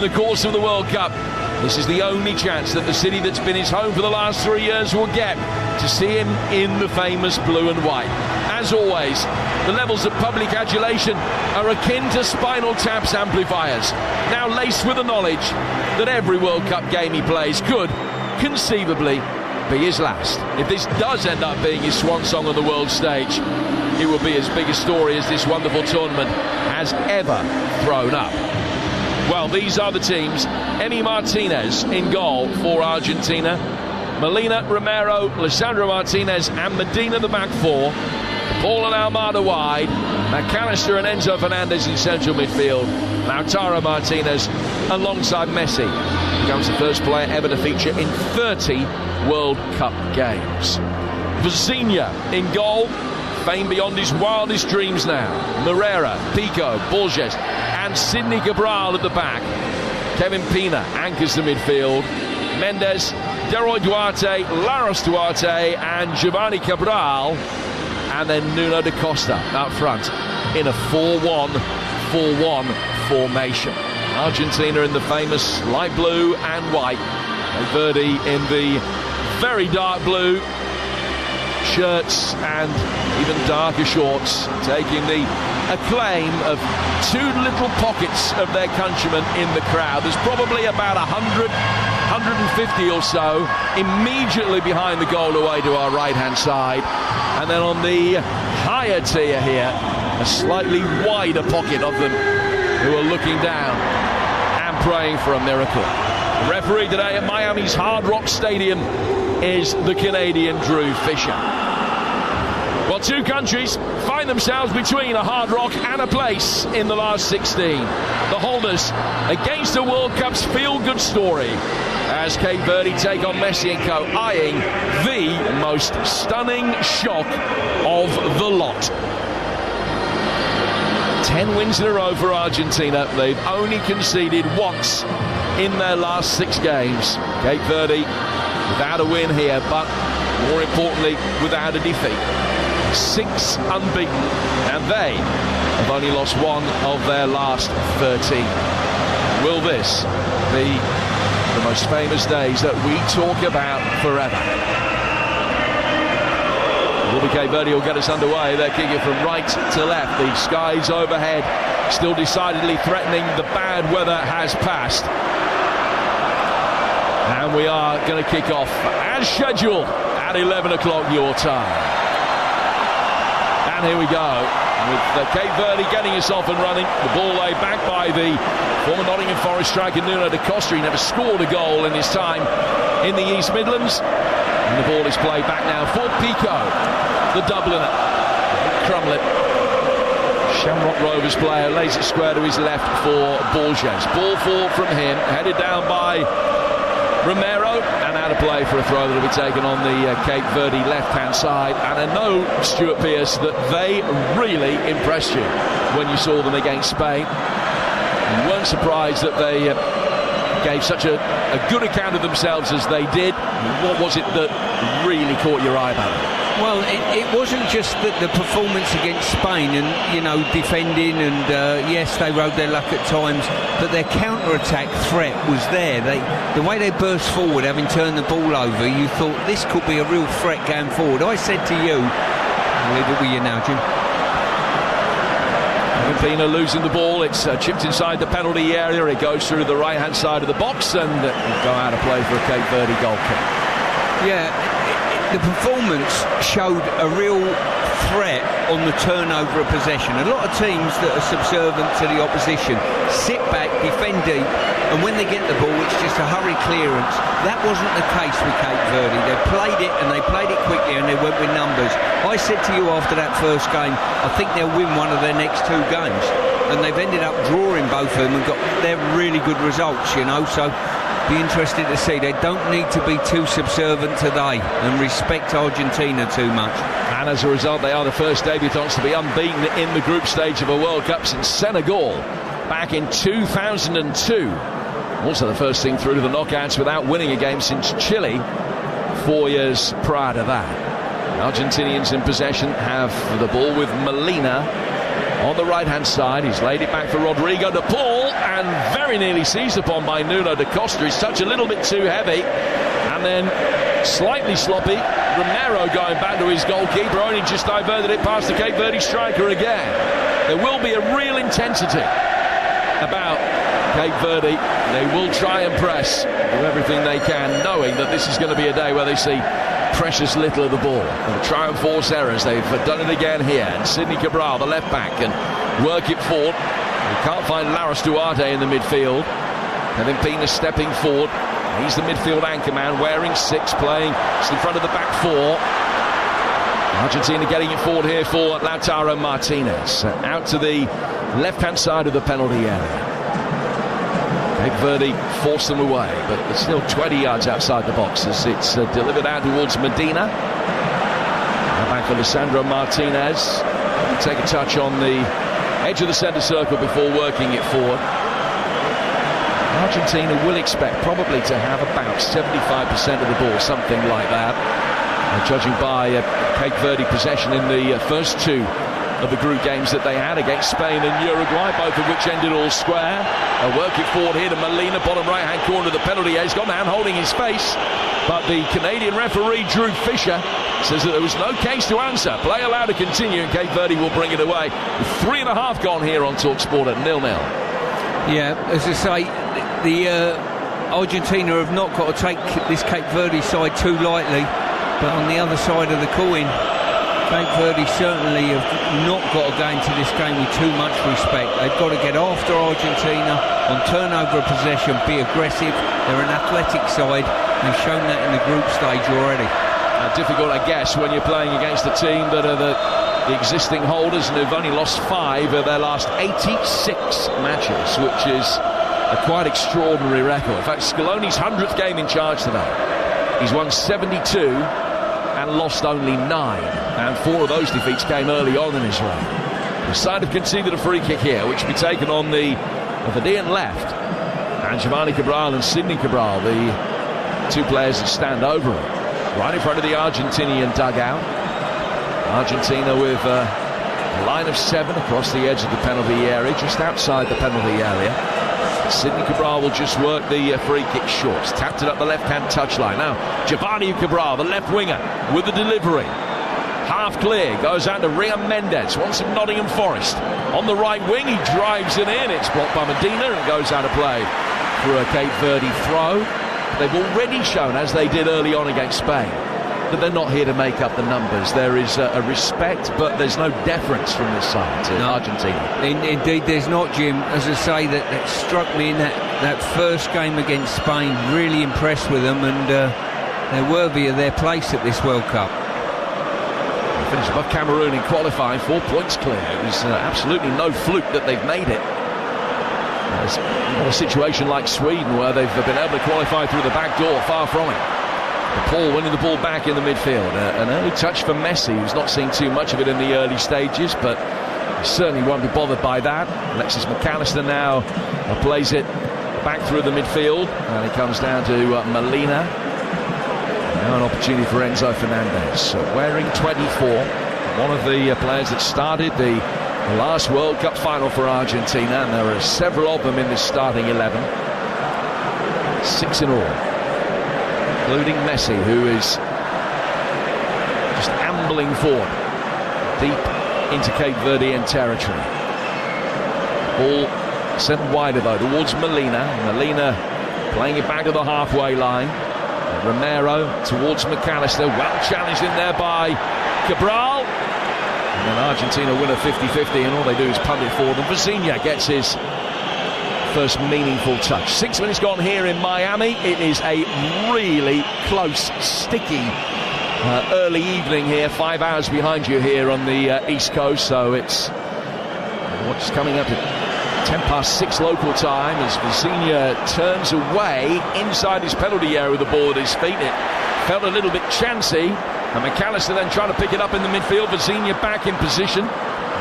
The course of the World Cup. This is the only chance that the city that's been his home for the last 3 years will get to see him in the famous blue and white. As always, the levels of public adulation are akin to Spinal Tap's amplifiers, now laced with the knowledge that every World Cup game he plays could, conceivably, be his last. If this does end up being his swan song on the world stage, it will be as big a story as this wonderful tournament has ever thrown up. Well, these are the teams. Emi Martinez in goal for Argentina. Molina, Romero, Lisandro Martinez and Medina the back four. Paul and Almada wide. McAllister and Enzo Fernandez in central midfield. Lautaro Martinez alongside Messi. Becomes the first player ever to feature in 30 World Cup games. Vizinha in goal. Fame beyond his wildest dreams now. Moreira, Pico, Borges and Sidney Cabral at the back. Kevin Pina anchors the midfield. Mendes, Deroy Duarte, Laros Duarte and Giovanni Cabral. And then Nuno da Costa up front in a 4-1-4-1 formation. Argentina in the famous light blue and white. And Verde in the very dark blue shirts and even darker shorts, taking the acclaim of two little pockets of their countrymen in the crowd. There's probably about 100, 150 or so immediately behind the goal away to our right-hand side. And then on the higher tier here, a slightly wider pocket of them who are looking down and praying for a miracle. The referee today at Miami's Hard Rock Stadium is the Canadian Drew Fisher. Well, two countries find themselves between a Hard Rock and a place in the last 16. The holders against the World Cup's feel-good story as Cape Verde take on Messi and co, eyeing the most stunning shock of the lot. 10 wins in a row for Argentina. They've only conceded once in their last 6 games. Cape Verde without a win here, but more importantly, without a defeat. 6 unbeaten, and they have only lost one of their last 13. Will this be the most famous days that we talk about forever? Cape Verde will get us underway. They're kicking from right to left. The skies overhead still decidedly threatening. The bad weather has passed. And we are going to kick off as scheduled at 11 o'clock your time. And here we go, with Cape Verde getting us off and running. The ball laid back by the former Nottingham Forest striker Nuno da Costa. He never scored a goal in his time in the East Midlands. And the ball is played back now for Pico, the Dubliner. Crumlett, Shamrock Rovers player, lays it square to his left for Borges. Ball forward from him, headed down by Romero, and out of play for a throw that will be taken on the Cape Verde left-hand side. And I know, Stuart Pearce, that they really impressed you when you saw them against Spain. You weren't surprised that they gave such a good account of themselves as they did. What was it that really caught your eye about them? Well, it wasn't just the performance against Spain and, you know, defending and, yes, they rode their luck at times, but their counter-attack threat was there. The way they burst forward, having turned the ball over, you thought this could be a real threat going forward. I said to you, I'll leave it with you now, Jim. Pina losing the ball. It's chipped inside the penalty area. It goes through the right-hand side of the box and will go out of play for a Cape Verde goal kick. Yeah, the performance showed a real threat on the turnover of possession. A lot of teams that are subservient to the opposition sit back, defend deep, and when they get the ball, it's just a hurry clearance. That wasn't the case with Cape Verde. They played it, and they played it quickly, and they went with numbers. I said to you after that first game, I think they'll win one of their next 2 games. And they've ended up drawing both of them and got their really good results, you know, so be interested to see. They don't need to be too subservient today and respect Argentina too much. And as a result, they are the first debutants to be unbeaten in the group stage of a World Cup since Senegal back in 2002. Also the first team through to the knockouts without winning a game since Chile 4 years prior to that. The Argentinians in possession have the ball with Molina on the right-hand side. He's laid it back for Rodrigo de Paul, and very nearly seized upon by Nuno da Costa. He's touched a little bit too heavy, and then slightly sloppy. Romero going back to his goalkeeper, only just diverted it past the Cape Verde striker again. There will be a real intensity about Cape Verde. They will try and press, do everything they can, knowing that this is going to be a day where they see precious little of the ball. They'll try and force errors. They've done it again here. And Sidney Cabral, the left back, can work it forward. We can't find Laris Duarte in the midfield. Kevin Pina stepping forward. He's the midfield anchor man, wearing 6, playing in front of the back 4. Argentina getting it forward here for Lautaro Martinez. Out to the left-hand side of the penalty area. Cape Verde forced them away, but it's still 20 yards outside the box as it's delivered out towards Medina. Now back for Lisandro Martinez. Take a touch on the edge of the centre circle before working it forward. Argentina will expect probably to have about 75% of the ball, something like that. Judging by Cape Verde possession in the first 2 of the group games that they had against Spain and Uruguay, both of which ended all square. Work it forward here to Molina, bottom right-hand corner of the penalty area. He's gone down holding his face, but the Canadian referee, Drew Fisher, says that there was no case to answer. Play allowed to continue, and Cape Verde will bring it away. With 3.5 gone here on TalkSport at 0-0. Yeah, as I say, the Argentina have not got to take this Cape Verde side too lightly, but on the other side of the coin, Cape Verde certainly have not got to go into this game with too much respect. They've got to get after Argentina on turnover of possession, be aggressive. They're an athletic side. They've shown that in the group stage already. Difficult, I guess, when you're playing against a team that are the existing holders and who've only lost 5 of their last 86 matches, which is a quite extraordinary record. In fact, Scaloni's 100th game in charge today. He's won 72 and lost only 9, and 4 of those defeats came early on in his reign. The side have conceded a free kick here, which will be taken on the Verdean left, and Giovanni Cabral and Sidney Cabral, the 2 players that stand over him, right in front of the Argentinian dugout. Argentina with a line of 7 across the edge of the penalty area, just outside the penalty area. Sidney Cabral will just work the free kick short. Tapped it up the left-hand touchline. Now, Giovanni Cabral, the left winger, with the delivery. Half clear, goes out to Rian Mendes, wants from Nottingham Forest. On the right wing, he drives it in. It's blocked by Medina and goes out of play for a Cape Verde throw. They've already shown, as they did early on against Spain, that they're not here to make up the numbers. There is a respect, but there's no deference from this side to Argentina. Indeed, there's not, Jim. As I say, that struck me in that first game against Spain. Really impressed with them, and they're worthy of their place at this World Cup. They finished above Cameroon in qualifying, 4 points clear. It was absolutely no fluke that they've made it. There's not a situation like Sweden where they've been able to qualify through the back door, far from it. Paul winning the ball back in the midfield. An early touch for Messi, who's not seen too much of it in the early stages, but he certainly won't be bothered by that. Alexis McAllister now plays it back through the midfield, and it comes down to Molina. Now an opportunity for Enzo Fernandez, wearing 24, one of the players that started the last World Cup final for Argentina, and there are several of them in this starting 11. 6 in all, including Messi, who is just ambling forward deep into Cape Verdean territory. Ball sent wider though towards Molina. Molina playing it back to the halfway line. Romero towards McAllister, well challenged in there by Cabral. And then Argentina win a 50-50, and all they do is punt it forward, and Vizinha gets his first meaningful touch. 6 minutes gone here in Miami. It is a really close, sticky early evening here. 5 hours behind you here on the East Coast, so it's what's coming up at 6:10 local time as Vizinha turns away inside his penalty area with the ball at his feet. It felt a little bit chancy, and McAllister then trying to pick it up in the midfield. Vizinha back in position.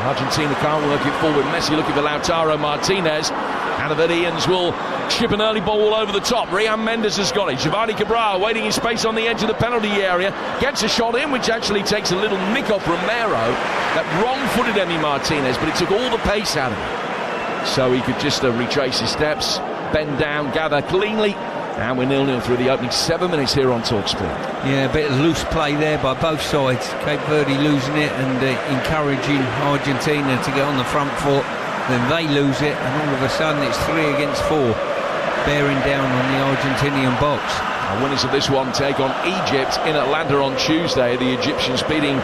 Argentina can't work it forward. Messi looking for Lautaro Martinez, and Now the Verdeans will chip an early ball all over the top. Rian Mendes has got it. Giovanni Cabral waiting in space on the edge of the penalty area. Gets a shot in, which actually takes a little nick off Romero. That wrong-footed Emi Martinez, but it took all the pace out of him. So he could just retrace his steps, bend down, gather cleanly. And we're 0-0 through the opening 7 minutes here on TalkSport. Yeah, a bit of loose play there by both sides. Cape Verde losing it and encouraging Argentina to get on the front foot. Then they lose it, and all of a sudden it's 3 against 4, bearing down on the Argentinian box. The winners of this one take on Egypt in Atlanta on Tuesday. The Egyptians beating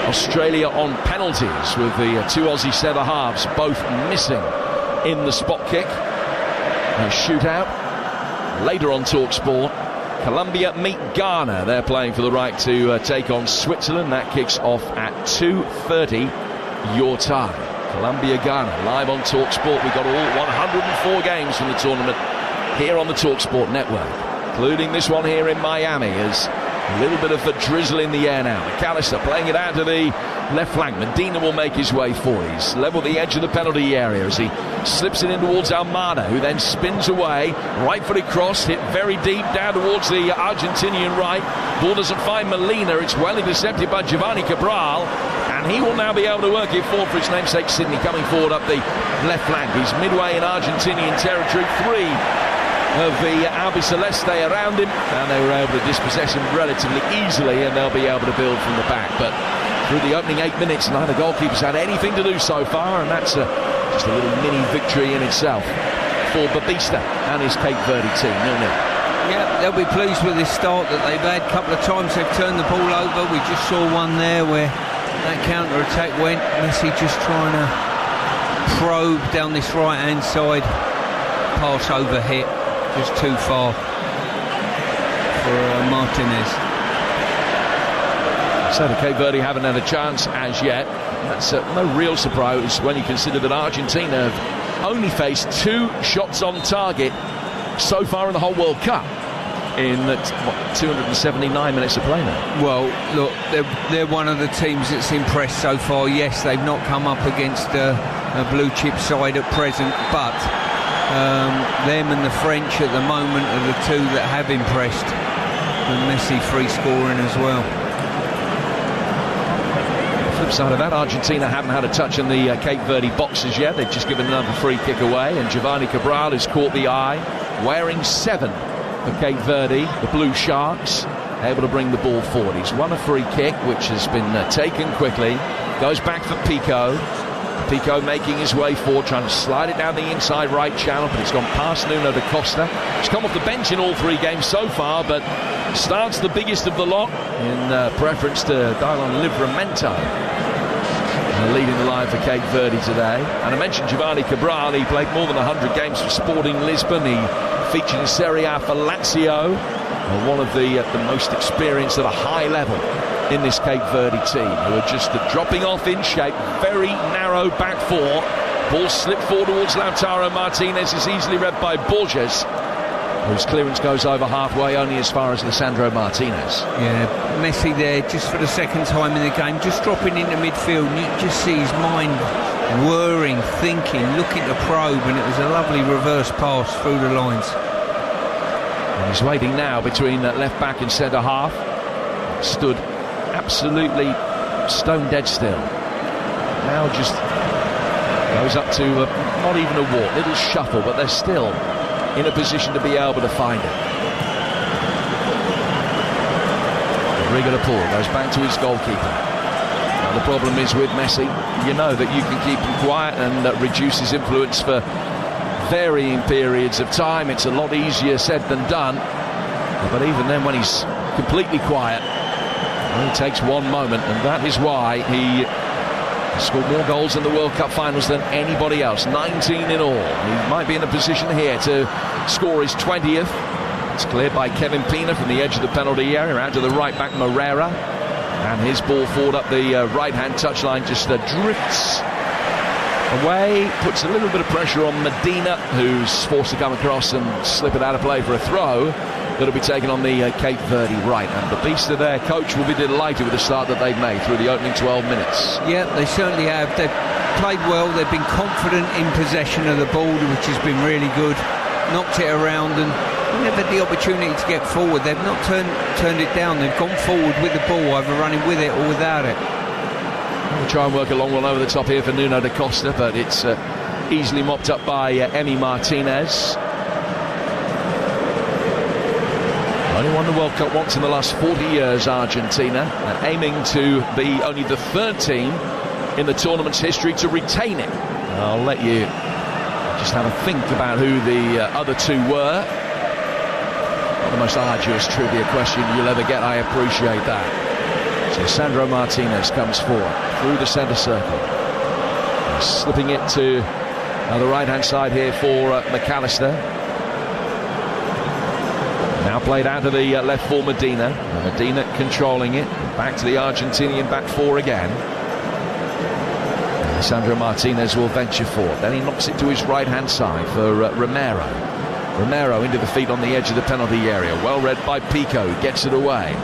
Australia on penalties, with the 2 Aussie centre halves both missing in the spot kick. A shootout. Later on TalkSport, Colombia meet Ghana. They're playing for the right to take on Switzerland. That kicks off at 2:30 your time. Colombia-Ghana live on TalkSport. We've got all 104 games from the tournament here on the TalkSport network, including this one here in Miami. As a little bit of a drizzle in the air now. McAllister playing it out to the left flank. Medina will make his way forward. He's level the edge of the penalty area as he slips it in towards Almada, who then spins away. Right-footed cross, hit very deep down towards the Argentinian right. Ball doesn't find Molina. It's well intercepted by Giovanni Cabral, and he will now be able to work it forward for his namesake Sydney, coming forward up the left flank. He's midway in Argentinian territory. 3 of the Albiceleste around him, and they were able to dispossess him relatively easily, and they'll be able to build from the back. But through the opening 8 minutes, neither goalkeeper's had anything to do so far, and that's just a little mini victory in itself for Babista and his Cape Verde team. 0-0. Yeah, they'll be pleased with this start that they've had. A couple of times they've turned the ball over. We just saw one there where that counter-attack went. Messi just trying to probe down this right-hand side. Pass over hit. Just too far for Martinez. So the Cape Verde haven't had a chance as yet. That's no real surprise when you consider that Argentina have only faced 2 shots on target so far in the whole World Cup in 279 minutes of play now. Well, look, they're one of the teams that's impressed so far. Yes, they've not come up against a blue chip side at present, but them and the French at the moment are the 2 that have impressed. And Messi free scoring as well. Flip side of that, Argentina haven't had a touch in the Cape Verde boxes yet. They've just given another free kick away, and Giovanni Cabral has caught the eye, wearing 7 for Cape Verde, the Blue Sharks, able to bring the ball forward. He's won a free kick, which has been taken quickly, goes back for Pico. Pico making his way forward, trying to slide it down the inside right channel, but it's gone past Nuno da Costa. He's come off the bench in all 3 games so far, but starts the biggest of the lot in preference to Dylan Livramento, leading the line for Cape Verde today. And I mentioned Giovanni Cabral. He played more than 100 games for Sporting Lisbon. He featured in Serie A for Lazio, one of the most experienced at a high level in this Cape Verde team, who are just dropping off in shape. Very narrow back 4. Ball slipped forward towards Lautaro Martinez, is easily read by Borges, whose clearance goes over halfway, only as far as Lisandro Martinez. Yeah, Messi there just for the second time in the game, just dropping into midfield, and you just see his mind whirring, thinking, looking to probe, and it was a lovely reverse pass through the lines. And he's waiting now between left back and centre half. Stood absolutely stone dead still. Now just goes up to not even a walk, little shuffle, but they're still in a position to be able to find it. Rodrigo de Paul goes back to his goalkeeper. Now the problem is with Messi, you know that you can keep him quiet and reduce his influence for varying periods of time. It's a lot easier said than done, but even then, when he's completely quiet, it only takes one moment, and that is why he scored more goals in the World Cup finals than anybody else, 19 in all. He might be in a position here to score his 20th. It's cleared by Kevin Pina from the edge of the penalty area, out to the right back Moreira, and his ball forward up the right-hand touchline just drifts away, puts a little bit of pressure on Medina, who's forced to come across and slip it out of play for a throw that'll be taken on the Cape Verde right. And Babista, their coach, will be delighted with the start that they've made through the opening 12 minutes. Yeah, they certainly have. They've played well. They've been confident in possession of the ball, which has been really good. Knocked it around and never had the opportunity to get forward. They've not turned it down. They've gone forward with the ball, either running with it or without it. We'll try and work a long one over the top here for Nuno da Costa, but it's easily mopped up by Emi Martinez. Only won the World Cup once in the last 40 years, Argentina, aiming to be only the third team in the tournament's history to retain it. I'll let you just have a think about who the other two were. Not the most arduous trivia question you'll ever get, I appreciate that. So Sandro Martinez comes forward through the centre circle, slipping it to the right-hand side here for McAllister. Now played out to the left for Medina. Medina controlling it. Back to the Argentinian back four again. Sandro Martinez will venture forward. Then he knocks it to his right-hand side for Romero. Romero into the feet on the edge of the penalty area. Well read by Pico. Gets it away.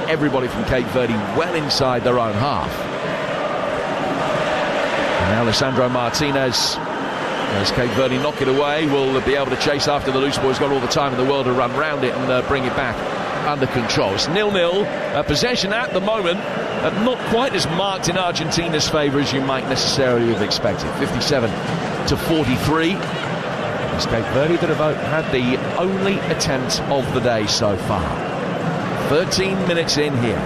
Everybody from Cape Verde well inside their own half. And now Alessandro Martinez, as Cape Verde knock it away, will be able to chase after the loose ball. He's got all the time in the world to run round it and bring it back under control. It's 0-0. Possession at the moment, not quite as marked in Argentina's favour as you might necessarily have expected. 57-43. It's Cape Verde that have had the only attempt of the day so far. 13 minutes in here.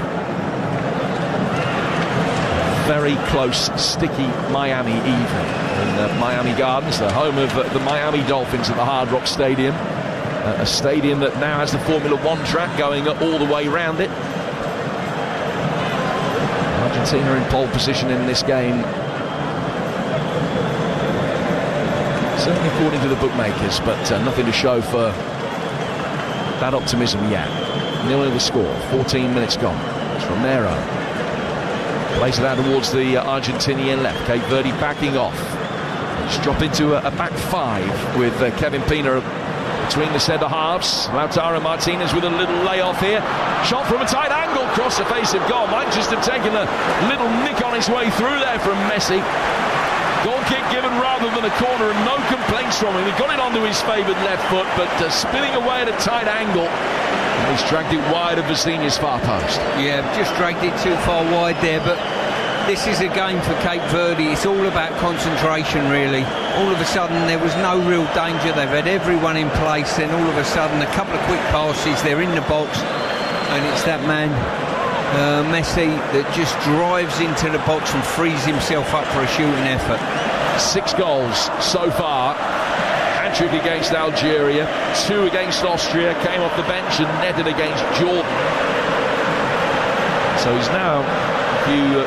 Very close, sticky Miami evening in Miami Gardens, the home of the Miami Dolphins at the Hard Rock Stadium. A stadium that now has the Formula One track going all the way round it. Argentina in pole position in this game, certainly according to the bookmakers, but nothing to show for that optimism yet. 0-0 the score, 14 minutes gone. It's Romero. Plays it out towards the Argentinian left. Cape Verde backing off. Just drop into a back five with Kevin Pina between the centre halves. Lautaro Martinez with a little layoff here. Shot from a tight angle across the face of goal. Might just have taken a little nick on his way through there from Messi. Goal kick given rather than a corner, and no complaints from him. He got it onto his favoured left foot, but spinning away at a tight angle. And he's dragged it wide of Vecinia's far post. Yeah, just dragged it too far wide there, but this is a game for Cape Verde. It's all about concentration, really. All of a sudden, there was no real danger. They've had everyone in place. Then all of a sudden, a couple of quick passes. They're in the box, and it's that man, Messi, that just drives into the box and frees himself up for a shooting effort. 6 goals so far. Hat-trick against Algeria, 2 against Austria, came off the bench and netted against Jordan. So he's now, if you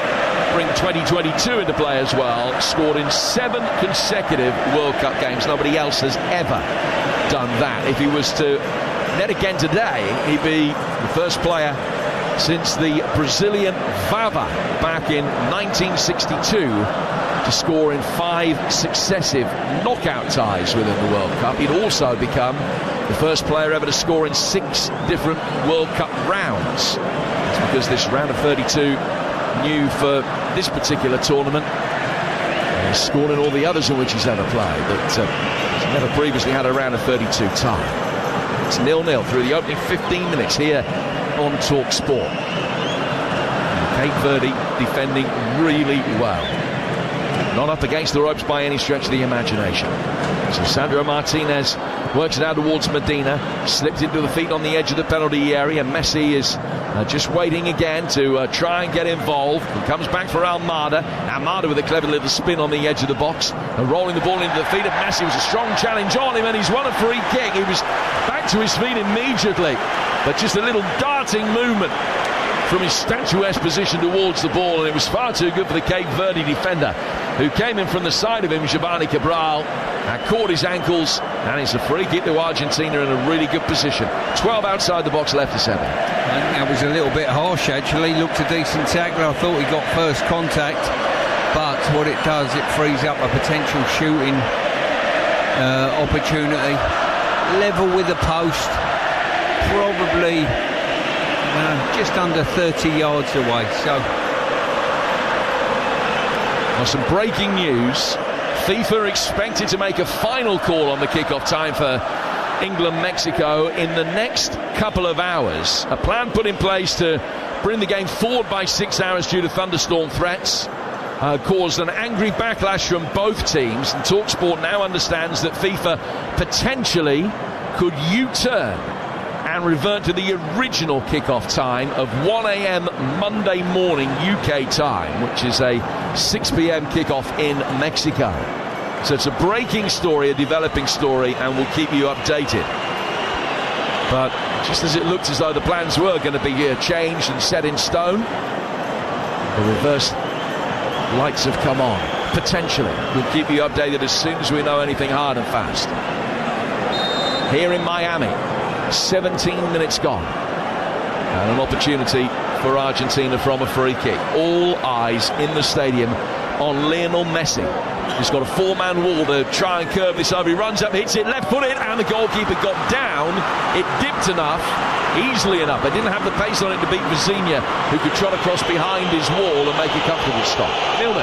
bring 2022 into play as well, scored in 7 consecutive World Cup games. Nobody else has ever done that. If he was to net again today, he'd be the first player since the Brazilian Vava back in 1962 to score in 5 successive knockout ties within the World Cup. He'd also become the first player ever to score in 6 different World Cup rounds. It's because this round of 32 new for this particular tournament. He's scored in all the others in which he's ever played, but he's never previously had a round of 32 tie. It's 0-0 through the opening 15 minutes here on Talk Sport. Cape Verde defending really well. Not up against the ropes by any stretch of the imagination. So Sandro Martinez works it out towards Medina, slipped into the feet on the edge of the penalty area. Messi is just waiting again to try and get involved. He comes back for Almada. Almada with a clever little spin on the edge of the box, rolling the ball into the feet of Messi. It was a strong challenge on him, and he's won a free kick. He was back to his feet immediately, but just a little darting movement from his statuesque position towards the ball, and it was far too good for the Cape Verde defender, who came in from the side of him, Giovanni Cabral, and caught his ankles, and it's a free kick to Argentina in a really good position. 12 outside the box, left to 7. I think that was a little bit harsh, actually. Looked a decent tackle. I thought he got first contact, but what it does, it frees up a potential shooting opportunity. Level with the post, probably just under 30 yards away. So Well, some breaking news. FIFA expected to make a final call on the kickoff time for England-Mexico in the next couple of hours. A plan put in place to bring the game forward by 6 hours due to thunderstorm threats caused an angry backlash from both teams, and TalkSport now understands that FIFA potentially could U-turn and revert to the original kickoff time of 1 a.m. Monday morning UK time, which is a 6 p.m. kickoff in Mexico. So it's a breaking story, a developing story, and we'll keep you updated. But just as it looked as though the plans were going to be changed and set in stone, the reverse lights have come on. Potentially. We'll keep you updated as soon as we know anything hard and fast. Here in Miami, 17 minutes gone. And an opportunity for Argentina from a free kick. All eyes in the stadium on Lionel Messi. He's got a four-man wall to try and curve this over. He runs up, hits it left-footed, and the goalkeeper got down. It dipped enough, easily enough. They didn't have the pace on it to beat Vizinha, who could trot across behind his wall and make a comfortable stop. 0-0.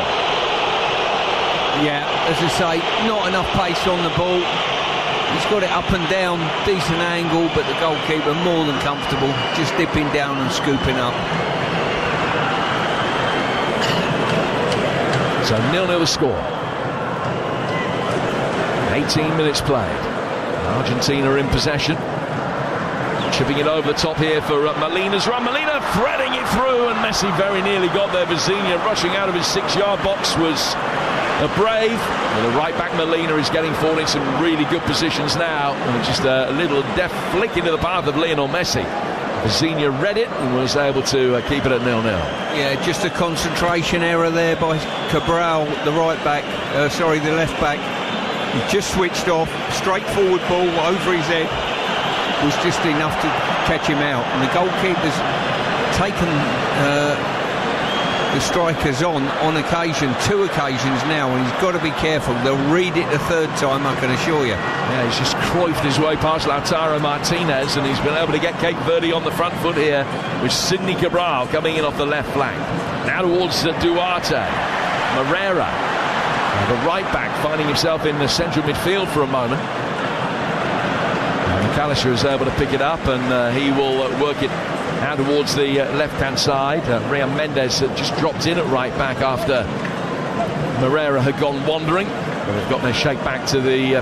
Yeah, as I say, not enough pace on the ball. He's got it up and down, decent angle, but the goalkeeper more than comfortable, just dipping down and scooping up. So 0-0 the score. 18 minutes played. Argentina in possession. Chipping it over the top here for Molina's run. Molina threading it through, and Messi very nearly got there. Vizinha rushing out of his 6-yard box was brave. And the right back Molina is getting forward in some really good positions now. And just a little deft flick into the path of Lionel Messi. Vizinha read it and was able to keep it at 0-0. Yeah, just a concentration error there by Cabral, the the left back. He just switched off, straightforward ball over his head, was just enough to catch him out. And the goalkeeper's taken the strikers on occasion, 2 occasions now, and he's got to be careful. They'll read it the third time, I can assure you. Yeah, he's just croifed his way past Lautaro Martinez, and he's been able to get Cape Verde on the front foot here with Sidney Cabral coming in off the left flank. Now towards Duarte. Moreira, the right back, finding himself in the central midfield for a moment. McAllister is able to pick it up, and he will work it out towards the left-hand side. Rian Mendes just dropped in at right back after Moreira had gone wandering. But they've got their shape back to the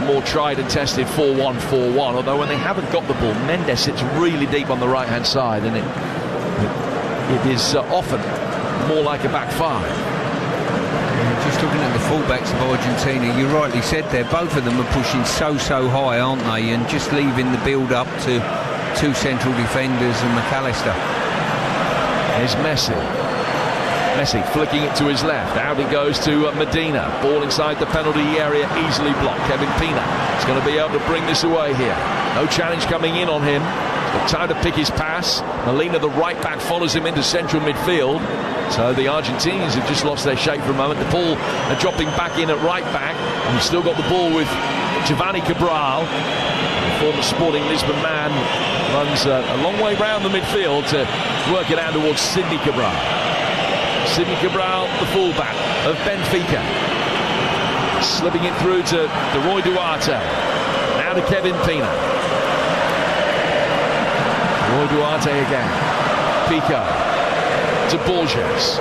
more tried and tested 4-1-4-1. Although when they haven't got the ball, Mendes sits really deep on the right-hand side, and it is often more like a back five. Just looking at the fullbacks of Argentina, you rightly said there, both of them are pushing so high, aren't they? And just leaving the build-up to 2 central defenders and McAllister. Here's Messi. Messi flicking it to his left. Out it goes to Medina. Ball inside the penalty area, easily blocked. Kevin Pina is going to be able to bring this away here. No challenge coming in on him. He's got time to pick his pass. Molina, the right back, follows him into central midfield. So the Argentinians have just lost their shape for a moment. The ball dropping back in at right back. And we've still got the ball with Giovanni Cabral. The former Sporting Lisbon man runs a long way round the midfield to work it out towards Sidney Cabral. Sidney Cabral, the fullback of Benfica. Slipping it through to Roy Duarte. Now to Kevin Pina. Roy Duarte again. Pico to Borges.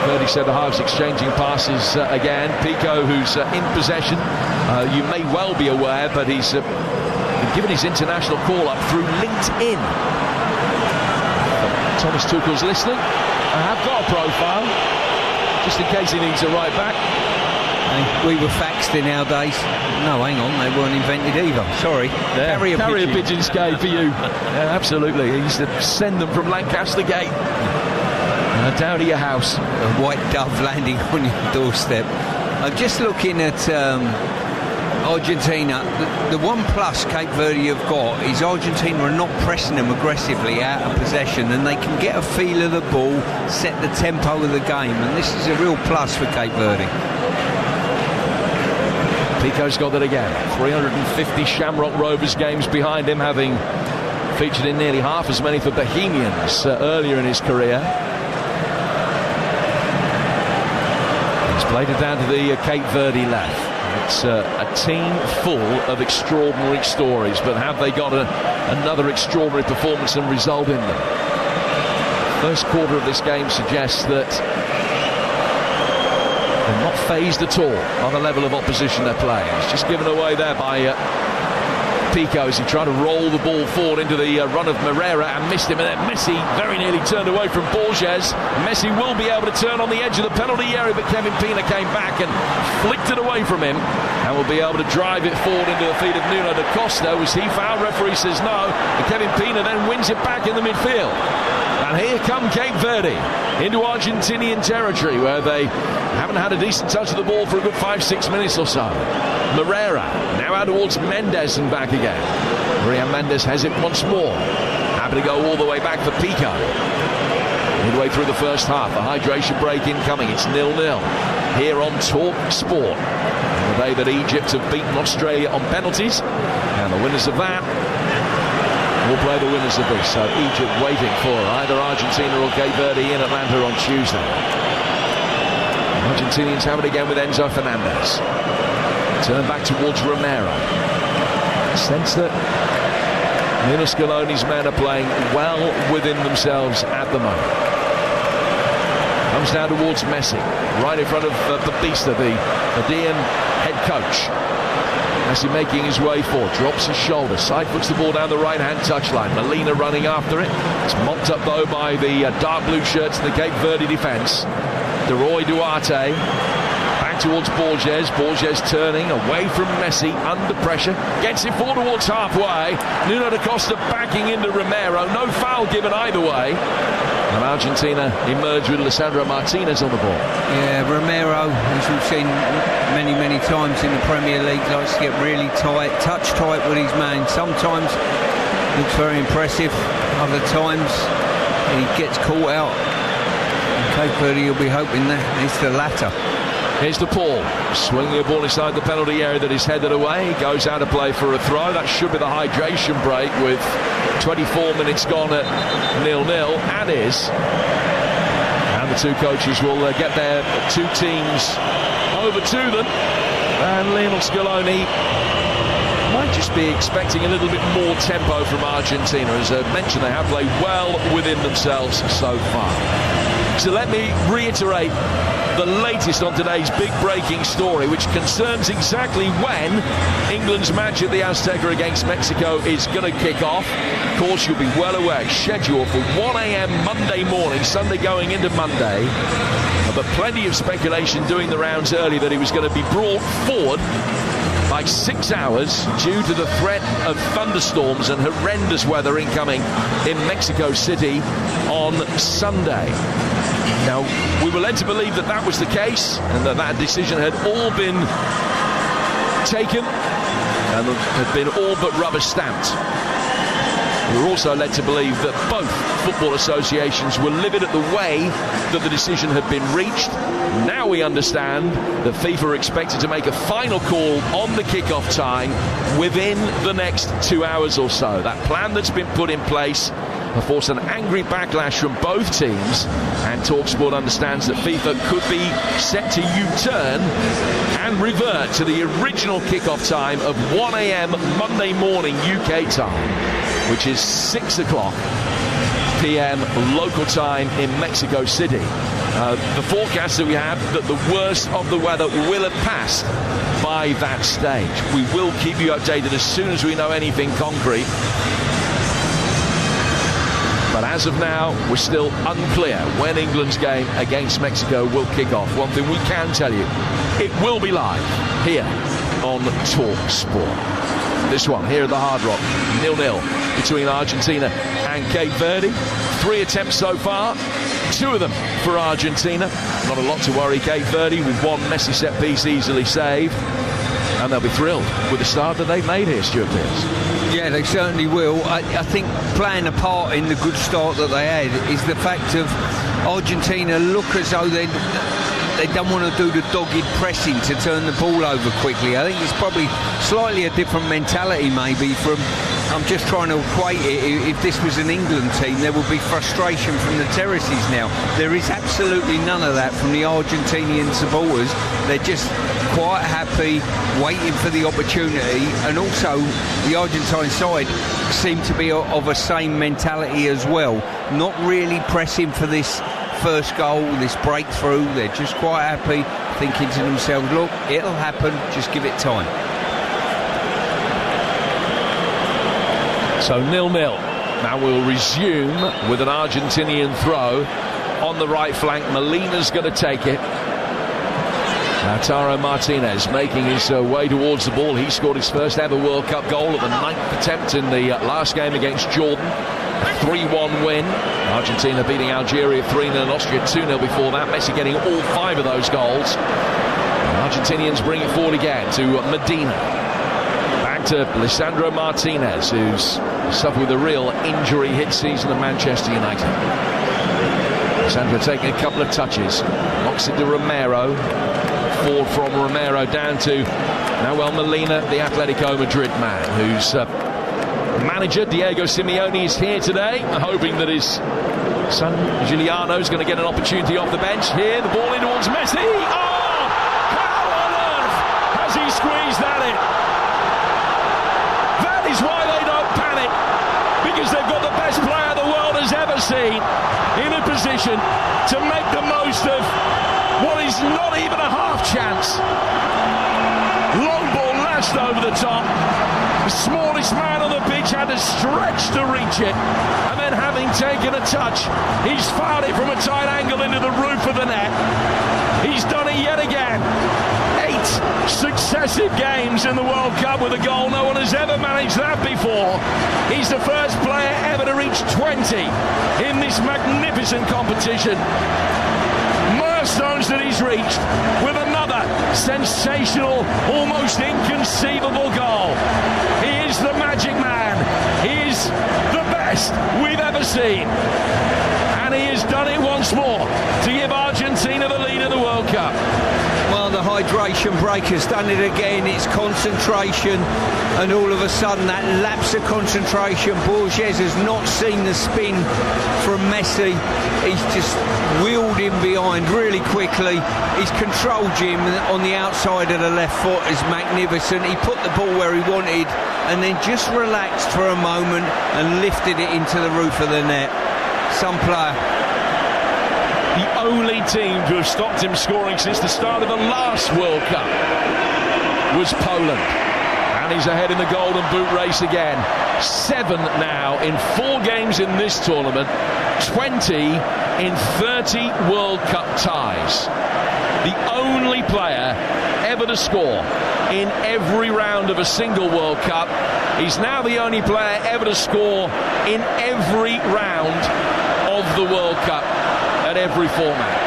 Verde centre-halves exchanging passes again. Pico, who's in possession, you may well be aware, but he's been given his international call-up through LinkedIn. Thomas Tuchel's listening. I have got a profile, just in case he needs a right back. We were faxed in our days. No, hang on, they weren't invented either. Sorry. Yeah. Carrier pigeons gave for you. Yeah, absolutely. He used to send them from Lancaster Gate down to your house. A white dove landing on your doorstep. I'm just looking at Argentina. The one plus Cape Verde have got is Argentina are not pressing them aggressively out of possession, and they can get a feel of the ball, set the tempo of the game, and this is a real plus for Cape Verde. Pico's got that again. 350 Shamrock Rovers games behind him, having featured in nearly half as many for Bohemians earlier in his career. He's played it down to the Cape Verde left. It's a team full of extraordinary stories, but have they got another extraordinary performance and result in them? First quarter of this game suggests that they're not phased at all by the level of opposition they're playing. It's just given away there by Pico as he tried to roll the ball forward into the run of Moreira and missed him, and then Messi very nearly turned away from Borges. Messi will be able to turn on the edge of the penalty area, but Kevin Pina came back and flicked it away from him and will be able to drive it forward into the feet of Nuno da Costa. Was he fouled? Referee says no, and Kevin Pina then wins it back in the midfield. And here come Cape Verde into Argentinian territory, where they haven't had a decent touch of the ball for a good 5-6 minutes or so. Moreira now out towards Mendes and back again. Marian Mendes has it once more. Happy to go all the way back for Pico. Midway through the first half, a hydration break incoming. It's 0-0 here on Talk Sport. On the day that Egypt have beaten Australia on penalties, and the winners of that will play the winners of this. So Egypt waiting for either Argentina or Cape Verde in Atlanta on Tuesday. Argentinians have it again with Enzo Fernandez. Turn back towards Romero. Sense that Nuno Scaloni's men are playing well within themselves at the moment. Comes down towards Messi, right in front of Batista, the Median head coach. Messi making his way forward, drops his shoulder, side puts the ball down the right-hand touchline. Molina running after it. It's mopped up though by the dark blue shirts in the Cape Verde defence. De Roy Duarte back towards Borges. Borges turning away from Messi under pressure, gets it forward towards halfway. Nuno da Costa backing into Romero. No foul given either way. And Argentina emerged with Lisandro Martinez on the ball. Yeah, Romero, as we've seen many times in the Premier League, likes to get really tight, touch tight with his man. Sometimes looks very impressive, other times he gets caught out. And Cape Verde will be hoping that it's the latter. Here's the Paul, swinging a ball inside the penalty area that is headed away. He goes out of play for a throw. That should be the hydration break with 24 minutes gone at 0-0. And the two coaches will get their two teams over to them. And Lionel Scaloni might just be expecting a little bit more tempo from Argentina. As I mentioned, they have played well within themselves so far. So let me reiterate the latest on today's big breaking story, which concerns exactly when England's match at the Azteca against Mexico is going to kick off. Of course, you'll be well aware, scheduled for 1 a.m. Monday morning, Sunday going into Monday. But plenty of speculation doing the rounds early that he was going to be brought forward by 6 hours due to the threat of thunderstorms and horrendous weather incoming in Mexico City on Sunday. Now, we were led to believe that that was the case and that decision had all been taken and had been all but rubber stamped. We were also led to believe that both football associations were livid at the way that the decision had been reached. Now we understand that FIFA are expected to make a final call on the kick-off time within the next 2 hours or so. That plan that's been put in place have forced an angry backlash from both teams, and TalkSport understands that FIFA could be set to U-turn and revert to the original kick-off time of 1 a.m. Monday morning UK time, which is 6 o'clock p.m. local time in Mexico City. The forecast that we have that the worst of the weather will have passed by that stage. We will keep you updated as soon as we know anything concrete. But as of now, we're still unclear when England's game against Mexico will kick off. One thing we can tell you, it will be live here on Talk Sport. This one here at the Hard Rock, 0-0 between Argentina and Cape Verde. 3 attempts so far, 2 of them for Argentina. Not a lot to worry Cape Verde with 1 Messi set piece easily saved. And they'll be thrilled with the start that they've made here, Stuart Pearce. Yeah, they certainly will. I think playing a part in the good start that they had is the fact of Argentina look as though they don't want to do the dogged pressing to turn the ball over quickly. I think it's probably slightly a different mentality maybe from I'm just trying to equate it. If this was an England team, there would be frustration from the terraces now. There is absolutely none of that from the Argentinian supporters. They're just quite happy, waiting for the opportunity, and also the Argentine side seem to be of a same mentality as well. Not really pressing for this first goal, this breakthrough. They're just quite happy, thinking to themselves, look, it'll happen, just give it time. So 0-0. Now we'll resume with an Argentinian throw on the right flank. Molina's going to take it. Lautaro Martinez making his way towards the ball. He scored his first ever World Cup goal at the 9th attempt in the last game against Jordan. A 3-1 win. Argentina beating Algeria 3-0 and Austria 2-0 before that. Messi getting all 5 of those goals. The Argentinians bring it forward again to Medina. Back to Lisandro Martinez, who's suffered with a real injury-hit season at Manchester United. Lisandro taking a couple of touches. Knocks it to Romero. Forward from Romero down to Nahuel Molina, the Atletico Madrid man, whose manager Diego Simeone is here today, hoping that his son Giuliano is going to get an opportunity off the bench. Here, the ball in towards Messi. Oh! How on earth has he squeezed that in? That is why they don't panic, because they've got the best player the world has ever seen in a position to make the most of what is not even a half chance. Long ball lashed over the top. The smallest man on the pitch had to stretch to reach it, and then having taken a touch, he's fired it from a tight angle into the roof of the net. He's done it yet again. 8 successive games in the World Cup with a goal. No one has ever managed that before. He's the first player ever to reach 20 in this magnificent competition. Milestones that he's reached with another sensational, almost inconceivable goal. He is the magic man. He is the best we've ever seen. And he has done it once more to give Argentina the lead in the World Cup. Well, the hydration break has done it again. It's concentration, and all of a sudden that lapse of concentration. Borges has not seen the spin from Messi. He's just wheeled him behind really quickly. His control, Jim, on the outside of the left foot is magnificent. He put the ball where he wanted and then just relaxed for a moment and lifted it into the roof of the net. Some player. The only team to have stopped him scoring since the start of the last World Cup was Poland. And he's ahead in the Golden Boot race again. 7 now in 4 games in this tournament. 20 in 30 World Cup ties. The only player ever to score in every round of a single World Cup. He's now the only player ever to score in every round of the World Cup at every format.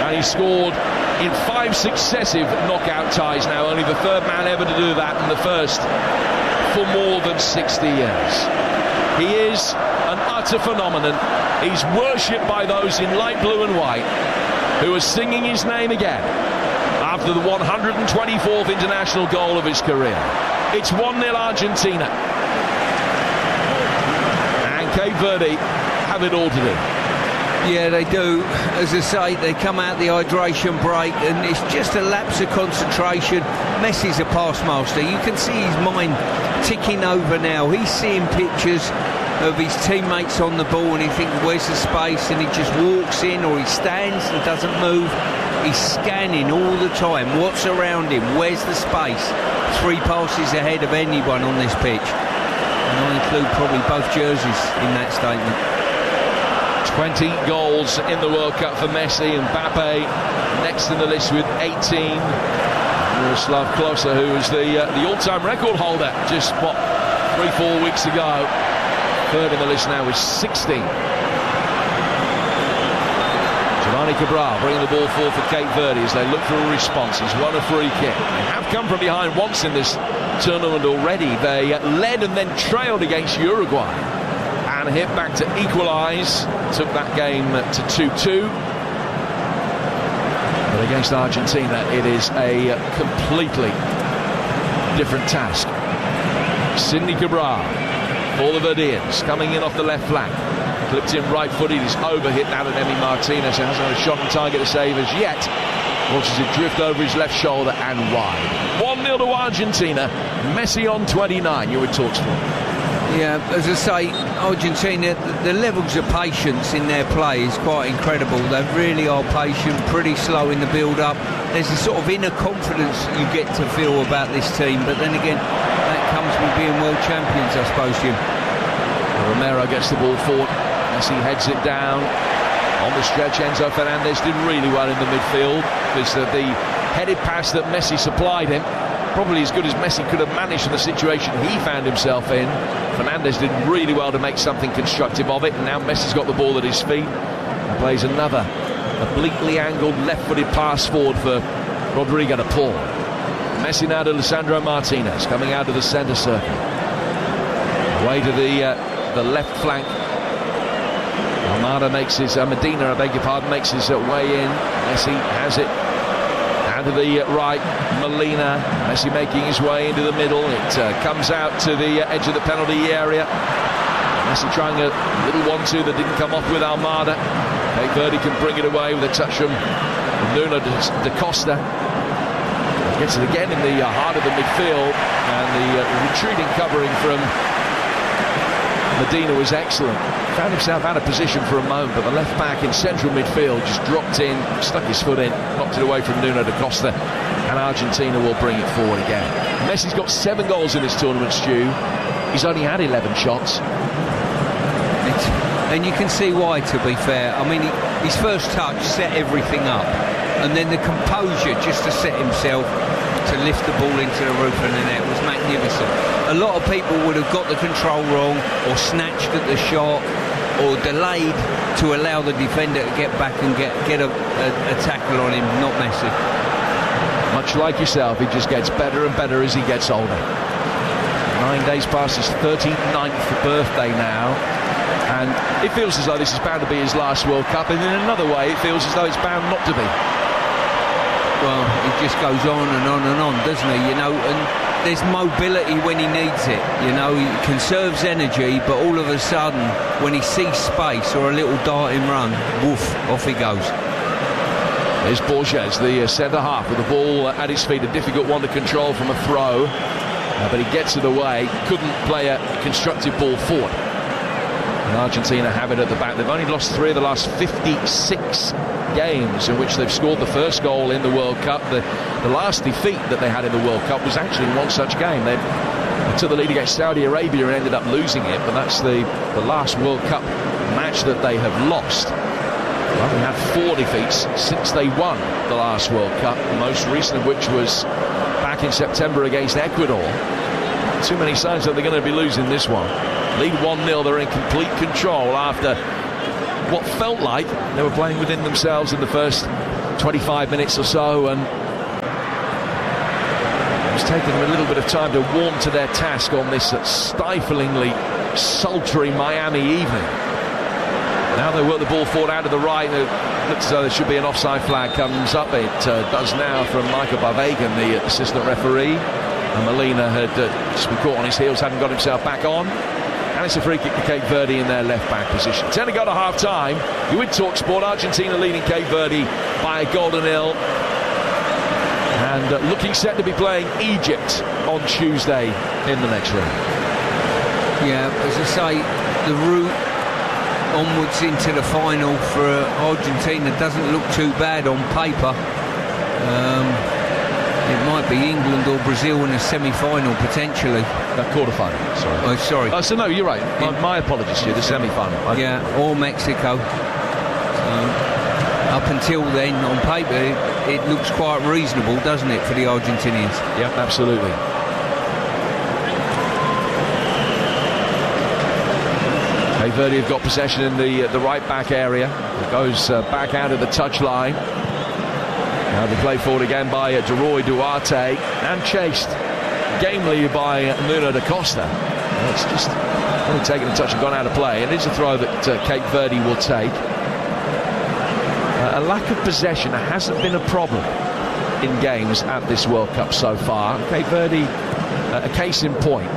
And he scored in 5 successive knockout ties now. Only the 3rd man ever to do that, and the 1st for more than 60 years. He is an utter phenomenon. He's worshipped by those in light blue and white who are singing his name again after the 124th international goal of his career. It's 1-0 Argentina. And Cape Verde have it all to do. Yeah, they do. As I say, they come out the hydration break and it's just a lapse of concentration. Messi's a pass master. You can see his mind ticking over now. He's seeing pictures of his teammates on the ball and he thinks, where's the space? And he just walks in, or he stands and doesn't move. He's scanning all the time. What's around him? Where's the space? 3 passes ahead of anyone on this pitch. And I include probably both jerseys in that statement. 20 goals in the World Cup for Messi, and Mbappe next in the list with 18. Miroslav Klose, who was the all-time record holder just, 3-4 weeks ago. 3rd in the list now with 16. Giovanni Cabral bringing the ball forward for Cape Verde as they look for a response. He's won a free kick. They have come from behind once in this tournament already. They led and then trailed against Uruguay and hit back to equalise. Took that game to 2-2. But against Argentina, it is a completely different task. Sidney Cabral for the Verdeans, coming in off the left flank. Clipped in right-footed, he's overhit now at Emi Martinez, who hasn't had a shot on target to save as yet. Watches it drift over his left shoulder and wide. 1-0 to Argentina. Messi on 29. You're with TalkSport. Yeah, as I say, Argentina, the levels of patience in their play is quite incredible. They really are patient, pretty slow in the build-up. There's a sort of inner confidence you get to feel about this team, but then again, that comes with being world champions, I suppose, Jim. Romero gets the ball forward. Messi heads it down. On the stretch, Enzo Fernandez did really well in the midfield, because the headed pass that Messi supplied him, probably as good as Messi could have managed in the situation he found himself in. Fernandez did really well to make something constructive of it, and now Messi's got the ball at his feet and plays another obliquely angled left-footed pass forward for Rodrigo de Paul. Messi now to Lisandro Martinez, coming out of the centre circle. Away to the left flank. Medina, I beg your pardon, makes his way in. Messi has it. To the right, Molina. Messi making his way into the middle. It comes out to the edge of the penalty area. Messi trying a little 1-2 that didn't come off with Almada. Cape Verde can bring it away with a touch from Nuno da Costa. Gets it again in the heart of the midfield, and the retreating covering from Medina was excellent. Found himself out of position for a moment, but the left back in central midfield just dropped in, stuck his foot in, knocked it away from Nuno da Costa, and Argentina will bring it forward again. Messi's got 7 goals in this tournament, Stu. He's only had 11 shots. And you can see why, to be fair. I mean, his first touch set everything up, and then the composure just to set himself to lift the ball into the roof of the net was magnificent. A lot of people would have got the control wrong, or snatched at the shot, or delayed to allow the defender to get back and get a tackle on him. Not Messi. Much like yourself, he just gets better and better as he gets older. 9 days past his 39th birthday now, and it feels as though this is bound to be his last World Cup, and in another way it feels as though it's bound not to be. Well, it just goes on and on and on, doesn't he? You know, and there's mobility when he needs it. You know, he conserves energy, but all of a sudden, when he sees space or a little darting run, woof, off he goes. There's Borges, the centre half, with the ball at his feet, a difficult one to control from a throw, but he gets it away. Couldn't play a constructive ball forward. And Argentina have it at the back. They've only lost 3 of the last 56 games in which they've scored the first goal in the World Cup. The last defeat that they had in the World Cup was actually in one such game. They took the lead against Saudi Arabia and ended up losing it, but that's the last World Cup match that they have lost. Well, they had 4 defeats since they won the last World Cup, the most recent of which was back in September against Ecuador. Too many signs that they're going to be losing this one. Lead 1-0, they're in complete control after what felt like they were playing within themselves in the first 25 minutes or so, and it was taking them a little bit of time to warm to their task on this stiflingly sultry Miami evening. Now they work the ball forward out to the right. It looks as though there should be an offside flag comes up. It does now from Michael Barvagan, the assistant referee. And Molina had just been caught on his heels, hadn't got himself back on. And it's a free kick to Cape Verde in their left back position. 10 to go to half time. You with TalkSport. Argentina leading Cape Verde by a goal to 0. And looking set to be playing Egypt on Tuesday in the next round. Yeah, as I say, the route onwards into the final for Argentina doesn't look too bad on paper. It might be England or Brazil in a semi-final potentially. Quarter-final, sorry. Oh, sorry. Oh, so no, you're right. My apologies to you, the semi-final. Yeah, or Mexico. Up until then, on paper, it looks quite reasonable, doesn't it, for the Argentinians? Yeah, absolutely. Cape Verde have got possession in the right-back area. It goes back out of the touchline. Now they play forward again by DeRoy Duarte, and chased gamely by Nuno da Costa. It's just only taken a touch and gone out of play, and it is a throw that Cape Verde will take. A lack of possession hasn't been a problem in games at this World Cup so far. Cape Verde, a case in point.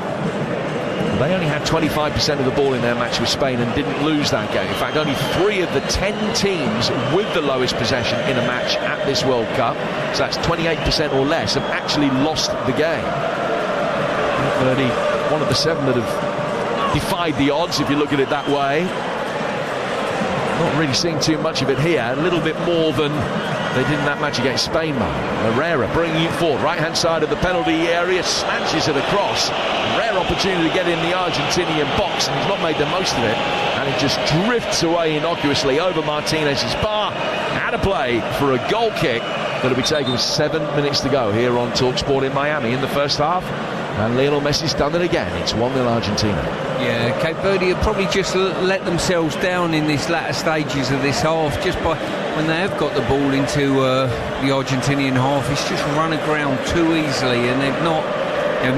They only had 25% of the ball in their match with Spain and didn't lose that game. In fact, only 3 of the 10 teams with the lowest possession in a match at this World Cup, so that's 28% or less, have actually lost the game. Verde, one of the 7 that have defied the odds, if you look at it that way. Not really seeing too much of it here. A little bit more than they did in that match against Spain. Herrera bringing it forward, right-hand side of the penalty area, smashes it across. Rare opportunity to get in the Argentinian box, and he's not made the most of it. And it just drifts away innocuously over Martinez's bar. Out of play for a goal kick that'll be taken with 7 minutes to go here on TalkSport in Miami in the first half. And Lionel Messi's done it again. It's 1-0 Argentina. Yeah, Cape Verde have probably just let themselves down in this latter stages of this half, just by when they have got the ball into the Argentinian half. It's just run aground too easily, and they've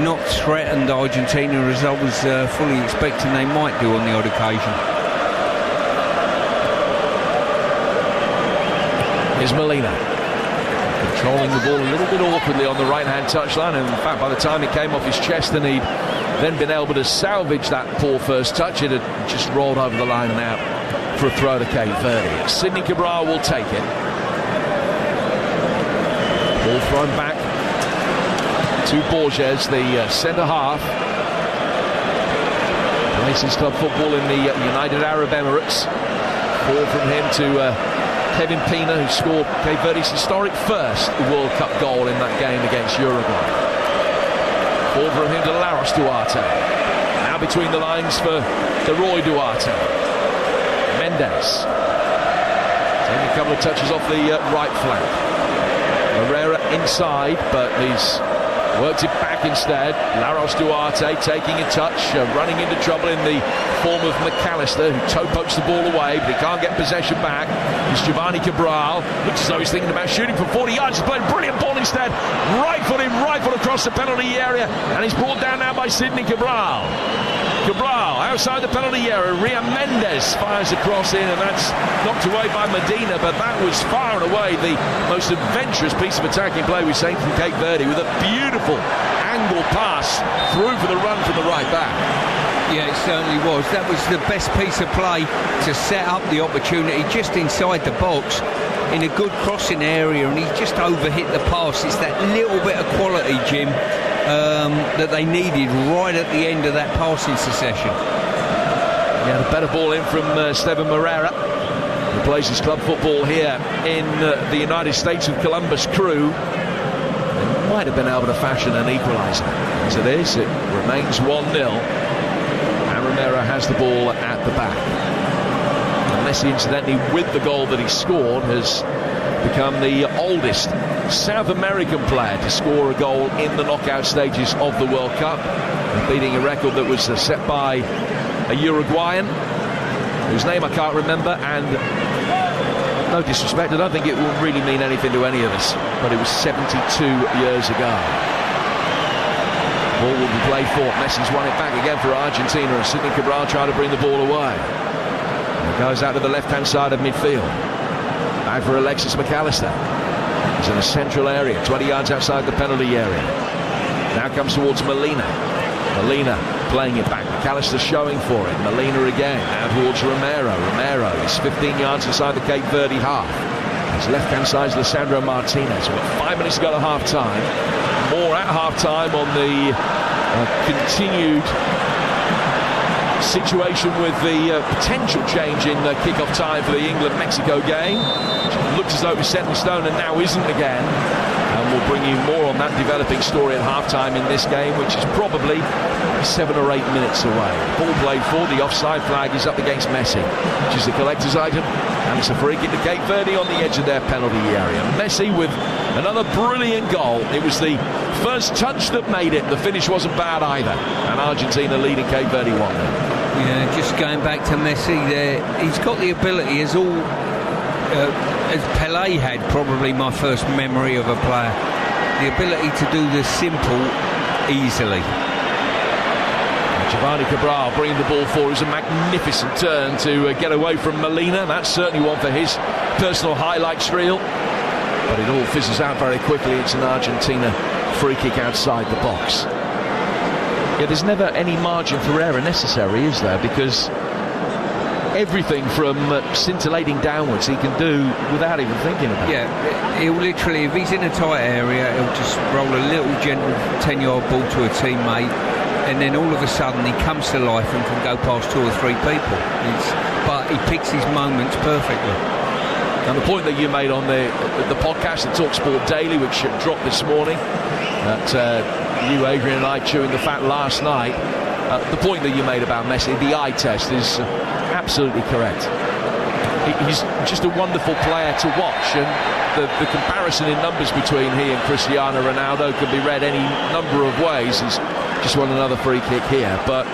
not threatened Argentina as I was fully expecting they might do on the odd occasion. Here's Molina. Controlling the ball a little bit awkwardly on the right-hand touchline, and in fact, by the time it came off his chest and he'd then been able to salvage that poor first touch, it had just rolled over the line and out for a throw to Cape Verde. Sidney Cabral will take it. Ball thrown back to Borges, the centre-half. Plays his club football in the United Arab Emirates. Ball from him to Kevin Pina, who scored Cape Verde's historic first World Cup goal in that game against Uruguay. Ball from him to Laros Duarte. Now between the lines for Roy Duarte. Mendes. Taking a couple of touches off the right flank. Herrera inside, but he's worked it back instead. Laros Duarte taking a touch, running into trouble in the form of McAllister, who toe-pokes the ball away, but he can't get possession back. It's Giovanni Cabral. Looks as though he's thinking about shooting from 40 yards. He's playing a brilliant ball instead. Right foot across the penalty area, and he's brought down now by Sidney Cabral. Cabral outside the penalty area. Ria Mendes fires across in, and that's knocked away by Medina, but that was far and away the most adventurous piece of attacking play we've seen from Cape Verde, with a beautiful angle pass through for the run from the right back. Yeah, it certainly was. That was the best piece of play to set up the opportunity just inside the box in a good crossing area, and he just overhit the pass. It's that little bit of quality, Jim, that they needed right at the end of that passing succession. Yeah, a better ball in from Steven Moreira, who plays his club football here in the United States with Columbus Crew. They might have been able to fashion an equaliser. As it is, it remains 1-0. Romero has the ball at the back. And Messi, incidentally, with the goal that he scored, has become the oldest South American player to score a goal in the knockout stages of the World Cup, beating a record that was set by a Uruguayan whose name I can't remember, and no disrespect, I don't think it will really mean anything to any of us, but it was 72 years ago. Ball will be played for. Messi's won it back again for Argentina, and Sidney Cabral trying to bring the ball away. And it goes out to the left-hand side of midfield. Back for Alexis McAllister. He's in the central area, 20 yards outside the penalty area. Now comes towards Molina. Molina playing it back. McAllister showing for it. Molina again. Now towards Romero. Romero is 15 yards inside the Cape Verde half. His left-hand side is Lisandro Martinez. We've got 5 minutes to go to half-time. More at half-time on the continued situation with the potential change in kick-off time for the England-Mexico game. It looks as though it was set in stone and now isn't again. And we'll bring you more on that developing story at half-time in this game, which is probably 7 or 8 minutes away. Ball played for, the offside flag is up against Messi, which is the collector's item, and it's a free kick to Cape Verde on the edge of their penalty area. Messi with another brilliant goal. It was the first touch that made it. The finish wasn't bad either, and Argentina leading Cape Verde 1-0. Yeah, just going back to Messi there, he's got the ability, as Pelé had, probably my first memory of a player, the ability to do the simple easily. Giovanni Cabral bringing the ball forward. It was a magnificent turn to get away from Molina. That's certainly one for his personal highlights reel. But it all fizzles out very quickly. It's an Argentina free kick outside the box. Yeah, there's never any margin for error necessary, is there? Because everything from scintillating downwards he can do without even thinking about it. Yeah, he'll literally, if he's in a tight area, he'll just roll a little gentle 10-yard ball to a teammate, and then all of a sudden he comes to life and can go past 2 or 3 people. But he picks his moments perfectly. And the point that you made on the podcast, the TalkSport Daily, which dropped this morning, that you, Adrian, and I chewing the fat last night, the point that you made about Messi, the eye test, is absolutely correct. He's just a wonderful player to watch, and the comparison in numbers between he and Cristiano Ronaldo can be read any number of ways. He's just won another free kick here, but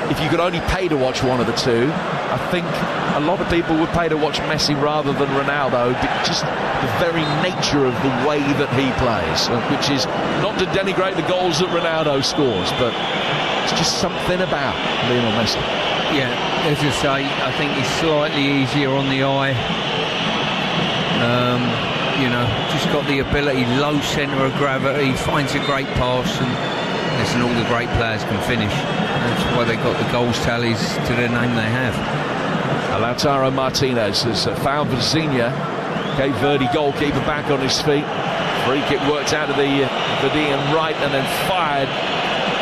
if you could only pay to watch one of the two, I think a lot of people would pay to watch Messi rather than Ronaldo, just the very nature of the way that he plays, which is not to denigrate the goals that Ronaldo scores, but it's just something about Lionel Messi. Yeah, as I say, I think he's slightly easier on the eye. Just got the ability, low centre of gravity, finds a great pass, and listen, all the great players can finish. That's why they got the goals tallies to the name they have. Lautaro Martinez has found Vizinha, Cape Verde goalkeeper, back on his feet. Free kick worked out of the Verdean right and then fired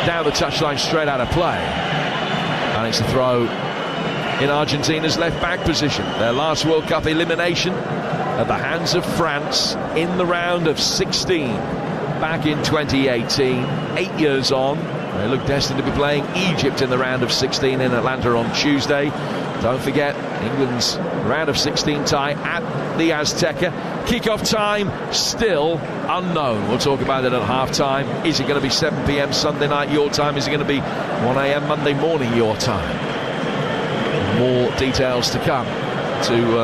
down the touchline straight out of play. And it's a throw in Argentina's left back position. Their last World Cup elimination at the hands of France in the round of 16 back in 2018. 8 years on, they look destined to be playing Egypt in the round of 16 in Atlanta on Tuesday. Don't forget, England's round of 16 tie at the Azteca. Kick-off time still unknown. We'll talk about it at half-time. Is it going to be 7 p.m. Sunday night your time? Is it going to be 1 a.m. Monday morning your time? More details to come to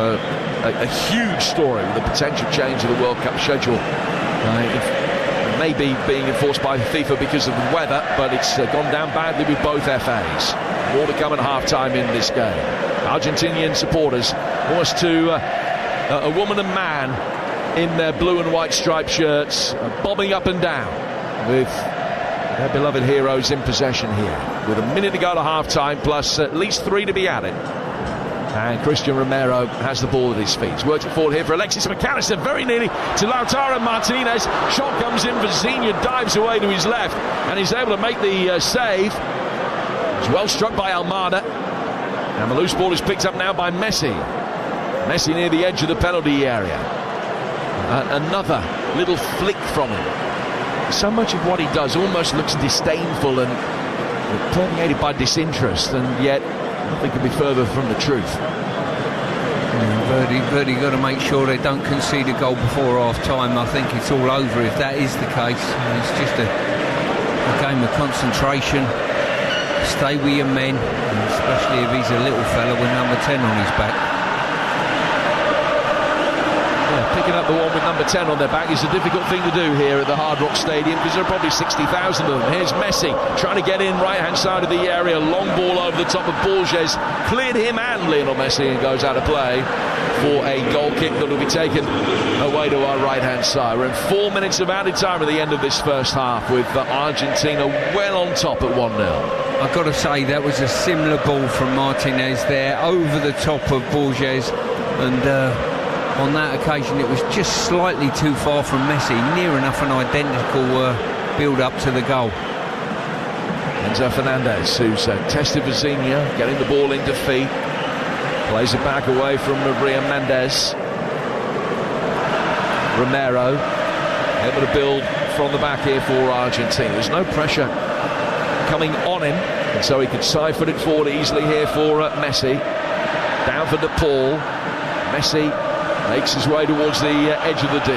a huge story with the potential change of the World Cup schedule. It may be being enforced by FIFA because of the weather, but it's gone down badly with both FAs. More to come at half-time in this game. Argentinian supporters, almost to a woman and man in their blue and white striped shirts, bobbing up and down with their beloved heroes in possession here. With a minute to go to half-time, plus at least 3 to be added. And Christian Romero has the ball at his feet. He's worked it forward here for Alexis McAllister, very nearly to Lautaro Martinez. Shot comes in, Vizinha dives away to his left, and he's able to make the save. He's well struck by Almada. And the loose ball is picked up now by Messi. Messi near the edge of the penalty area. Another little flick from him. So much of what he does almost looks disdainful and permeated by disinterest, and yet nothing could be further from the truth. Verde got to make sure they don't concede a goal before half-time. I think it's all over if that is the case. It's just a game of concentration. Stay with your men, especially if he's a little fella with number 10 on his back. Yeah, picking up the one with number 10 on their back is a difficult thing to do here at the Hard Rock Stadium, because there are probably 60,000 of them. Here's Messi trying to get in right-hand side of the area. Long ball over the top of Borges. Cleared him and Lionel Messi, and goes out of play for a goal kick that will be taken away to our right-hand side. We're in 4 minutes of added time at the end of this first half, with Argentina well on top at 1-0. I've got to say, that was a similar ball from Martinez there, over the top of Borges, and on that occasion it was just slightly too far from Messi, near enough an identical build-up to the goal. Enzo Fernandez, who's tested Vizinha, getting the ball into feet, plays it back away from Maria Mendes. Romero able to build from the back here for Argentina. There's no pressure coming on him, and so he could siphon it forward easily here for Messi. Down for De Paul. Messi makes his way towards the edge of the D.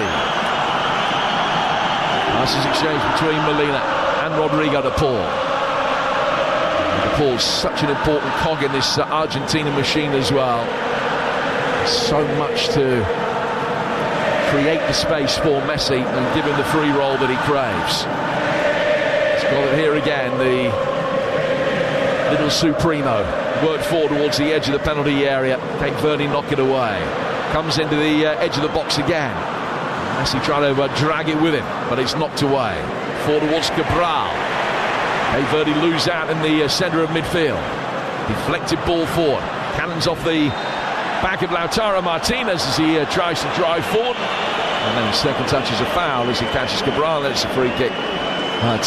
Passes exchange between Molina and Rodrigo De Paul. De Paul's such an important cog in this Argentina machine as well. So much to create the space for Messi and give him the free roll that he craves. Got it here again, the little Supremo worked forward towards the edge of the penalty area. Cape Verde knock it away. Comes into the edge of the box again. Messi trying to drag it with him, but it's knocked away. Forward towards Cabral. Cape Verde lose out in the centre of midfield. Deflected ball forward. Cannons off the back of Lautaro Martinez as he tries to drive forward. And then his second touch is a foul as he catches Cabral. It's a free kick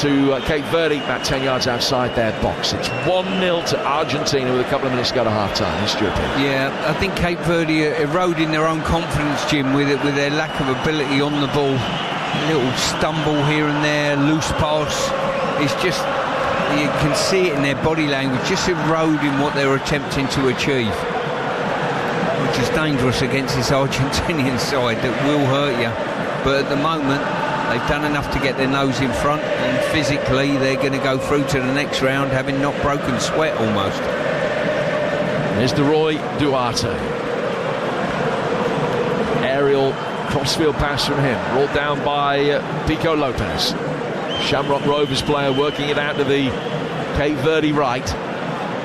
to Cape Verde, about 10 yards outside their box. It's 1-0 to Argentina with a couple of minutes to go to half-time. Stuart. Yeah, I think Cape Verde are eroding their own confidence, Jim, with their lack of ability on the ball. A little stumble here and there, loose pass. It's just, you can see it in their body language, just eroding what they're attempting to achieve, which is dangerous against this Argentinian side that will hurt you. But at the moment, they've done enough to get their nose in front, and physically they're going to go through to the next round having not broken sweat almost. There's the Roy Duarte. Aerial crossfield pass from him, brought down by Pico Lopez. Shamrock Rovers player working it out to the Cape Verde right.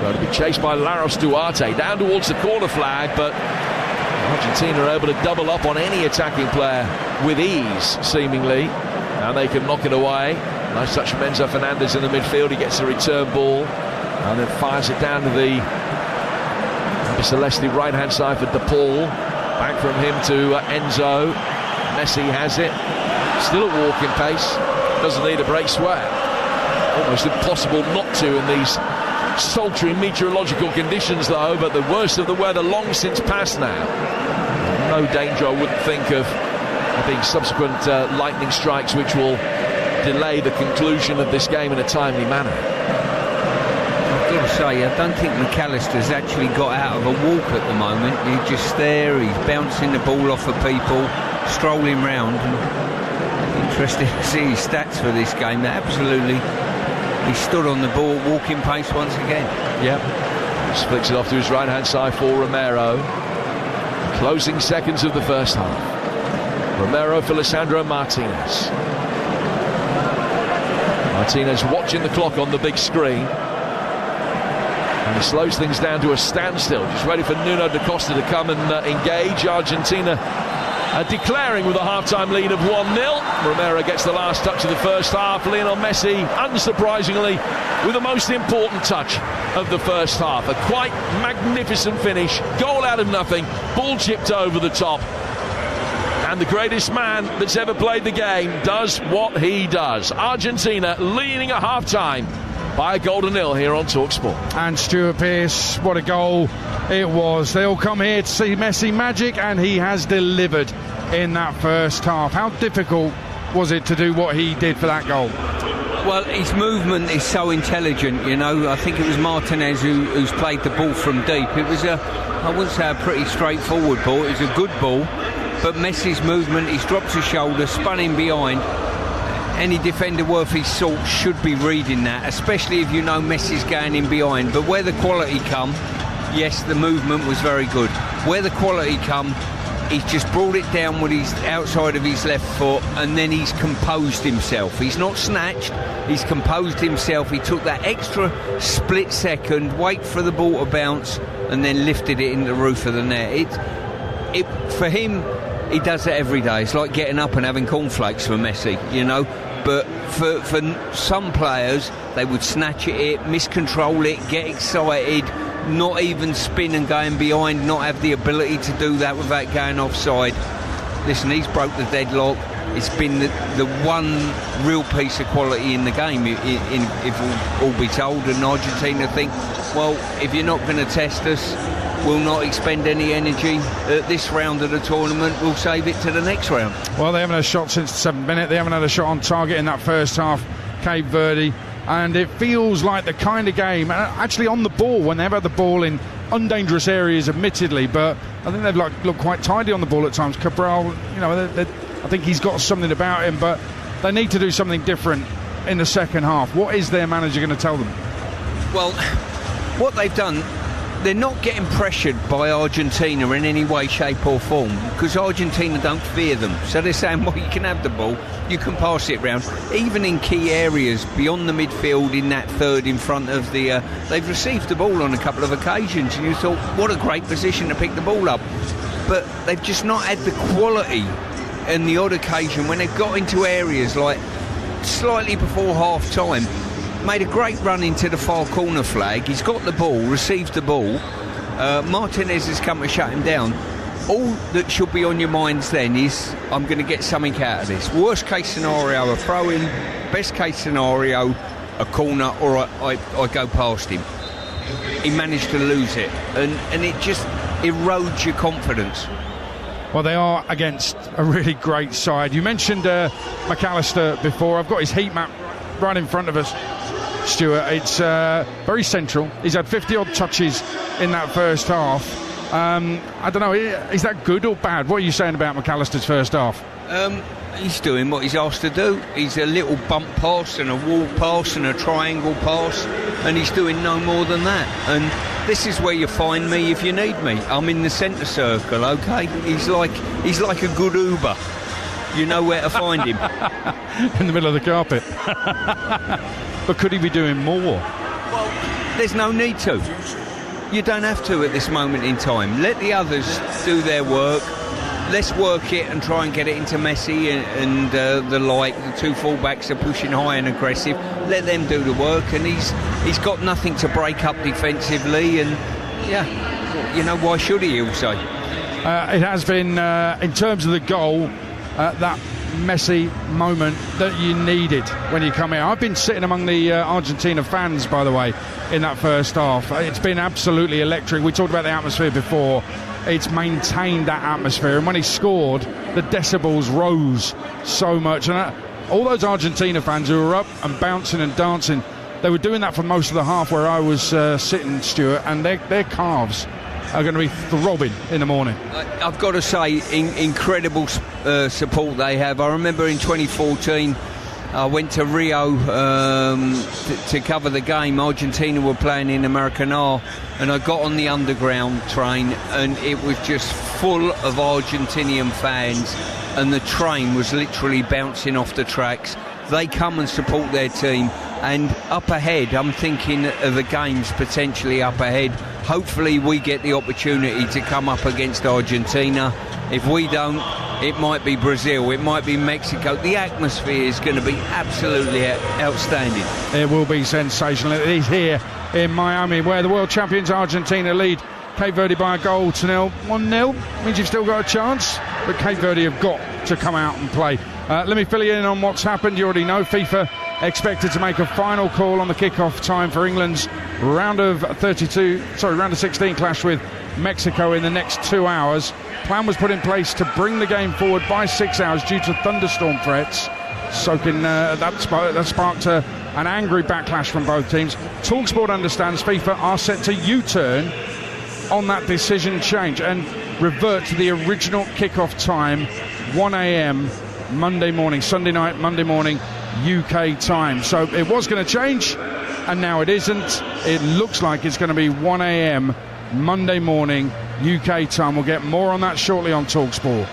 Going to be chased by Laros Duarte down towards the corner flag, but Argentina are able to double up on any attacking player with ease, seemingly. Now they can knock it away. Nice touch from Enzo Fernandez in the midfield. He gets the return ball and then fires it down to the Celeste right-hand side for De Paul. Back from him to Enzo. Messi has it. Still at walking pace. Doesn't need a break sweat. Almost impossible not to in these sultry meteorological conditions, though. But the worst of the weather long since passed now. No danger, I wouldn't think, of being subsequent lightning strikes which will delay the conclusion of this game in a timely manner. I've got to say, I don't think McAllister's actually got out of a walk at the moment. He's just there, he's bouncing the ball off of people, strolling round. And interesting to see his stats for this game. Absolutely, he stood on the ball, walking pace once again. Yep. Just flicks it off to his right-hand side for Romero. Closing seconds of the first half. Romero for Lisandro Martinez. Martinez watching the clock on the big screen. And he slows things down to a standstill, just ready for Nuno da Costa to come and engage. Argentina declaring with a half-time lead of 1-0. Romero gets the last touch of the first half. Lionel Messi, unsurprisingly, with the most important touch of the first half. A quite magnificent finish. Goal out of nothing. Ball chipped over the top. And the greatest man that's ever played the game does what he does. Argentina leading at half-time by a goal to nil here on TalkSport. And Stuart Pearce, what a goal it was. They all come here to see Messi magic, and he has delivered in that first half. How difficult was it to do what he did for that goal? Well, his movement is so intelligent, you know. I think it was Martinez who's played the ball from deep. It was I wouldn't say a pretty straightforward ball. It was a good ball, but Messi's movement, he's dropped his shoulder, spun in behind. Any defender worth his salt should be reading that, especially if you know Messi's going in behind. But where the quality come, yes, the movement was very good. Where the quality come, he's just brought it down with his outside of his left foot, and then he's composed himself. He's not snatched, he's composed himself. He took that extra split second, wait for the ball to bounce, and then lifted it in the roof of the net. For him, he does it every day. It's like getting up and having cornflakes for Messi, you know. But for some players, they would snatch at it, miscontrol it, get excited, not even spin and going behind, not have the ability to do that without going offside. Listen, he's broke the deadlock. It's been the one real piece of quality in the game, if all be told. And Argentina think, well, if you're not going to test us, we'll not expend any energy at this round of the tournament. We'll save it to the next round. Well, they haven't had a shot since the 7th minute. They haven't had a shot on target in that first half, Cape Verde. And it feels like the kind of game, actually on the ball, when they've had the ball in undangerous areas, admittedly, but I think they've looked quite tidy on the ball at times. Cabral, you know, I think he's got something about him, but they need to do something different in the second half. What is their manager going to tell them? Well, what they've done, they're not getting pressured by Argentina in any way, shape or form, because Argentina don't fear them. So they're saying, well, you can have the ball, you can pass it round. Even in key areas beyond the midfield, in that third in front of the... they've received the ball on a couple of occasions, and you thought, what a great position to pick the ball up. But they've just not had the quality in the odd occasion when they've got into areas like slightly before half-time. made a great run into the far corner flag. He's got the ball, received the ball. Martinez has come to shut him down. All that should be on your minds then is, I'm going to get something out of this. Worst case scenario, a throw-in. Best case scenario, a corner, or I go past him. He managed to lose it, and it just erodes your confidence. Well, they are against a really great side. You mentioned McAllister before. I've got his heat map right in front of us, Stuart. It's very central. He's had 50-odd touches in that first half. I don't know, is that good or bad? What are you saying about McAllister's first half? He's doing what he's asked to do. He's a little bump pass and a wall pass and a triangle pass, and he's doing no more than that. And this is where you find me if you need me. I'm in the centre circle, OK? He's like a good Uber. You know where to find him. In the middle of the carpet. But could he be doing more? Well, there's no need to. You don't have to at this moment in time. Let the others do their work. Let's work it and try and get it into Messi and the like. The two fullbacks are pushing high and aggressive. Let them do the work, and he's got nothing to break up defensively. And yeah, you know, why should he also? It has been in terms of the goal, that Messi moment that you needed when you come here. I've been sitting among the Argentina fans, by the way, in that first half. It's been absolutely electric. We talked about the atmosphere before. It's maintained that atmosphere, and when he scored, the decibels rose so much. And all those Argentina fans who were up and bouncing and dancing, they were doing that for most of the half where I was sitting, Stuart, and their calves are going to be throbbing in the morning. I've got to say, incredible support they have. I remember in 2014, I went to Rio to cover the game. Argentina were playing in Maracanã, and I got on the underground train, and it was just full of Argentinian fans, and the train was literally bouncing off the tracks. They come and support their team, and up ahead, I'm thinking of the games potentially up ahead. Hopefully we get the opportunity to come up against Argentina. If we don't, it might be Brazil, it might be Mexico. The atmosphere is going to be absolutely outstanding. It will be sensational. It is here in Miami, where the world champions Argentina lead Cape Verde by a goal to nil. 1-0 means you've still got a chance, but Cape Verde have got to come out and play. Let me fill you in on what's happened. You already know FIFA expected to make a final call on the kick-off time for England's round of 16 clash with Mexico in the next 2 hours. Plan was put in place to bring the game forward by 6 hours due to thunderstorm threats. That sparked an angry backlash from both teams. TalkSport understands FIFA are set to U-turn on that decision change and revert to the original kick-off time, 1 a.m. Monday morning, Sunday night, Monday morning, UK time. So it was going to change, and now it isn't. It looks like it's going to be 1 a.m. Monday morning, UK time. We'll get more on that shortly on TalkSport.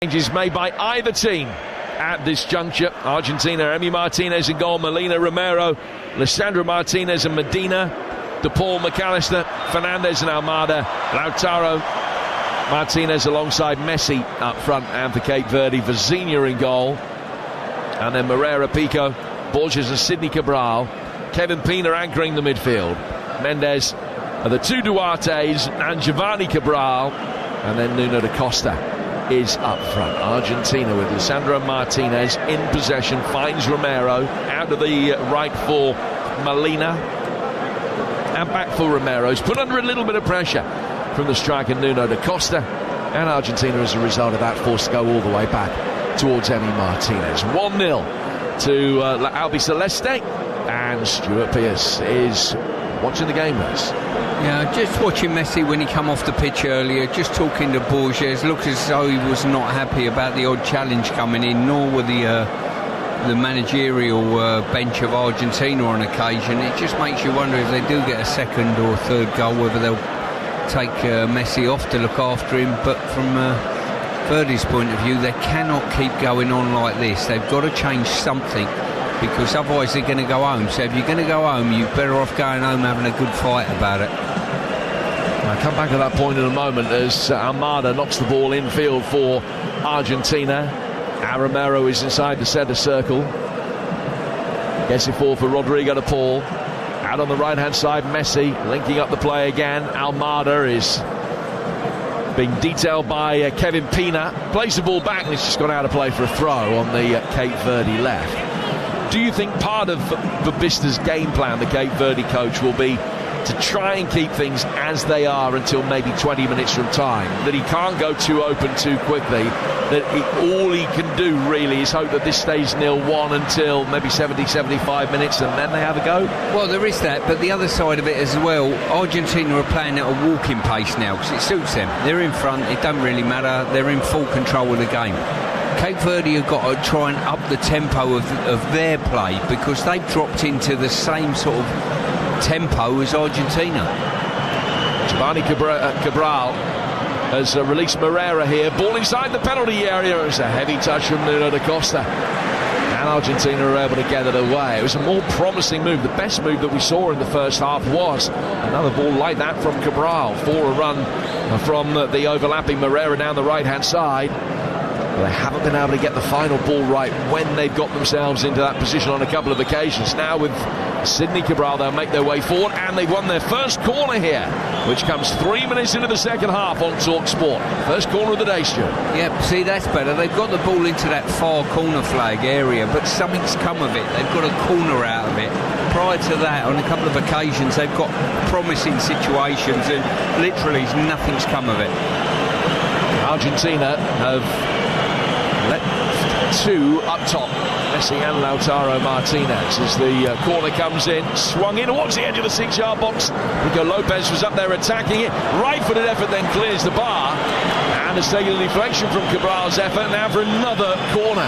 Changes made by either team at this juncture. Argentina, Emi Martinez in goal, Molina, Romero, Lisandro Martinez and Medina, De Paul, McAllister, Fernandez and Almada, Lautaro Martinez alongside Messi up front, and for Cape Verde, Vizinha in goal, and then Moreira, Pico, Borges and Sidney Cabral, Kevin Pina anchoring the midfield, Mendes, the two Duartes and Giovanni Cabral, and then Nuno da Costa is up front. Argentina with Lisandro Martinez in possession, finds Romero, out to the right for Molina, and back for Romero. He's put under a little bit of pressure from the striker Nuno da Costa, and Argentina as a result of that forced to go all the way back towards Emi Martinez. 1-0 to Albi Celeste, and Stuart Pearce is watching the game with us. Yeah, just watching Messi when he come off the pitch earlier, just talking to Borges, looked as though he was not happy about the odd challenge coming in, nor were the managerial bench of Argentina on occasion. It just makes you wonder if they do get a second or third goal, whether they'll take Messi off to look after him. But from Verde's point of view, they cannot keep going on like this. They've got to change something, because otherwise they're going to go home. So if you're going to go home, you're better off going home having a good fight about it. I'll come back to that point in a moment as Almada knocks the ball infield for Argentina. Romero is inside the centre circle. Gets it forward for Rodrigo de Paul. Out on the right-hand side, Messi linking up the play again. Almada is being detailed by Kevin Pina. Plays the ball back and it's just gone out of play for a throw on the Cape Verde left. Do you think part of Babista's game plan, the Cape Verde coach, will be to try and keep things as they are until maybe 20 minutes from time, that he can't go too open too quickly, that all he can do really is hope that this stays 0-1 until maybe 70-75 minutes and then they have a go? Well, there is that, but the other side of it as well, Argentina are playing at a walking pace now because it suits them. They're in front, it doesn't really matter, they're in full control of the game. Cape Verde have got to try and up the tempo of their play, because they've dropped into the same sort of tempo as Argentina. Giovanni Cabral has released Moreira here. Ball inside the penalty area. It was a heavy touch from Nuno da Costa, and Argentina were able to get it away. It was a more promising move. The best move that we saw in the first half was another ball like that from Cabral for a run from the overlapping Moreira down the right-hand side. But they haven't been able to get the final ball right when they've got themselves into that position on a couple of occasions. Now with Sidney Cabral, they'll make their way forward, and they've won their first corner here, which comes 3 minutes into the second half on Talk Sport. First corner of the day, Stuart. Yep, see, that's better. They've got the ball into that far corner flag area, but something's come of it. They've got a corner out of it. Prior to that, on a couple of occasions, they've got promising situations, and literally nothing's come of it. Argentina have left two up top, Messi and Lautaro Martinez, as the corner comes in, swung in towards the edge of the 6-yard box. Nico Lopez was up there attacking it, right-footed effort, then clears the bar, and has taken a deflection from Cabral's effort. Now for another corner.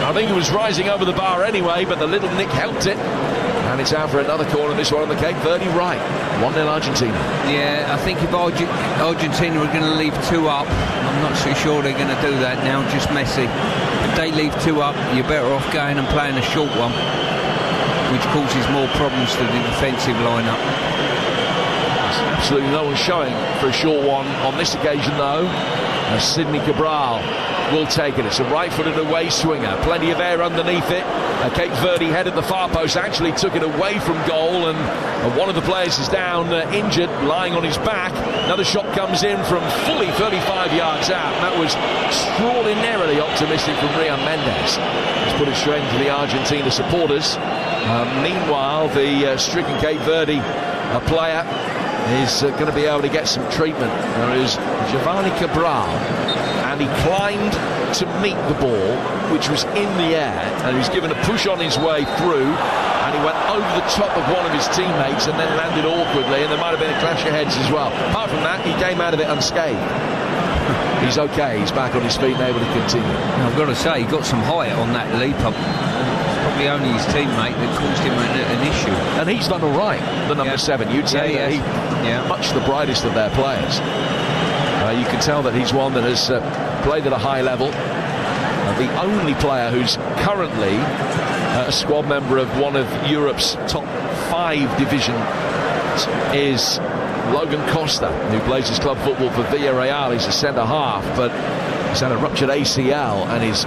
I think it was rising over the bar anyway, but the little nick helped it, and it's out for another corner, this one on the Cape Verde right. 1-0 Argentina. Yeah, I think if Argentina are going to leave two up, I'm not so sure they're going to do that now, just Messi. If they leave two up, you're better off going and playing a short one, which causes more problems to the defensive lineup. There's absolutely no one showing for a short one on this occasion, though. Sidney Cabral will take it. It's a right-footed away swinger. Plenty of air underneath it. Cape Verde head at the far post, actually took it away from goal, and one of the players is down injured, lying on his back. Another shot comes in from fully 35 yards out, and that was extraordinarily optimistic from Rian Mendes. He's put it straight into the Argentina supporters. Meanwhile, the stricken Cape Verde player is going to be able to get some treatment. There is Giovanni Cabral, and he climbed to meet the ball, which was in the air, and he was given a push on his way through, and he went over the top of one of his teammates and then landed awkwardly, and there might have been a clash of heads as well. Apart from that, he came out of it unscathed. He's okay, he's back on his feet and able to continue. I've got to say, he got some height on that leap up. Probably only his teammate that caused him an issue. And he's done all right, the number 7. You'd say that he's much the brightest of their players. You can tell that he's one that has played at a high level. The only player who's currently a squad member of one of Europe's top 5 divisions is Logan Costa, who plays his club football for Villarreal. He's a centre-half, but he's had a ruptured ACL and is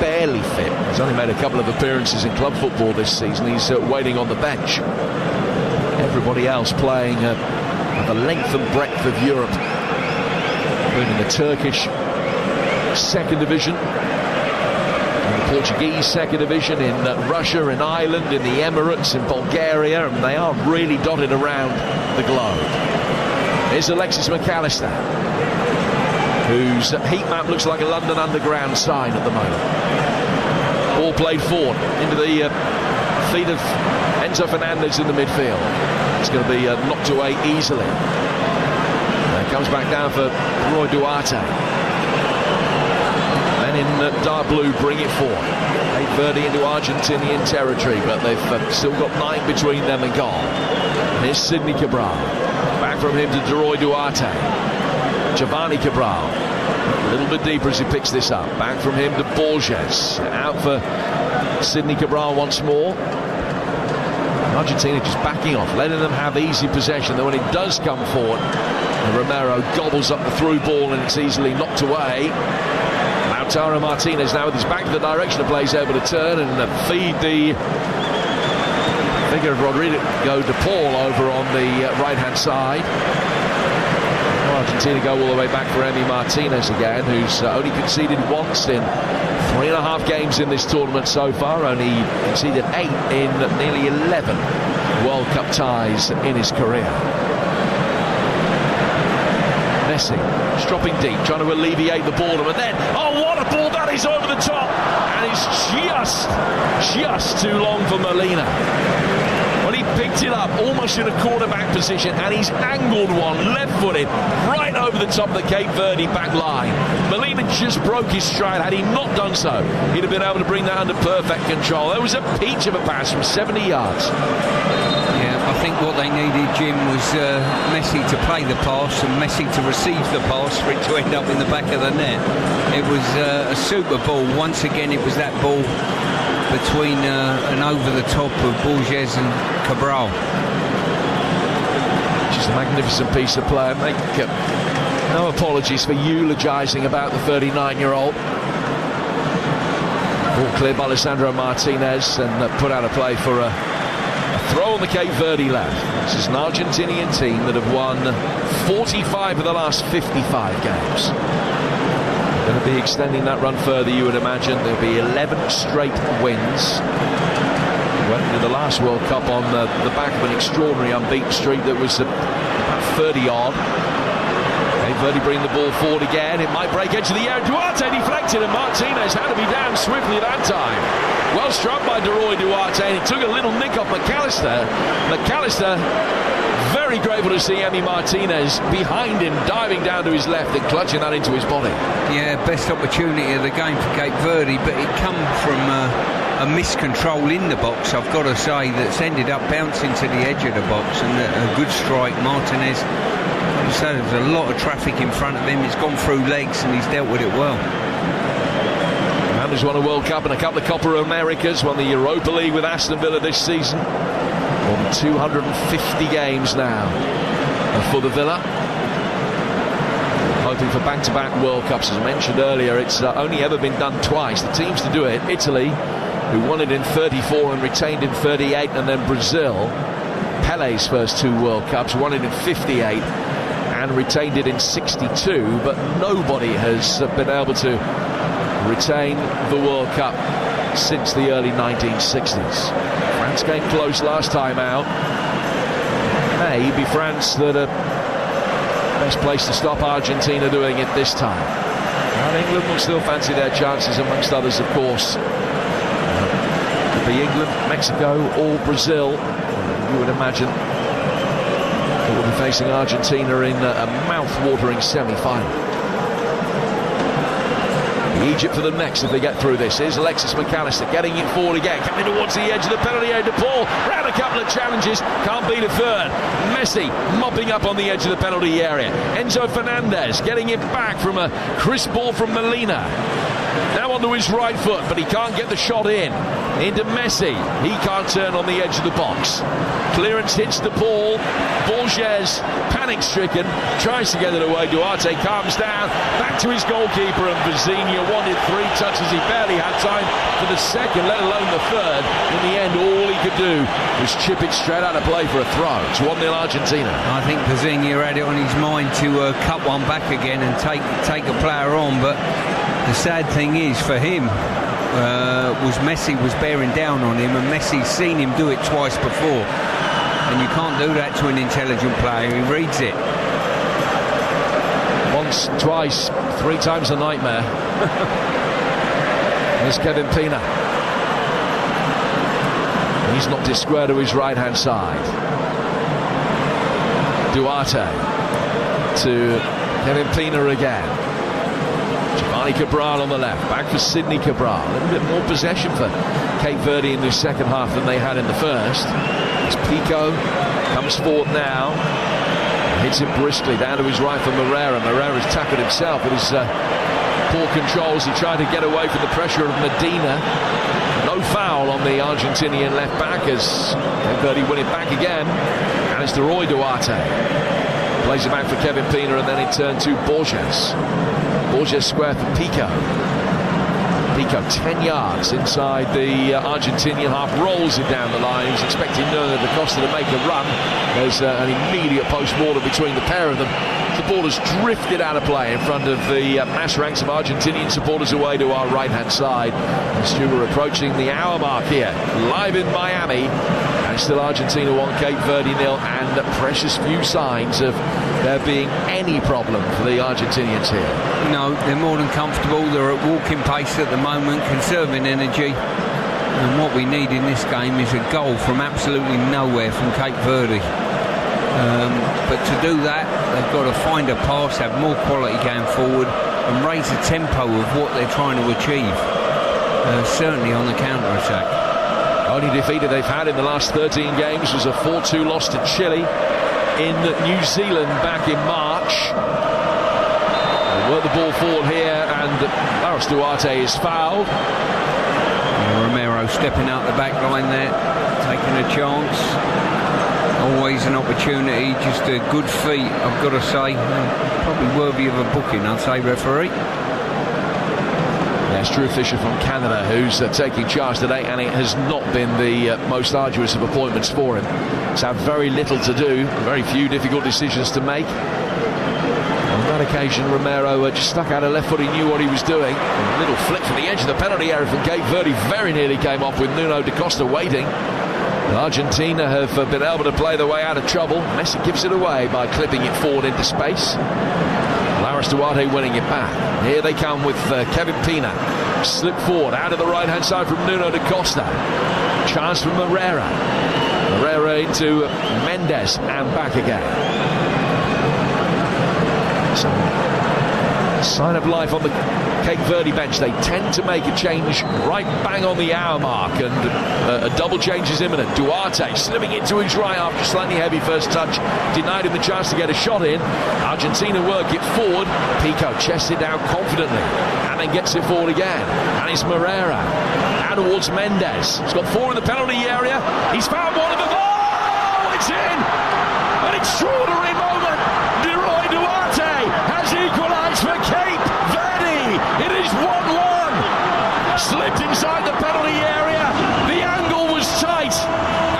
barely fit. He's only made a couple of appearances in club football this season. He's waiting on the bench. Everybody else playing at the length and breadth of Europe, including the Turkish second division, in the Portuguese second division, in Russia, in Ireland, in the Emirates, in Bulgaria, and they are really dotted around the globe. Here's Alexis McAllister, whose heat map looks like a London Underground sign at the moment. Ball played forward into the feet of Enzo Fernandez in the midfield. It's going to be knocked away easily. It comes back down for Roy Duarte. And in dark blue, bring it forward. Cape Verde into Argentinian territory, but they've still got 9 between them and goal. And here's Sidney Cabral. Back from him to Roy Duarte. Giovanni Cabral. A little bit deeper as he picks this up. Back from him to Borges. Out for Sidney Cabral once more. Argentina just backing off, letting them have easy possession. Then when it does come forward, Romero gobbles up the through ball and it's easily knocked away. Lautaro Martinez now with his back to the direction of play is able to turn and feed the figure of Rodrigo de Paul over on the right-hand side. Argentina go all the way back for Emi Martinez again, who's only conceded once in 3.5 games in this tournament so far, only conceded 8 in nearly 11 World Cup ties in his career. Messi, dropping deep, trying to alleviate the boredom, and then, oh, what a ball that is over the top, and it's just too long for Molina. Well, he picked it up almost in a quarterback position, and he's angled one left-footed right over the top of the Cape Verde back line. Molina just broke his stride. Had he not done so, he'd have been able to bring that under perfect control. There was a peach of a pass from 70 yards. Yeah, I think what they needed, Jim, was Messi to play the pass and Messi to receive the pass for it to end up in the back of the net. It was a super ball. Once again, it was that ball between and over the top of Borges and Cabral. Just a magnificent piece of play. Make no apologies for eulogising about the 39-year-old. Ball cleared by Alessandro Martinez and put out of play for a throw on the Cape Verde left. This is an Argentinian team that have won 45 of the last 55 games. Going to be extending that run further, you would imagine. There'll be 11 straight wins. Went into the last World Cup on the back of an extraordinary unbeaten streak that was about 30-odd. Cape Verde bring the ball forward again. It might break edge of the air. Duarte deflected, and Martinez had to be down swiftly that time. Well struck by Roy Duarte, and he took a little nick off McAllister. McAllister, very grateful to see Emi Martinez behind him, diving down to his left and clutching that into his body. Yeah, best opportunity of the game for Cape Verde, but it come from a miscontrol in the box, I've got to say, that's ended up bouncing to the edge of the box, and a good strike. Martinez, so there's a lot of traffic in front of him. He's gone through legs and he's dealt with it well. And he's won a World Cup and a couple of Copa Americas, won the Europa League with Aston Villa this season. On 250 games now for the Villa. Hoping for back-to-back World Cups. As I mentioned earlier, it's only ever been done twice. The teams to do it, Italy, who won it in 34 and retained in 38, and then Brazil, Pele's first 2 World Cups, won it in 58 and retained it in 62, but nobody has been able to retain the World Cup since the early 1960s. France came close last time out. May be France that are best place to stop Argentina doing it this time. And England will still fancy their chances, amongst others, of course. Could be England, Mexico, or Brazil. You would imagine they will be facing Argentina in a mouth-watering semi-final. Egypt for the next if they get through this. Here's Alexis McAllister getting it forward again, coming towards the edge of the penalty area. De Paul round a couple of challenges, can't beat a third. Messi mopping up on the edge of the penalty area. Enzo Fernandez getting it back from a crisp ball from Molina. Now onto his right foot, but he can't get the shot in. Into Messi, he can't turn on the edge of the box. Clearance hits De Paul. Borges, panic-stricken, tries to get it away. Duarte calms down, back to his goalkeeper, and Vizinha wanted 3 touches. He barely had time for the second, let alone the third. In the end, all he could do was chip it straight out of play for a throw. It's 1-0 Argentina. I think Vizinha had it on his mind to cut one back again and take a player on, but the sad thing is for him was Messi was bearing down on him, and Messi's seen him do it twice before, and you can't do that to an intelligent player. He reads it. Once, twice, 3 times a nightmare. There's Kevin Pina. He's knocked it square to his right hand side. Duarte to Kevin Pina again. Giovanni Cabral on the left, back for Sidney Cabral. A little bit more possession for Cape Verde in the second half than they had in the first. As Pico comes forward now, hits it briskly down to his right for Moreira. Moreira's tackled himself with his poor controls. He tried to get away from the pressure of Medina. No foul on the Argentinian left back as Cape Verde win it back again. And it's Roy Duarte. Plays it back for Kevin Pina, and then in turn to Borges. Borges square for Pico. Pico 10 yards inside the Argentinian half, rolls it down the line. He's expecting Nuno da Costa to make a run. There's an immediate post-mortem between the pair of them. The ball has drifted out of play in front of the mass ranks of Argentinian supporters away to our right-hand side. And Stu, we're approaching the hour mark here, live in Miami. And still Argentina 1, Cape Verde 0, and precious few signs of there being any problem for the Argentinians here. No, they're more than comfortable. They're at walking pace at the moment, conserving energy. And what we need in this game is a goal from absolutely nowhere from Cape Verde. But to do that, they've got to find a pass, have more quality going forward, and raise the tempo of what they're trying to achieve. Certainly on the counter-attack. Only defeat they've had in the last 13 games was a 4-2 loss to Chile in New Zealand back in March. They work the ball forward here, and Laros Duarte is fouled. Romero stepping out the back line there, taking a chance. Always an opportunity, just a good feat, I've got to say. Probably worthy of a booking, I'd say, referee. That's Drew Fisher from Canada, who's taking charge today, and it has not been the most arduous of appointments for him. He's had very little to do, very few difficult decisions to make. On that occasion, Romero just stuck out a left foot. He knew what he was doing. A little flick from the edge of the penalty area from Cape Verde very nearly came off with Nuno da Costa waiting. Argentina have been able to play their way out of trouble. Messi gives it away by clipping it forward into space. Laros Duarte winning it back. Here they come with Kevin Pina. Slip forward out of the right-hand side from Nuno da Costa. Chance from Moreira. Moreira into Mendes and back again. So, sign of life on the Cape Verde bench. They tend to make a change right bang on the hour mark, and a double change is imminent. Duarte slipping into his right after slightly heavy first touch, denied him the chance to get a shot in. Argentina work it forward. Pico chests it down confidently and then gets it forward again, and it's Moreira out towards Mendes. He's got 4 in the penalty area. He's found one of them. Oh, it's in! An extraordinary moment. Roy Duarte has equalised for Cape Verde. It is 1-1. Slipped inside the penalty area. The angle was tight,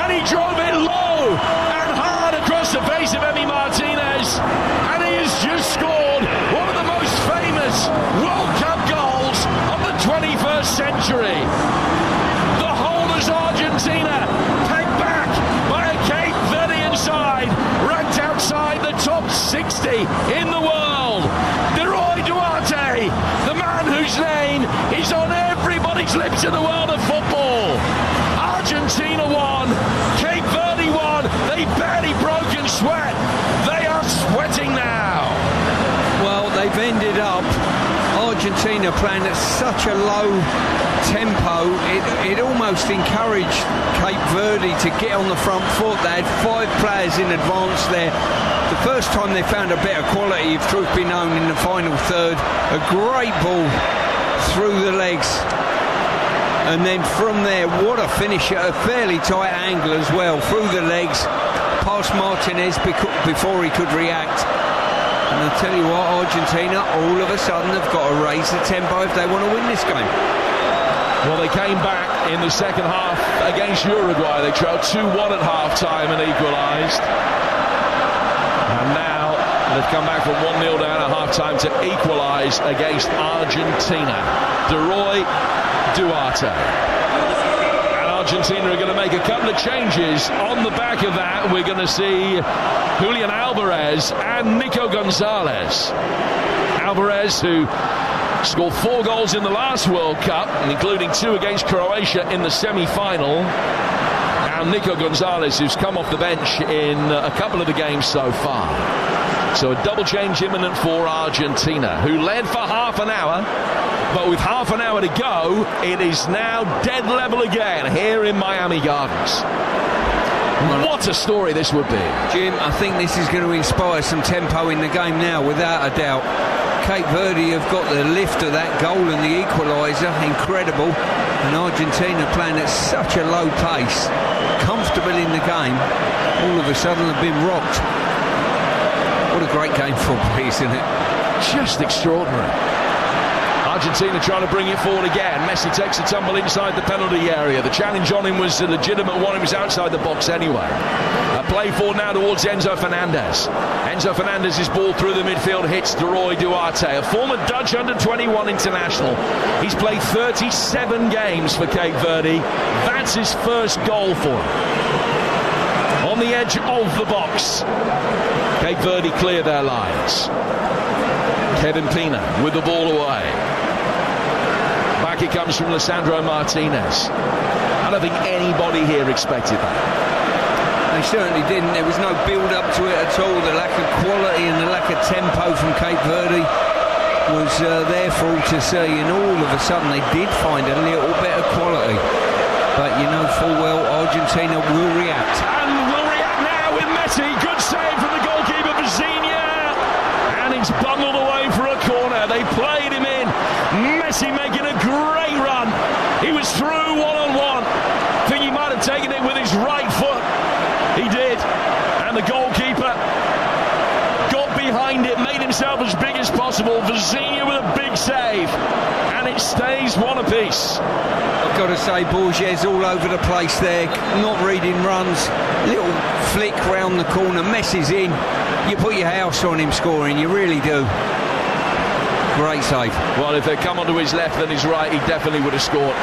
and he drove it low and hard across the face of Emi Martinez, and he has just scored one of the most famous World Cup goals of the 21st century. The whole is Argentina, pegged back by a Cape Verdean side, ranked outside the top 60 in the world. Roy Duarte, the man whose name is on everybody's lips in the world of football. Argentina won, Cape Verde won. They barely broke in sweat. They are sweating now. Well, they've ended up, Argentina Argentina playing at such a low tempo, it almost encouraged Cape Verde to get on the front foot. They had 5 players in advance there. The first time they found a better quality, if truth be known, in the final third. A great ball through the legs. And then from there, what a finish at a fairly tight angle as well. Through the legs, past Martinez before he could react. And I'll tell you what, Argentina all of a sudden have got to raise the tempo if they want to win this game. Well, they came back in the second half against Uruguay. They trailed 2-1 at half-time and equalised. And now they've come back from 1-0 down at half-time to equalise against Argentina. Duarte. And Argentina are going to make a couple of changes. On the back of that, we're going to see Julian Alvarez and Nico Gonzalez. Alvarez, who scored 4 goals in the last World Cup, including 2 against Croatia in the semi-final. And Nico Gonzalez, who's come off the bench in a couple of the games so far. So a double change imminent for Argentina, who led for half an hour. But with half an hour to go, it is now dead level again here in Miami Gardens. What a story this would be. Jim, I think this is going to inspire some tempo in the game now, without a doubt. Cape Verde have got the lift of that goal and the equaliser, incredible. And Argentina playing at such a low pace, comfortable in the game, all of a sudden have been rocked. What a great game football, isn't it? Just extraordinary. Argentina trying to bring it forward again. Messi takes a tumble inside the penalty area. The challenge on him was a legitimate one. He was outside the box anyway. A play forward now towards Enzo Fernandez. Enzo Fernandez's ball through the midfield hits Duarte, a former Dutch under-21 international. He's played 37 games for Cape Verde. That's his first goal for him. On the edge of the box. Cape Verde clear their lines. Kevin Pina with the ball away. Back it comes from Lisandro Martinez. I don't think anybody here expected that. They certainly didn't. There was no build-up to it at all. The lack of quality and the lack of tempo from Cape Verde was there for all to see. And all of a sudden they did find a little bit of quality. But you know full well Argentina will react. And will react now with Messi. Good save from the goalkeeper, Vizinha. And it's bundled away for a corner. They played him in. Messi making a great run. He was through one-on-one. Think he might have taken it with his right foot. He did. And the goalkeeper got behind it, made himself as big as possible. Vizinha with a big save. And it stays 1 apiece. I've got to say, Borges all over the place there, not reading runs. Little flick round the corner. Messi's in. You put your house on him scoring, you really do. Great save. Well, if they'd come onto his left than his right, he definitely would have scored.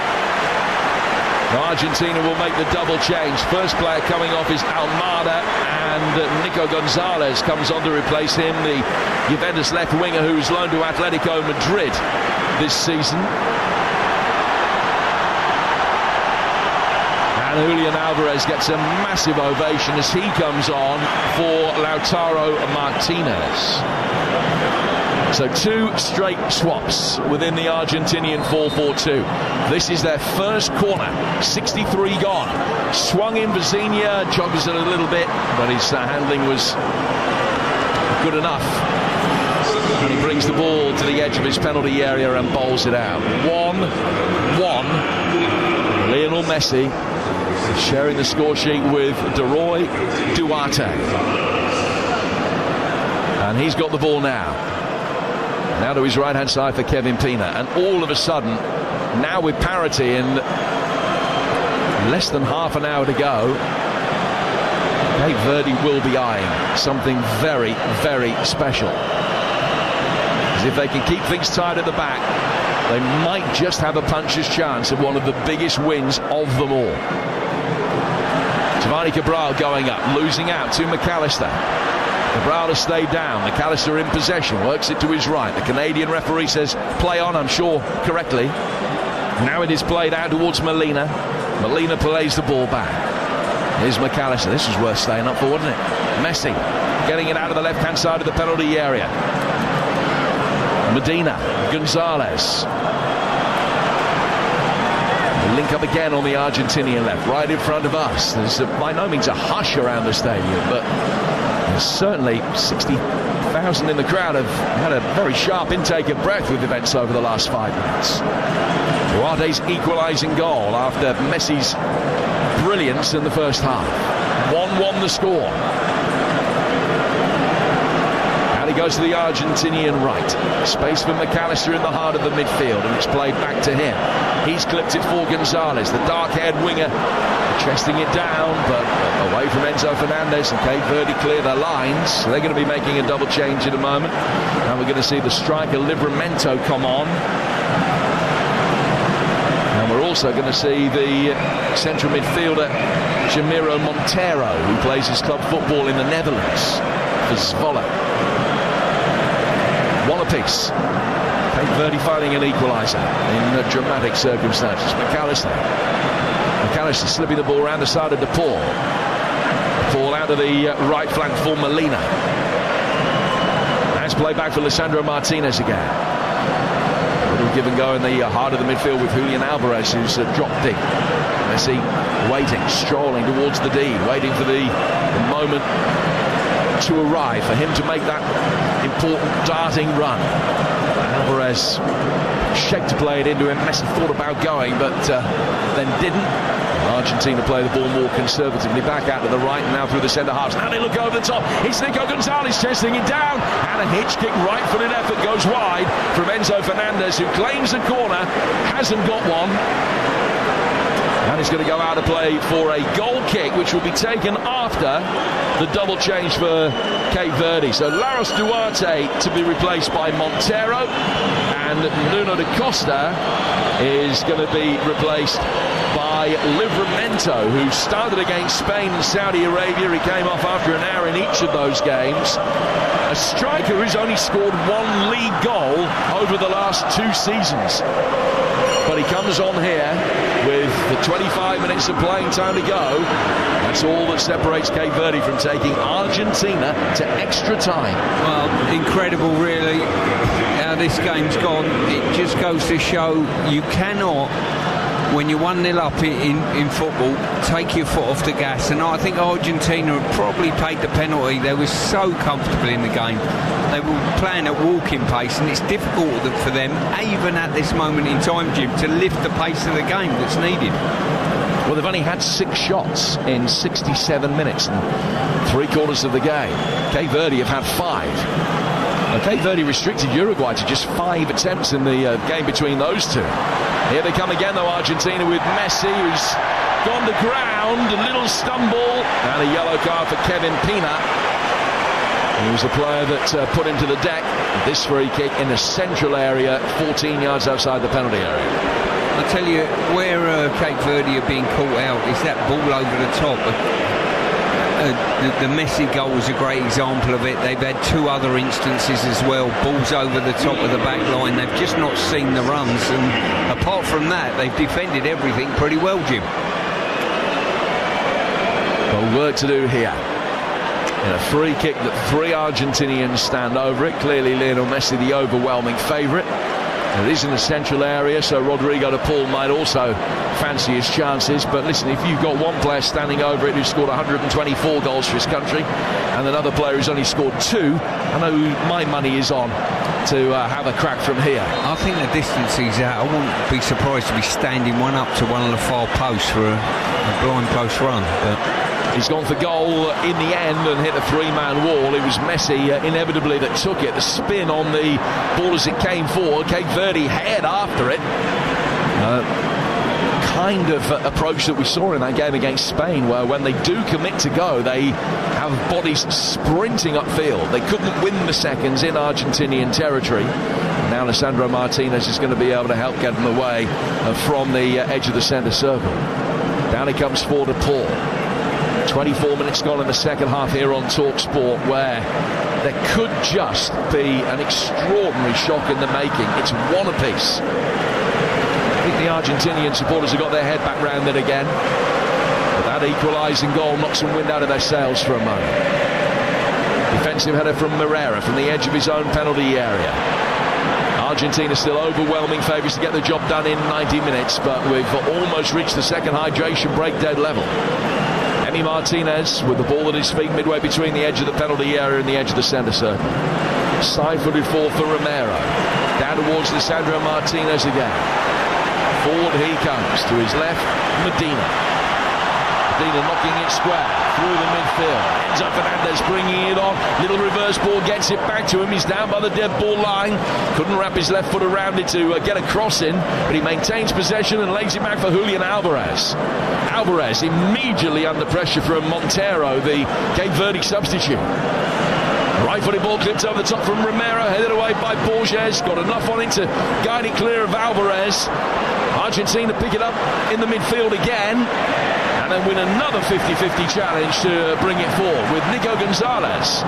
Now Argentina will make the double change. First player coming off is Almada, and Nico Gonzalez comes on to replace him, the Juventus left winger who's loaned to Atletico Madrid this season. And Julian Alvarez gets a massive ovation as he comes on for Lautaro Martinez. So 2 straight swaps within the Argentinian 4-4-2. This is their first corner. 63 gone. Swung in Vizinha, jogs it a little bit, but his handling was good enough. And he brings the ball to the edge of his penalty area and bowls it out. 1-1. Lionel Messi sharing the score sheet with Duarte. And he's got the ball now. Now to his right-hand side for Kevin Pina. And all of a sudden, now with parity in less than half an hour to go, Cape Verde will be eyeing something very, very special. Because if they can keep things tight at the back, they might just have a puncher's chance of one of the biggest wins of them all. Giovanni Cabral going up, losing out to McAllister. Cabral has stayed down. McAllister in possession, works it to his right. The Canadian referee says play on, I'm sure correctly. Now it is played out towards Molina. Molina plays the ball back. Here's McAllister. This was worth staying up for, wasn't it? Messi getting it out of the left-hand side of the penalty area. Medina, Gonzalez. We'll link up again on the Argentinian left, right in front of us. There's by no means a hush around the stadium, but there's certainly 60,000 in the crowd have had a very sharp intake of breath with events over the last 5 minutes. Duarte's equalising goal after Messi's brilliance in the first half. 1-1 the score. Now he goes to the Argentinian right. Space for McAllister in the heart of the midfield, and it's played back to him. He's clipped it for Gonzalez, the dark-haired winger, chesting it down, but away from Enzo Fernandez, and Cape Verde clear their lines. So they're going to be making a double change in a moment. Now we're going to see the striker Livramento come on. And we're also going to see the central midfielder Jamiro Montero, who plays his club football in the Netherlands for Zwolle. One apiece. Cape Verde finding an equaliser in dramatic circumstances. McAllister slipping the ball around the side of DePaul. Ball out of the right flank for Molina. That's play back for Lisandro Martinez again. A little give and go in the heart of the midfield with Julian Alvarez, who's dropped deep. Messi waiting, strolling towards the D, waiting for the moment to arrive for him to make that important darting run. Alvarez shaped to play it into him. Messi thought about going, but then didn't. Argentina play the ball more conservatively back out to the right and now through the centre halves. Now they look over the top. It's Nico Gonzalez chesting it down, and a hitch kick, right-footed effort goes wide from Enzo Fernandez, who claims a corner, hasn't got one. And he's going to go out of play for a goal kick, which will be taken after the double change for Cape Verde. So Laros Duarte to be replaced by Montero, and Nuno da Costa is going to be replaced by Livramento, who started against Spain and Saudi Arabia. He came off after an hour in each of those games. A striker who's only scored one league goal over the last 2 seasons. But he comes on here with the 25 minutes of playing time to go. That's all that separates Cape Verde from taking Argentina to extra time. Well, incredible really how this game's gone. It just goes to show you cannot, when you're 1-0 up in football, take your foot off the gas. And I think Argentina have probably paid the penalty. They were so comfortable in the game. They were playing at walking pace, and it's difficult for them, even at this moment in time, Jim, to lift the pace of the game that's needed. Well, they've only had 6 shots in 67 minutes and 3/4 of the game. Cape Verde have had 5. Cape Verde restricted Uruguay to just 5 attempts in the game between those two. Here they come again, though, Argentina, with Messi, who's gone to ground, a little stumble, and a yellow card for Kevin Pina. He was the player that put him to the deck. This free kick in the central area, 14 yards outside the penalty area. I tell you, where Cape Verde are being caught out is that ball over the top. The Messi goal was a great example of it. They've had 2 other instances as well. Balls over the top of the back line. They've just not seen the runs. And apart from that, they've defended everything pretty well, Jim. Well, work to do here. In a free kick that 3 Argentinians stand over it. Clearly Lionel Messi the overwhelming favourite. It is in the central area, so Rodrigo de Paul might also fancy his chances. But listen, if you've got one player standing over it who's scored 124 goals for his country, and another player who's only scored 2, I know who my money is on to have a crack from here. I think the distance he's at, I wouldn't be surprised to be standing one up to one of the far posts for a blind post run. But he's gone for goal in the end and hit a 3-man wall. It was Messi inevitably that took it. The spin on the ball as it came forward. Cape Verde head after it. Kind of approach that we saw in that game against Spain, where when they do commit to go, they have bodies sprinting upfield. They couldn't win the seconds in Argentinian territory. Now Lisandro Martinez is going to be able to help get them away from the edge of the centre circle. Down he comes for DePaul. 24 minutes gone in the second half here on TalkSport, where there could just be an extraordinary shock in the making. It's 1 apiece. I think the Argentinian supporters have got their head back round it again. But that equalising goal knocked some wind out of their sails for a moment. Defensive header from Moreira from the edge of his own penalty area. Argentina still overwhelming favourites to get the job done in 90 minutes, but we've almost reached the second hydration break, dead level. Emi Martinez with the ball at his feet midway between the edge of the penalty area and the edge of the centre circle. Side-footed for Romero. Down towards Lisandro Martinez again. Forward he comes. To his left, Medina. Medina knocking it square through the midfield. Enzo Fernandez bringing it on. Little reverse ball gets it back to him. He's down by the dead ball line. Couldn't wrap his left foot around it to get a cross in, but he maintains possession and lays it back for Julian Alvarez. Alvarez immediately under pressure from Montero, the Cape Verde substitute. Right-footed ball clipped over the top from Romero, headed away by Borges. Got enough on it to guide it clear of Alvarez. Argentina pick it up in the midfield again, and then win another 50-50 challenge to bring it forward with Nico Gonzalez.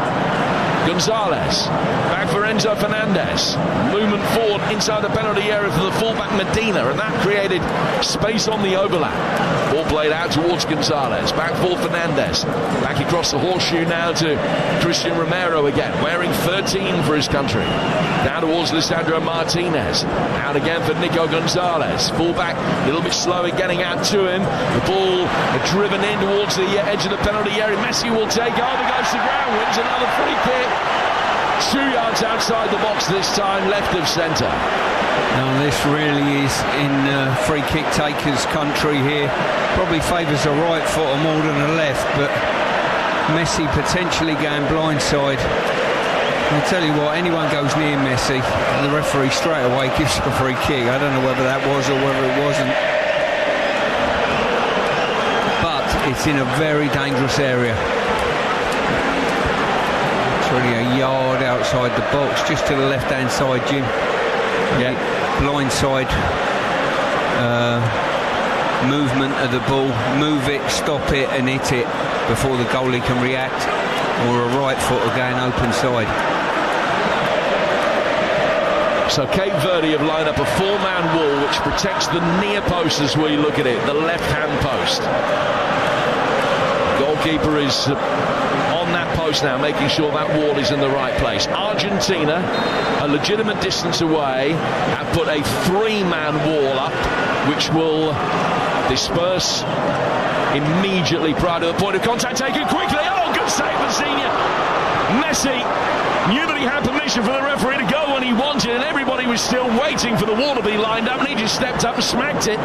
Gonzalez back for Enzo Fernandez. Movement forward inside the penalty area for the fullback Medina, and that created space on the overlap. Ball played out towards Gonzalez. Back for Fernandez. Back across the horseshoe now to Christian Romero again, wearing 13 for his country. Down towards Lisandro Martinez. Out again for Nico Gonzalez. Fullback a little bit slow in getting out to him. The ball driven in towards the edge of the penalty area. Messi will take over, goes to ground, wins another free kick. 2 yards outside the box this time, left of centre. Now this really is in free kick takers country here. Probably favours a right foot more than a left, but Messi potentially going blindside. I'll tell you what, anyone goes near Messi, the referee straight away gives a free kick. I don't know whether that was or whether it wasn't. But it's in a very dangerous area. Really a yard outside the box, just to the left-hand side, Jim. Yeah. Blindside movement of the ball. Move it, stop it, and hit it before the goalie can react, or a right foot again open side. So Cape Verde have lined up a four-man wall which protects the near post as we look at it, the left-hand post. Goalkeeper is on that post now, making sure that wall is in the right place. Argentina, a legitimate distance away, have put a three-man wall up, which will disperse immediately prior to the point of contact. Taken quickly. Oh, good save for Senior. Messi knew that he had permission from the referee to go when he wanted, and everybody was still waiting for the wall to be lined up, and he just stepped up and smacked it.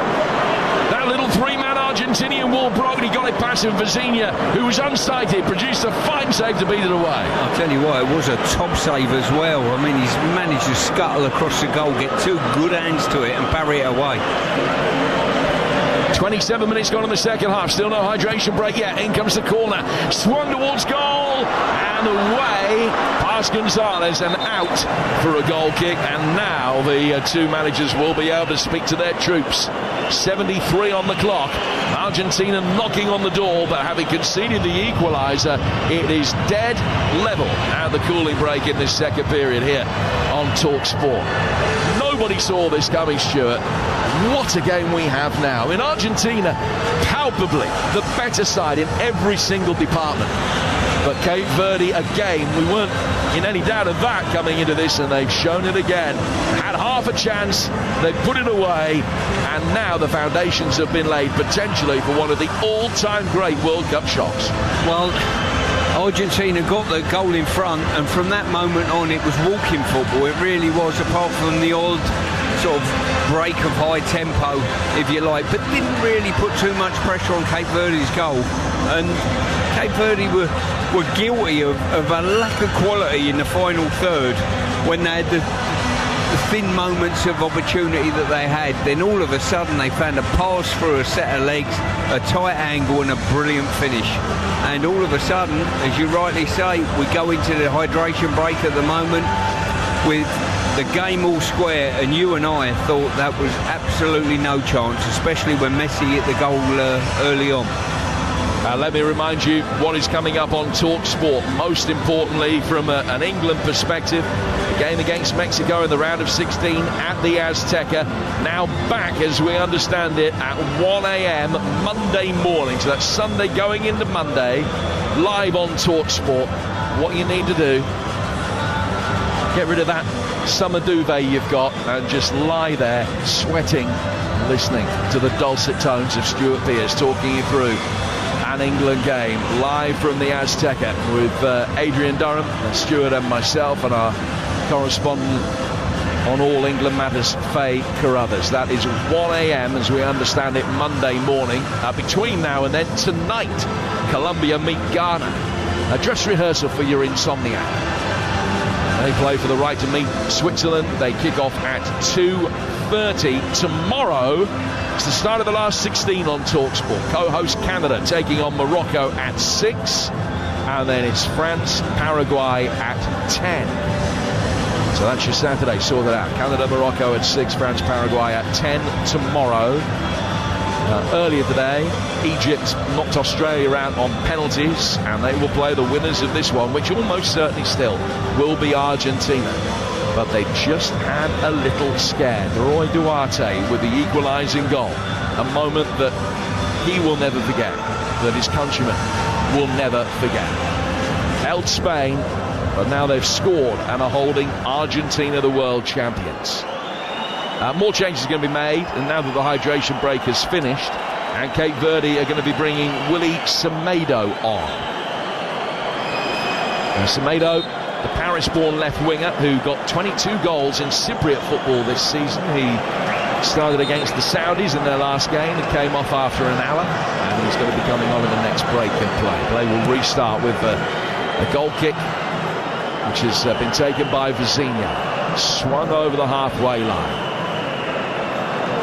That little three-man Argentinian wall broke, and he got it past him. Vizinha, who was unsighted, produced a fine save to beat it away. I'll tell you what, it was a top save as well. I mean, he's managed to scuttle across the goal, get two good hands to it and parry it away. 27 minutes gone in the second half. Still no hydration break yet. In comes the corner. Swung towards goal. And away past Gonzalez and out for a goal kick. And now the two managers will be able to speak to their troops. 73 on the clock. Argentina knocking on the door, but having conceded the equaliser, it is dead level at the cooling break in this second period here on TalkSport. Nobody saw this coming, Stuart. What a game we have now. In Argentina, palpably the better side in every single department. But Cape Verde, again, we weren't in any doubt of that coming into this, and they've shown it again. Had half a chance, they put it away, and now the foundations have been laid potentially for one of the all-time great World Cup shocks. Well, Argentina got the goal in front, and from that moment on it was walking football. It really was, apart from the odd sort of break of high tempo, if you like, but didn't really put too much pressure on Cape Verde's goal. And Cape Verde were guilty of a lack of quality in the final third when they had the thin moments of opportunity that they had. Then all of a sudden they found a pass through a set of legs, a tight angle and a brilliant finish. And all of a sudden, as you rightly say, we go into the hydration break at the moment with the game all square, and you and I thought that was absolutely no chance, especially when Messi hit the goal early on. Let me remind you what is coming up on TalkSport. Most importantly, from an England perspective, the game against Mexico in the round of 16 at the Azteca. Now back, as we understand it, at 1 a.m. Monday morning. So that's Sunday going into Monday, live on TalkSport. What you need to do, get rid of that summer duvet you've got and just lie there sweating, listening to the dulcet tones of Stuart Pearce talking you through an England game live from the Azteca with Adrian Durham, Stuart and myself, and our correspondent on All England Matters, Faye Carruthers. That is 1 a.m. as we understand it, Monday morning. Between now and then, tonight, Colombia meet Ghana. A dress rehearsal for your insomniac. They play for the right to meet Switzerland. They kick off at 2:30 tomorrow. It's the start of the last 16 on TalkSport. Co-host Canada taking on Morocco at 6, and then it's France, Paraguay at 10. So that's your Saturday sorted out. Canada, Morocco at 6, France, Paraguay at 10 tomorrow. Earlier today, Egypt knocked Australia out on penalties, and they will play the winners of this one, which almost certainly still will be Argentina. But they just had a little scare. Roy Duarte with the equalising goal. A moment that he will never forget, that his countrymen will never forget. Held Spain, but now they've scored and are holding Argentina the world champions. More changes are going to be made, and now that the hydration break has finished, and Cape Verde are going to be bringing Willy Semedo on. Semedo, the Paris-born left winger who got 22 goals in Cypriot football this season. He started against the Saudis in their last game and came off after an hour, and he's going to be coming on in the next break and play. Play will restart with a goal kick, which has been taken by Vizinha, swung over the halfway line.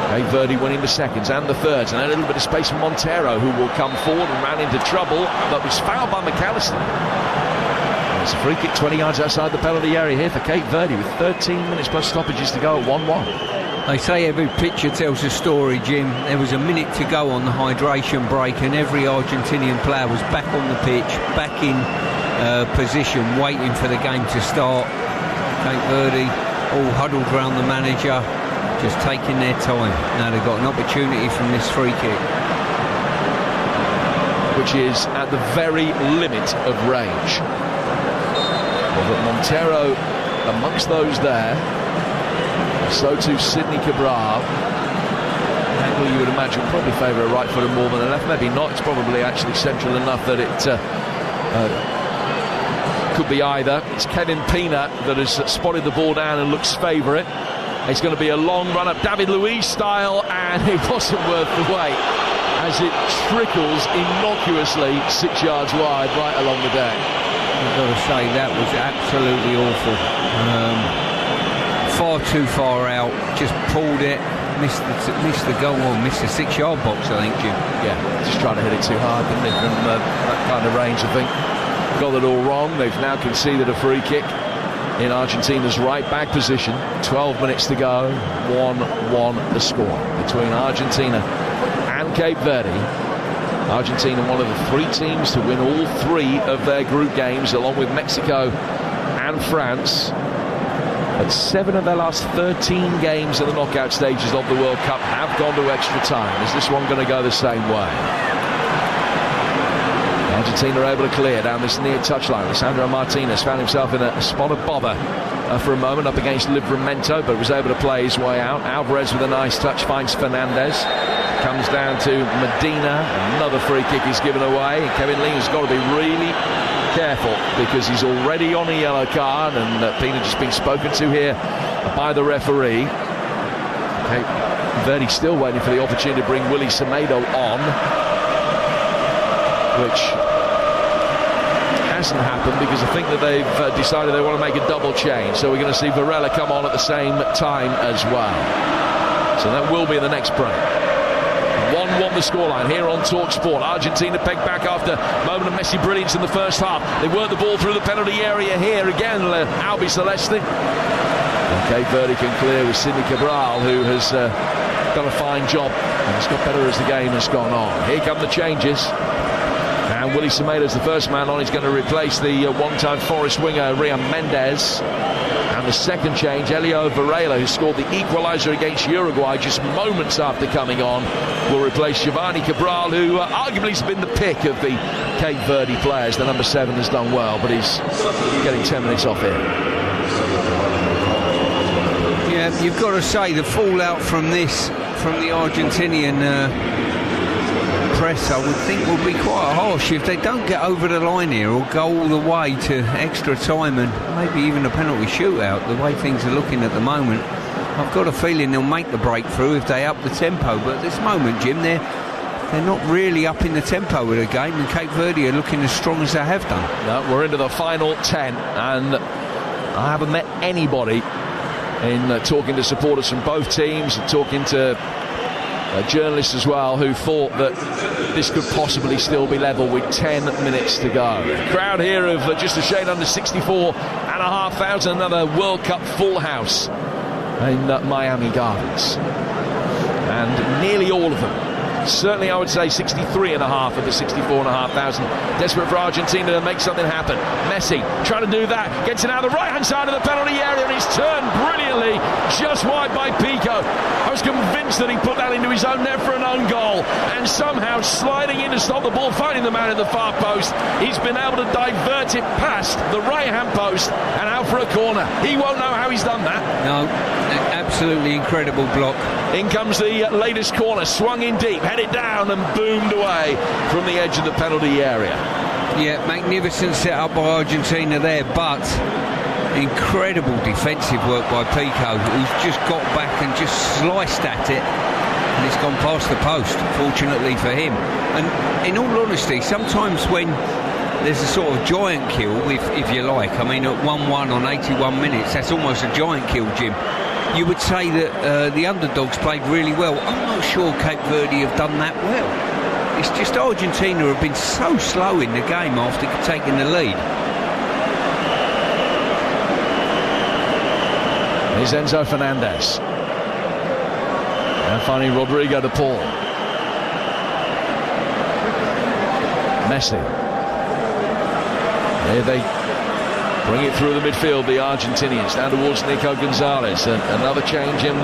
Cape Verde winning the seconds and the thirds, and a little bit of space for Montero, who will come forward and ran into trouble, but was fouled by McAllister. It's a free kick 20 yards outside the penalty area here for Cape Verde with 13 minutes plus stoppages to go at 1-1. They say every picture tells a story, Jim. There was a minute to go on the hydration break, and every Argentinian player was back on the pitch, back in position, waiting for the game to start. Cape Verde all huddled around the manager, just taking their time. Now they've got an opportunity from this free kick, which is at the very limit of range. But Montero amongst those there, so too Sidney Cabral. Angle you would imagine probably favour a right footer more than a left, maybe not. It's probably actually central enough that it could be either. It's Kevin Pina that has spotted the ball down and looks favourite. It's going to be a long run up David Luiz style, and it wasn't worth the wait as it trickles innocuously 6 yards wide right along the deck. I've got to say that was absolutely awful. Far too far out, just pulled it, missed the goal, or missed the 6 yard box, I think, Jim. Yeah, just trying to hit it too hard, didn't it, from that kind of range, I think. Got it all wrong. They've now conceded a free kick in Argentina's right back position. 12 minutes to go, 1-1 the score between Argentina and Cape Verde. Argentina, one of the three teams to win all three of their group games, along with Mexico and France. But 7 of their last 13 games in the knockout stages of the World Cup have gone to extra time. Is this one going to go the same way? Argentina are able to clear down this near touchline. Lisandro Martinez found himself in a spot of bother for a moment up against Livramento, but was able to play his way out. Alvarez with a nice touch finds Fernandez. Comes down to Medina. Another free kick is given away. Kevin Lee has got to be really careful because he's already on a yellow card, and Pina just been spoken to here by the referee. Okay, Verde still waiting for the opportunity to bring Willy Semedo on, which hasn't happened because I think that they've decided they want to make a double change. So we're going to see Varela come on at the same time as well. So that will be the next break. 1-1 the scoreline here on TalkSport. Argentina pegged back after a moment of Messi brilliance in the first half. They work the ball through the penalty area here again. Albi Celeste. And Cape Verde can clear with Sidney Cabral, who has done a fine job and it's got better as the game has gone on. Here come the changes. And Willy Semedo's the first man on. He's going to replace the one-time Forest winger Rian Mendes. And the second change, Elio Varela, who scored the equaliser against Uruguay just moments after coming on, will replace Giovanni Cabral, who arguably has been the pick of the Cape Verde players. The number 7 has done well, but he's getting 10 minutes off here. Yeah, you've got to say the fallout from this, from the Argentinian press, I would think will be quite harsh if they don't get over the line here or go all the way to extra time and maybe even a penalty shootout. The way things are looking at the moment, I've got a feeling they'll make the breakthrough if they up the tempo. But at this moment, Jim, they're not really up in the tempo of the game, and Cape Verde are looking as strong as they have done. No, we're into the final 10, and I haven't met anybody in talking to supporters from both teams and talking to journalists as well who thought that this could possibly still be level with 10 minutes to go. Crowd here of just a shade under 64,500, another World Cup full house in Miami Gardens, and nearly all of them, certainly I would say 63.5 of the 64,500, desperate for Argentina to make something happen. Messi trying to do that, gets it out of the right hand side of the penalty area, and he's turned brilliantly just wide by Pico. I was convinced that he put that into his own net for an own goal, and somehow sliding in to stop the ball, finding the man at the far post, he's been able to divert it past the right hand post and out for a corner. He won't know how he's done that. No, absolutely incredible block. In comes the latest corner, swung in deep, headed down and boomed away from the edge of the penalty area. Yeah, magnificent setup by Argentina there, but incredible defensive work by Pico, who's just got back and just sliced at it, and it's gone past the post, fortunately for him. And in all honesty, sometimes when there's a sort of giant kill, if you like, I mean at 1-1 on 81 minutes, that's almost a giant kill, Jim. You would say that the underdogs played really well. I'm not sure Cape Verde have done that well. It's just Argentina have been so slow in the game after taking the lead. Here's Enzo Fernandez. And finally Rodrigo de Paul. Messi. Here they bring it through the midfield, the Argentinians, down towards Nico Gonzalez. And another change in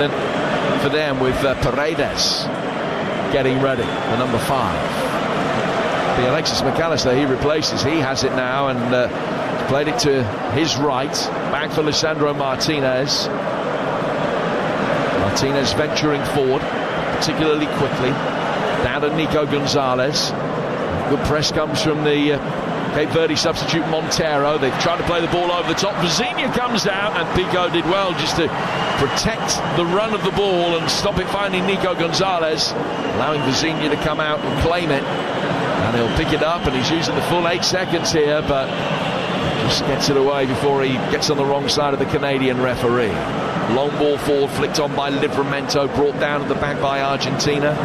for them with Paredes getting ready, the number 5. The Alexis McAllister, he replaces, he has it now, and played it to his right, back for Lisandro Martinez. Martinez venturing forward, particularly quickly, down to Nico Gonzalez. Good press comes from the Cape Verde substitute Montero. They've tried to play the ball over the top. Vizinha comes out, and Pico did well just to protect the run of the ball and stop it finding Nico Gonzalez, allowing Vizinha to come out and claim it. And he'll pick it up, and he's using the full 8 seconds here, but just gets it away before he gets on the wrong side of the Canadian referee. Long ball forward, flicked on by Livramento, brought down at the back by Argentina.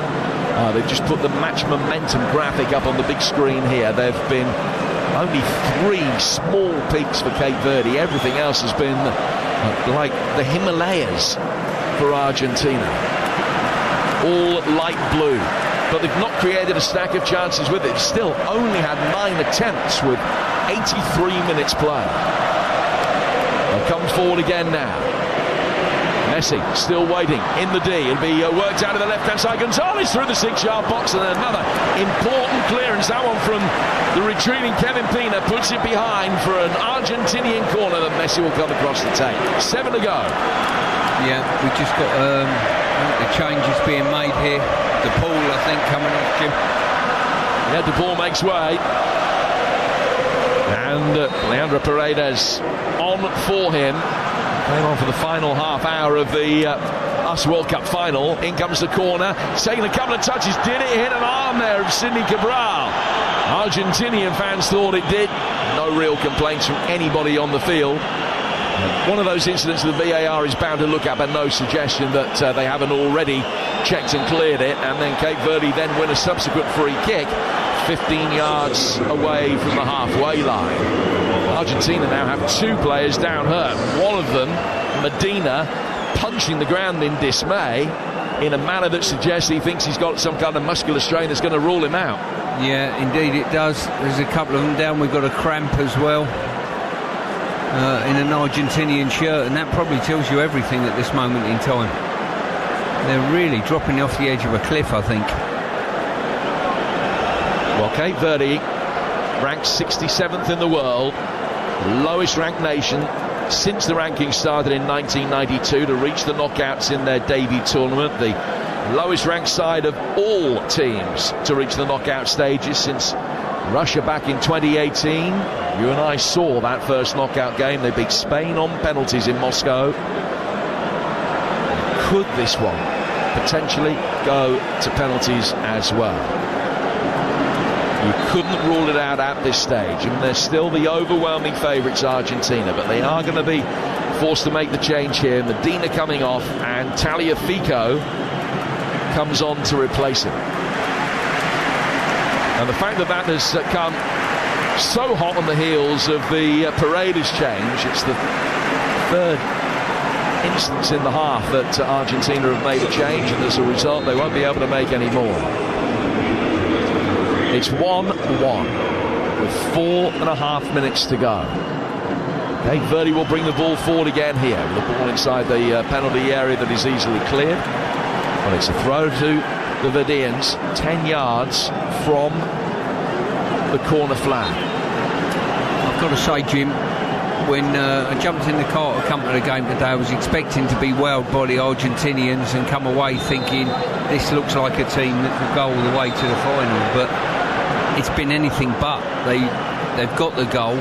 They've just put the match momentum graphic up on the big screen here. There have been only 3 small peaks for Cape Verde. Everything else has been like the Himalayas for Argentina. All light blue. But they've not created a stack of chances with it. Still only had 9 attempts with 83 minutes play. They'll come forward again now. Messi still waiting in the D. It'll be worked out of the left-hand side. Gonzalez through the 6-yard box, and another important clearance. That one from the retreating Kevin Pina puts it behind for an Argentinian corner that Messi will come across the tape. 7 to go. Yeah, we just got the changes being made here. De Paul, I think, coming off, Jim. Yeah, De Paul makes way. And Leandro Paredes on for him. Came on for the final half hour of the US World Cup final. In comes the corner. It's taken a couple of touches. Did it hit an arm there of Sidney Cabral? Argentinian fans thought it did. No real complaints from anybody on the field. One of those incidents the VAR is bound to look at, but no suggestion that they haven't already checked and cleared it. And then Cape Verde then win a subsequent free kick 15 yards away from the halfway line. Argentina now have 2 players down hurt. One of them, Medina, punching the ground in dismay in a manner that suggests he thinks he's got some kind of muscular strain that's going to rule him out. Yeah, indeed it does. There's a couple of them down. We've got a cramp as well in an Argentinian shirt, and that probably tells you everything at this moment in time. They're really dropping off the edge of a cliff, I think. Well, Cape Verde ranked 67th in the world, lowest ranked nation, since the ranking started in 1992 to reach the knockouts in their debut tournament. The lowest ranked side of all teams to reach the knockout stages since Russia back in 2018. You and I saw that first knockout game. They beat Spain on penalties in Moscow. Could this one potentially go to penalties as well? You couldn't rule it out at this stage, and they're still the overwhelming favourites, Argentina, but they are going to be forced to make the change here. Medina coming off, and Tagliafico comes on to replace him. And the fact that that has come so hot on the heels of the Paredes change, it's the third instance in the half that Argentina have made a change, and as a result they won't be able to make any more. It's 1-1 with 4.5 minutes to go. Cape Verde will bring the ball forward again here, with the ball inside the penalty area that is easily cleared. Well, it's a throw to the Verdeans, 10 yards from the corner flag. I've got to say, Jim, when I jumped in the car to come to the game today, I was expecting to be wowed by the Argentinians and come away thinking this looks like a team that could go all the way to the final, but it's been anything but. They've got the goal,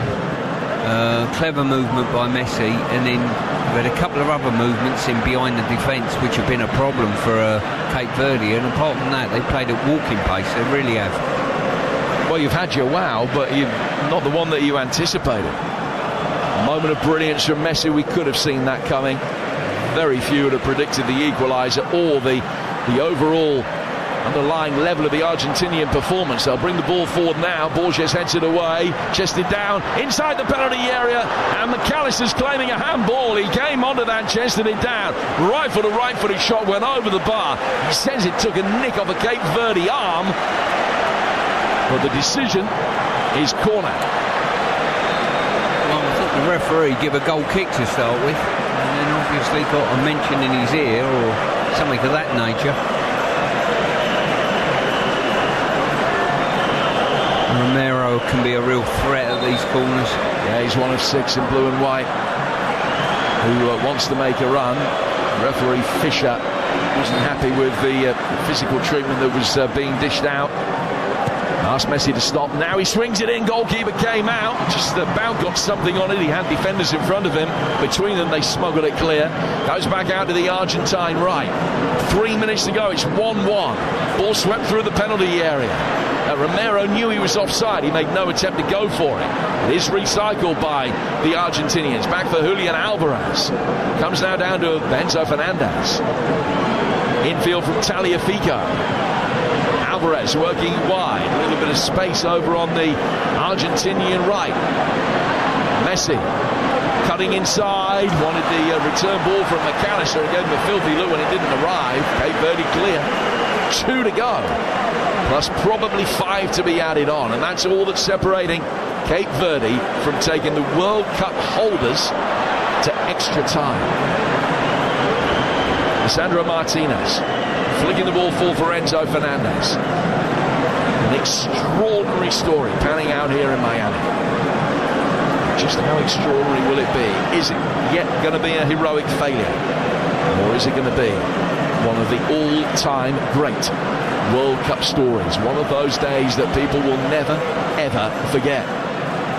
clever movement by Messi, and then we've had a couple of other movements in behind the defence which have been a problem for Cape Verde, and apart from that they've played at walking pace. They really have. Well, you've had your wow, but you've not the one that you anticipated. A moment of brilliance from Messi. We could have seen that coming. Very few would have predicted the equaliser or the overall underlying level of the Argentinian performance. They'll bring the ball forward now. Borges heads it away, chested down inside the penalty area, and McAllister's claiming a handball. He came onto that, chested it down. Right-footed shot went over the bar. He says it took a nick off a Cape Verde arm, but the decision is corner. Well, I think the referee gave a goal kick to start with, and then obviously got a mention in his ear or something of that nature. Romero can be a real threat at these corners. Yeah, he's one of 6 in blue and white who wants to make a run. Referee Fischer wasn't happy with the physical treatment that was being dished out. Asked Messi to stop. Now he swings it in. Goalkeeper came out. Just about got something on it. He had defenders in front of him. Between them, they smuggled it clear. Goes back out to the Argentine right. 3 minutes to go. It's 1-1. Ball swept through the penalty area. Romero knew he was offside. He made no attempt to go for it. It is recycled by the Argentinians. Back for Julian Alvarez. Comes now down to Enzo Fernandez. Infield from Tagliafico. Alvarez working wide. A little bit of space over on the Argentinian right. Messi cutting inside. Wanted the return ball from McAllister. It gave him a filthy look when it didn't arrive. Cape Verde clear. 2 to go. Plus probably 5 to be added on. And that's all that's separating Cape Verde from taking the World Cup holders to extra time. Lisandro Martinez flicking the ball full for Enzo Fernandez. An extraordinary story panning out here in Miami. Just how extraordinary will it be? Is it yet going to be a heroic failure? Or is it going to be one of the all-time great World Cup stories? One of those days that people will never, ever forget.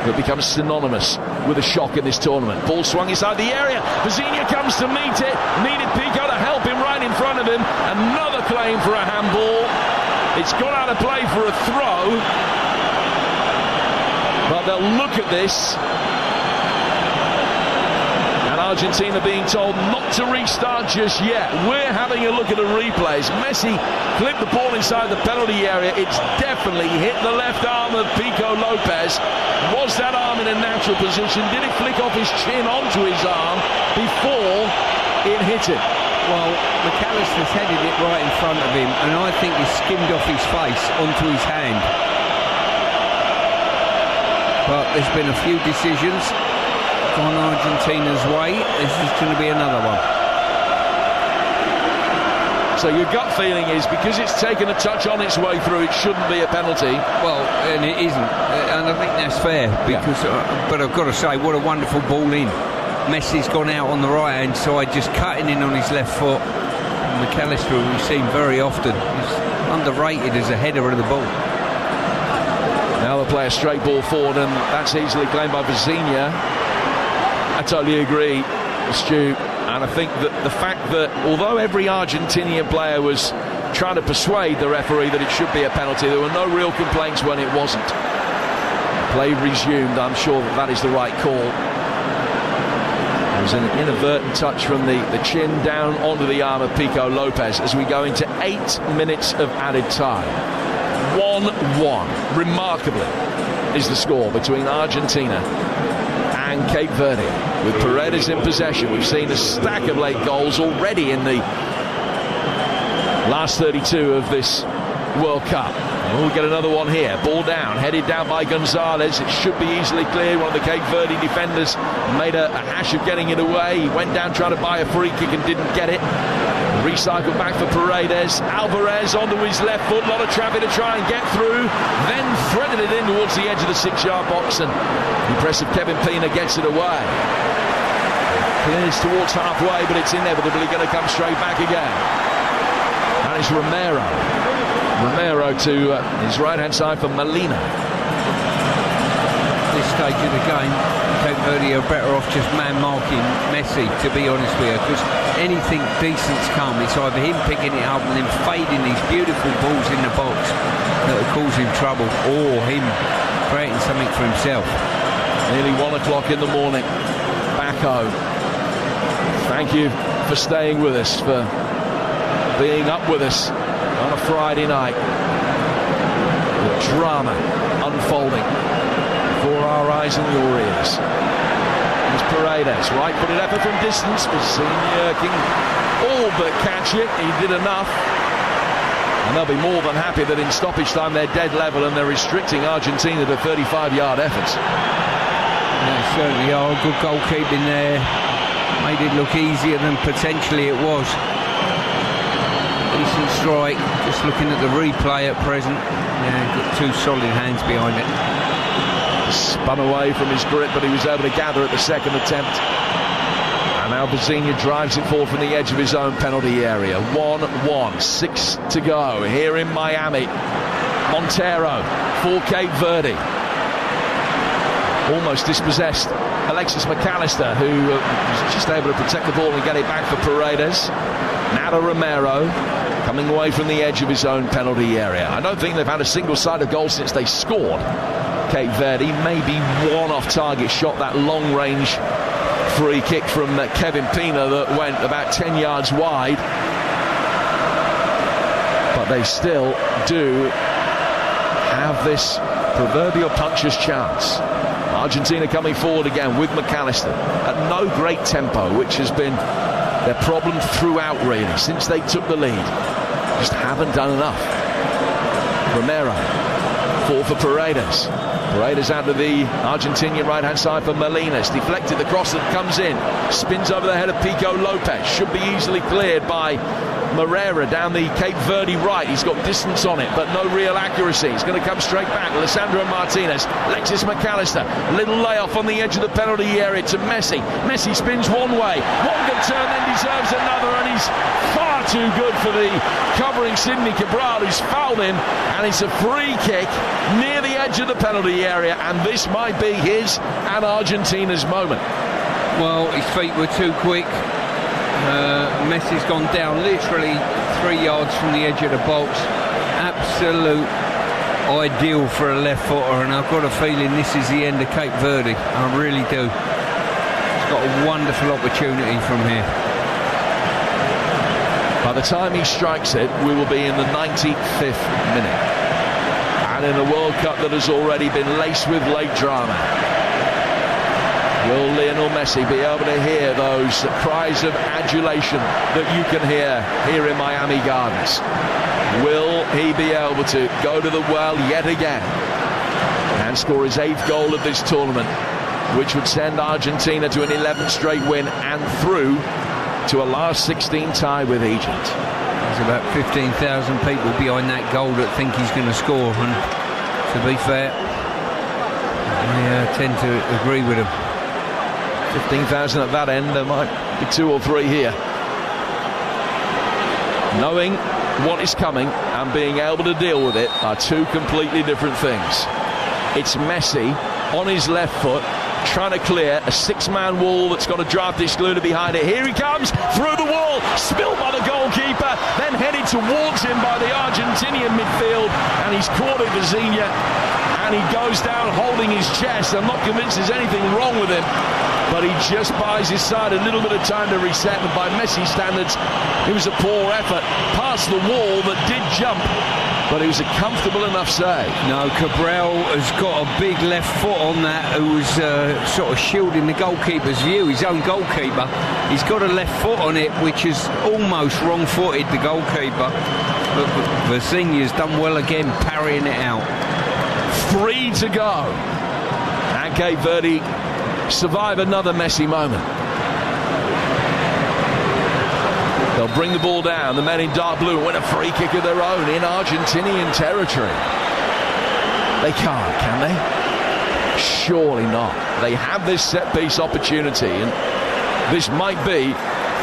That becomes synonymous with a shock in this tournament. Ball swung inside the area. Vizinha comes to meet it. Needed Pico to help him right in front of him. Another claim for a handball. It's gone out of play for a throw. But they'll look at this. And Argentina being told not to restart just yet. We're having a look at the replays. Messi clipped the ball inside the penalty area. It's definitely hit the left arm of Pico Lopez. Was that arm in a natural position? Did it flick off his chin onto his arm before it hit him? Well, McAllister's headed it right in front of him, and I think he skimmed off his face onto his hand. But there's been a few decisions gone Argentina's way. This is going to be another one. So your gut feeling is because it's taken a touch on its way through, it shouldn't be a penalty. Well, and it isn't, and I think that's fair. Because, but I've got to say, what a wonderful ball in. Messi's gone out on the right-hand side, just cutting in on his left foot. And McAllister, we've seen very often, is underrated as a header of the ball. Now they'll play a straight ball forward, and that's easily claimed by Vizinha. I totally agree, Stu. And I think that the fact that although every Argentinian player was trying to persuade the referee that it should be a penalty, there were no real complaints when it wasn't. Play resumed. I'm sure that is the right call. There was an inadvertent touch from the chin down onto the arm of Pico Lopez as we go into 8 minutes of added time. 1-1, remarkably, is the score between Argentina and Cape Verde. With Paredes in possession, we've seen a stack of late goals already in the last 32 of this World Cup. We'll get another one here. Ball down, headed down by Gonzalez. It should be easily cleared. One of the Cape Verde defenders made a hash of getting it away. He went down trying to buy a free kick and didn't get it. Recycled back for Paredes. Alvarez onto his left foot. A lot of traffic to try and get through. Then threaded it in towards the edge of the 6-yard box, and impressive Kevin Pina gets it away. Clears towards halfway, but it's inevitably going to come straight back again. That is Romero. Romero to his right-hand side for Molina. This stage of the game, Cape Verde are better off just man-marking Messi, to be honest with you, because anything decent's come, it's either him picking it up and then fading these beautiful balls in the box that will cause him trouble, or him creating something for himself. Nearly 1 o'clock in the morning, back home. Thank you for staying with us, for being up with us on a Friday night. The drama unfolding before our eyes and your ears. There's Paredes, right-footed effort from distance, but Senior can all but catch it. He did enough. And they'll be more than happy that in stoppage time they're dead level and they're restricting Argentina to 35-yard efforts. Yeah, certainly are. Good goalkeeping there. Made it look easier than potentially it was. Decent strike. Just looking at the replay at present. Yeah, got two solid hands behind it. Spun away from his grip, but he was able to gather at the second attempt. And now Vizinha drives it forward from the edge of his own penalty area. 1-1, 6 to go here in Miami. Montero for Cape Verde. Almost dispossessed Alexis McAllister, who was just able to protect the ball and get it back for Paredes. Now to Romero, coming away from the edge of his own penalty area. I don't think they've had a single-sided goal since they scored. Cape Verde, maybe one off-target shot, that long-range free kick from Kevin Pina that went about 10 yards wide. But they still do have this proverbial puncher's chance. Argentina coming forward again with McAllister at no great tempo, which has been their problem throughout, really, since they took the lead. Just haven't done enough. Romero, for Paredes. Paredes out to the Argentinian right-hand side for Molina. Deflected, the cross that comes in. Spins over the head of Pico Lopez. Should be easily cleared by Moreira down the Cape Verde right. He's got distance on it, but no real accuracy. He's going to come straight back. Lisandro Martinez, Alexis McAllister, little layoff on the edge of the penalty area to Messi. Messi spins one way. One good turn, then deserves another, and he's far too good for the covering Sidney Cabral, who's fouled him, and it's a free kick near the edge of the penalty area, and this might be his and Argentina's moment. Well, his feet were too quick. Messi's gone down literally 3 yards from the edge of the box. Absolute ideal for a left footer, and I've got a feeling this is the end of Cape Verde. I really do. He's got a wonderful opportunity from here. By the time he strikes it, we will be in the 95th minute. And in a World Cup that has already been laced with late drama. Will Lionel Messi be able to hear those cries of adulation that you can hear here in Miami Gardens? Will he be able to go to the well yet again and score his 8th goal of this tournament, which would send Argentina to an 11th straight win and through to a last 16 tie with Egypt? There's about 15,000 people behind that goal that think he's going to score, and to be fair, I tend to agree with him. 15,000 at that end, there might be 2 or 3 here. Knowing what is coming and being able to deal with it are 2 completely different things. It's Messi on his left foot, trying to clear a 6-man wall that's got a draft excluder behind it. Here he comes, through the wall, spilled by the goalkeeper, then headed towards him by the Argentinian midfield, and he's caught it, Vizinha, and he goes down holding his chest. I'm not convinced there's anything wrong with him, but he just buys his side a little bit of time to reset, and by Messi standards, it was a poor effort past the wall that did jump, but it was a comfortable enough save. No, Cabral has got a big left foot on that, who was sort of shielding the goalkeeper's view, his own goalkeeper. He's got a left foot on it, which is almost wrong-footed, the goalkeeper. But Vizinha's done well again, parrying it out. 3 to go. And Cape Verde survive another Messi moment. They'll bring the ball down. The men in dark blue win a free kick of their own in Argentinian territory. They can't, can they? Surely not. They have this set-piece opportunity, and this might be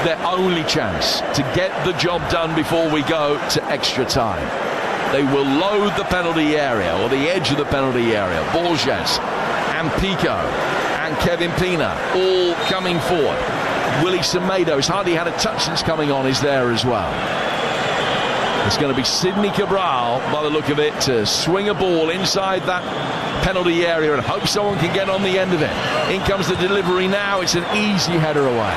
their only chance to get the job done before we go to extra time. They will load the penalty area, or the edge of the penalty area. Borges and Pico and Kevin Pina all coming forward. Willie Semedo has hardly had a touch since coming on, is there as well. It's going to be Sidney Cabral, by the look of it, to swing a ball inside that penalty area and hope someone can get on the end of it. In comes the delivery now. It's an easy header away.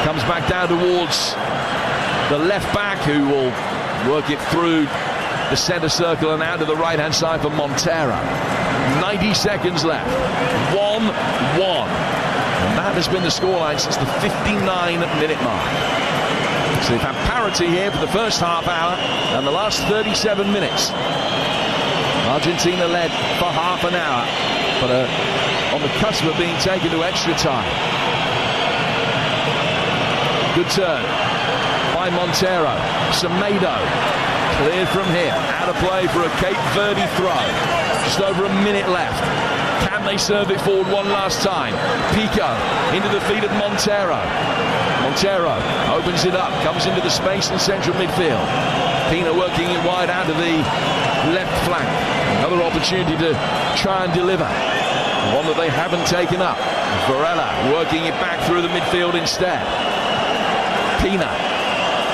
Comes back down towards the left back, who will work it through the centre circle and out to the right-hand side for Montero. 90 seconds left. 1-1. And that has been the scoreline since the 59-minute mark. So they've had parity here for the first half hour and the last 37 minutes. Argentina led for half an hour, but on the cusp of being taken to extra time. Good turn by Montero. Semedo cleared from here. Out of play for a Cape Verde throw. Just over a minute left. Can they serve it forward one last time? Pico into the feet of Montero. Montero opens it up, comes into the space in central midfield. Pina working it wide out to the left flank. Another opportunity to try and deliver. One that they haven't taken up. Varela working it back through the midfield instead. Pina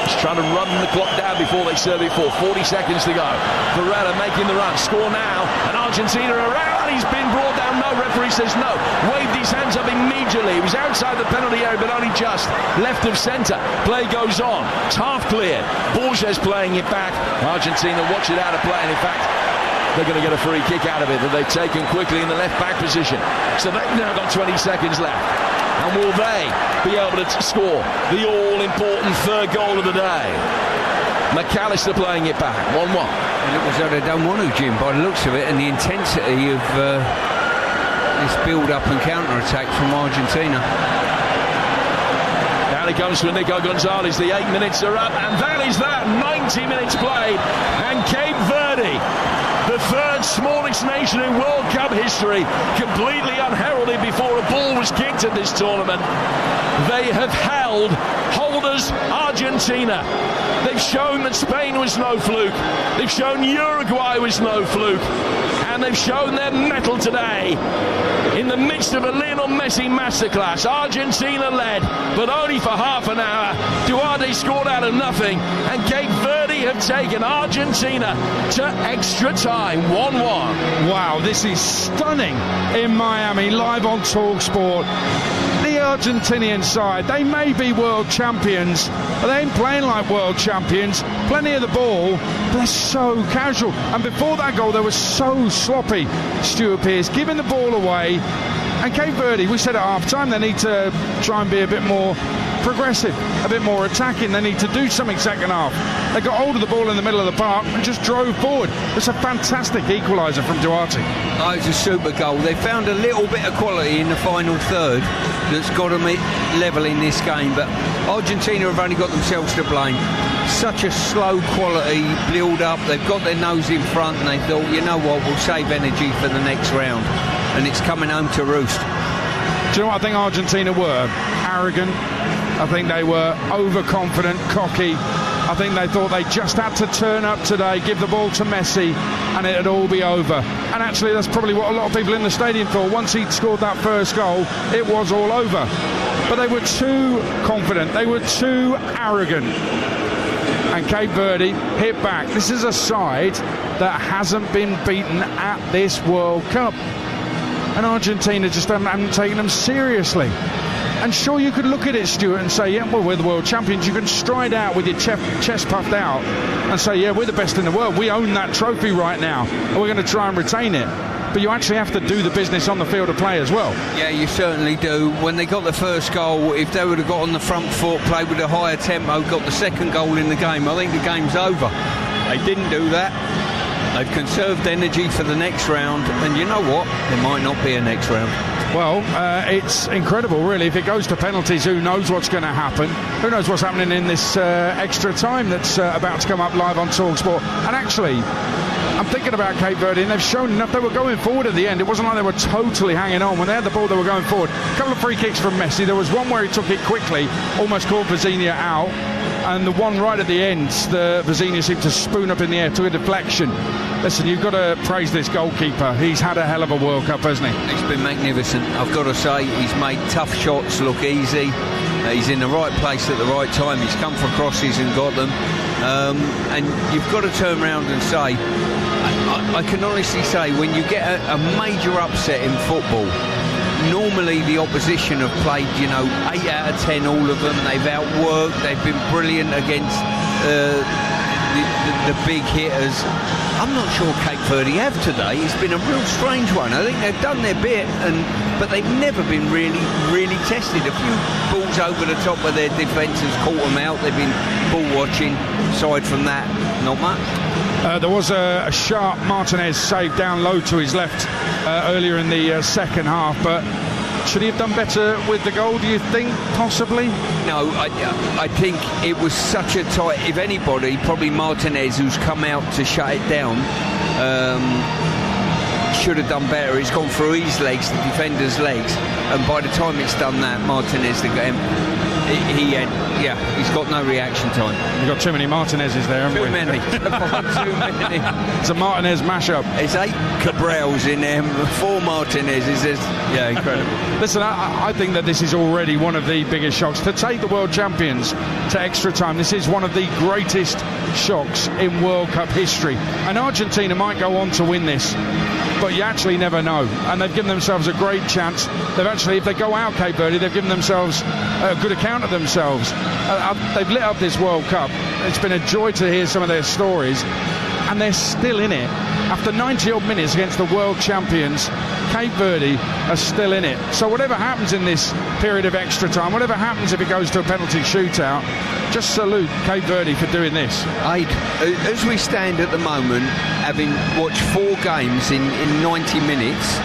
is trying to run the clock down before they serve it for 40 seconds to go. Varela making the run. Score now. And Argentina around. He's been brought down. No, referee says no. Waved his hands up immediately. He was outside the penalty area, but only just left of centre. Play goes on. It's half cleared. Borges playing it back. Argentina watch it out of play. And in fact, they're going to get a free kick out of it that they've taken quickly in the left back position. So they've now got 20 seconds left. And will they be able to score the all-important third goal of the day? McAllister playing it back, 1-1. And it was that they don't want to, Jim, by the looks of it, and the intensity of this build-up and counter-attack from Argentina. Down it comes for Nico Gonzalez. The 8 minutes are up, and that is that. 90 minutes played, and Cape Verde, the third smallest nation in World Cup history, completely unheralded before a ball was kicked at this tournament. They have held holders Argentina. They've shown that Spain was no fluke. They've shown Uruguay was no fluke. And they've shown their mettle today. In the midst of a Lionel Messi masterclass, Argentina led, but only for half an hour. Duarte scored out of nothing, and Cape Verde have taken Argentina to extra time, 1-1. Wow, this is stunning in Miami, live on TalkSport. The Argentinian side, they may be world champions, but they ain't playing like world champions. Plenty of the ball, but they're so casual. And before that goal, they were so sloppy. Stuart Pearce giving the ball away. And Cape Verde, we said at half-time, they need to try and be a bit more progressive, a bit more attacking. They need to do something second half. They got hold of the ball in the middle of the park and just drove forward. It's a fantastic equaliser from Duarte. Oh, it's a super goal. They found a little bit of quality in the final third that's got them level in this game, but Argentina have only got themselves to blame. Such a slow quality build up. They've got their nose in front and they thought, you know what, we'll save energy for the next round, and it's coming home to roost. you know what I think Argentina were? Arrogant. I think they were overconfident, cocky. I think they thought they just had to turn up today, give the ball to Messi, and it'd all be over. And actually, that's probably what a lot of people in the stadium thought. Once he'd scored that first goal, it was all over. But they were too confident. They were too arrogant. And Cape Verde hit back. This is a side that hasn't been beaten at this World Cup. And Argentina just haven't taken them seriously. And sure, you could look at it, Stuart, and say, yeah, well, we're the world champions. You can stride out with your chest puffed out and say, yeah, we're the best in the world. We own that trophy right now, and we're going to try and retain it. But you actually have to do the business on the field of play as well. Yeah, you certainly do. When they got the first goal, if they would have got on the front foot, played with a higher tempo, got the second goal in the game, I think the game's over. They didn't do that. They've conserved energy for the next round, and you know what? There might not be a next round. Well, it's incredible, really. If it goes to penalties, who knows what's going to happen? Who knows what's happening in this extra time that's about to come up live on TalkSport? And actually, I'm thinking about Cape Verde, and they've shown enough. They were going forward at the end. It wasn't like they were totally hanging on. When they had the ball, they were going forward. A couple of free kicks from Messi. There was one where he took it quickly, almost caught Vizinha out. And the one right at the end, the Vizinha seemed to spoon up in the air, took a deflection. Listen, you've got to praise this goalkeeper. He's had a hell of a World Cup, hasn't he? He's been magnificent. I've got to say, he's made tough shots look easy. He's in the right place at the right time. He's come for crosses and got them. And you've got to turn around and say, I can honestly say, when you get a major upset in football, normally the opposition have played, 8 out of 10, all of them. They've outworked, they've been brilliant against the big hitters. I'm not sure Cape Verde have today. It's been a real strange one. I think they've done their bit, but they've never been really tested. A few balls over the top of their defence has caught them out. They've been ball watching. Aside from that, not much. There was a sharp Martinez save down low to his left earlier in the second half, but should he have done better with the goal, do you think, possibly? No, I think it was such a tight... If anybody, probably Martinez, who's come out to shut it down, should have done better. It's gone through his legs, the defender's legs, and by the time it's done that, Martinez, he's got no reaction time. You've got too many Martinezes there, haven't we? Too many. Too many. It's a Martinez mashup. There's 8 Cabrals in there, 4 Martinezes. Yeah, incredible. Listen, I think that this is already one of the biggest shocks. To take the world champions to extra time, this is one of the greatest shocks in World Cup history. And Argentina might go on to win this, but you actually never know. And they've given themselves a great chance. They've actually, if they go out Cape Verde, they've given themselves a good account of themselves. They've lit up this World Cup. It's been a joy to hear some of their stories, and they're still in it. After 90 odd minutes against the world champions, Cape Verde are still in it. So whatever happens in this period of extra time, whatever happens if it goes to a penalty shootout, just salute Cape Verde for doing this. As we stand at the moment, having watched 4 games in 90 minutes,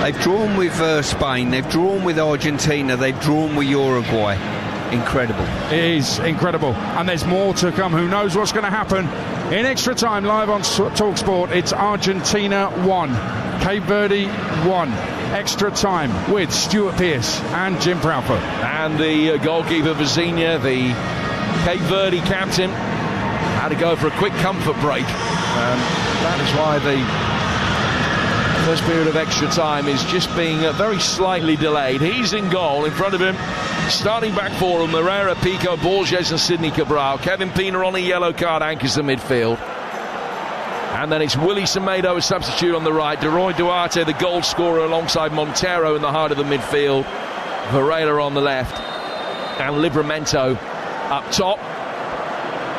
they've drawn with Spain, they've drawn with Argentina, they've drawn with Uruguay. Incredible. It is incredible, and there's more to come. Who knows what's going to happen in extra time live on TalkSport. It's Argentina 1, Cape Verde 1. Extra time with Stuart Pearce and Jim Proudfoot. And the goalkeeper Vizinha, the Cape Verde captain, had to go for a quick comfort break. That is why the first period of extra time is just being very slightly delayed. He's in goal. In front of him, starting back for him, Herrera, Pico, Borges and Sidney Cabral. Kevin Pina on a yellow card anchors the midfield. And then it's Willy Semedo, a substitute on the right. De Roy Duarte, the goal scorer, alongside Montero in the heart of the midfield. Varela on the left. And Livramento up top.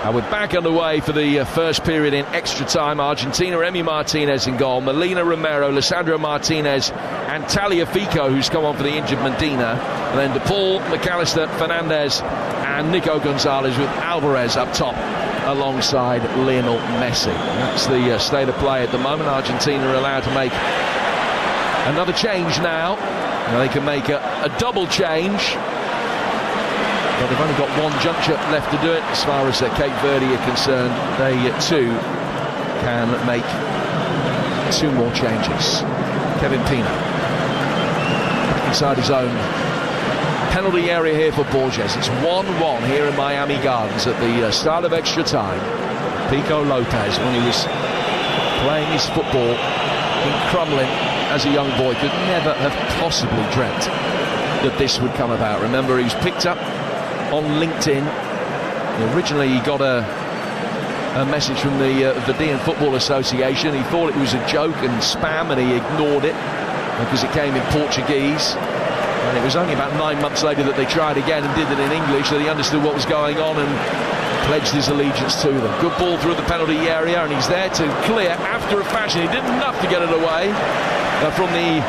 And we're back underway for the first period in extra time. Argentina, Emi Martinez in goal. Molina, Romero, Lisandro Martinez and Tagliafico, who's come on for the injured Medina. And then DePaul, McAllister, Fernandez and Nico Gonzalez with Alvarez up top alongside Lionel Messi. That's the state of play at the moment. Argentina are allowed to make another change now. They can make a double change. But they've only got one juncture left to do it. As far as Cape Verde are concerned, they too can make 2 more changes. Kevin Pina back inside his own penalty area here for Borges. It's 1-1 here in Miami Gardens at the start of extra time. Pico Lopez, when he was playing his football in Crumlin as a young boy, could never have possibly dreamt that this would come about. Remember, he was picked up on LinkedIn. Originally he got a message from the Verdean Football Association. He thought it was a joke and spam, and he ignored it because it came in Portuguese. And it was only about 9 months later that they tried again and did it in English, that he understood what was going on and pledged his allegiance to them. Good ball through the penalty area, and he's there to clear after a fashion. He did enough to get it away from the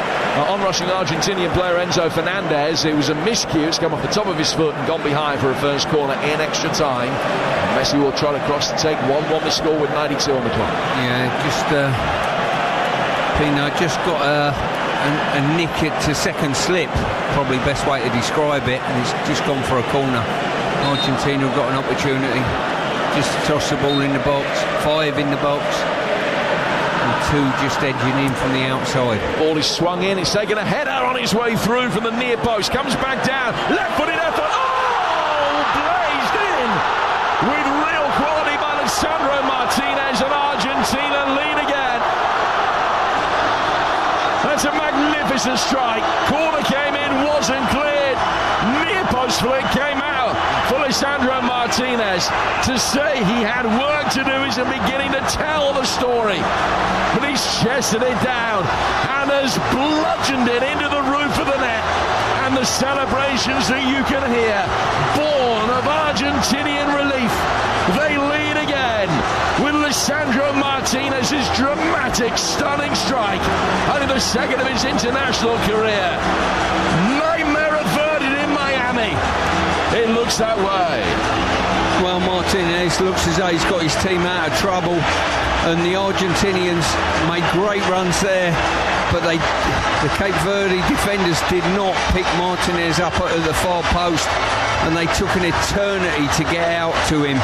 on-rushing Argentinian player Enzo Fernandez. It was a miscue. It's come off the top of his foot and gone behind for a first corner in extra time. And Messi will try to cross to take 1-1 the score with 92 on the clock. Yeah, just Pino just got a nick to second slip, probably best way to describe it, and he's just gone for a corner. Argentina have got an opportunity just to toss the ball in the box, 5 in the box, and 2 just edging in from the outside. Ball is swung in, it's taken a header on his way through from the near post, comes back down, left-footed effort, blazed in with real quality by Lisandro Martinez, and Argentina lead again. That's a magnificent strike. Corner came in, wasn't cleared. Near post flick came out for Lisandro Martinez. To say he had work to do is a beginning to tell the story. But he's chested it down and has bludgeoned it into the roof of the net. And the celebrations that you can hear, born of Argentinian relief. They lead again with Lisandro Martinez's dramatic, stunning strike. Only the second of his international career. Nightmare averted in Miami. It looks that way. Well, Martinez looks as though he's got his team out of trouble, and the Argentinians made great runs there, but the Cape Verde defenders did not pick Martinez up at the far post, and they took an eternity to get out to him,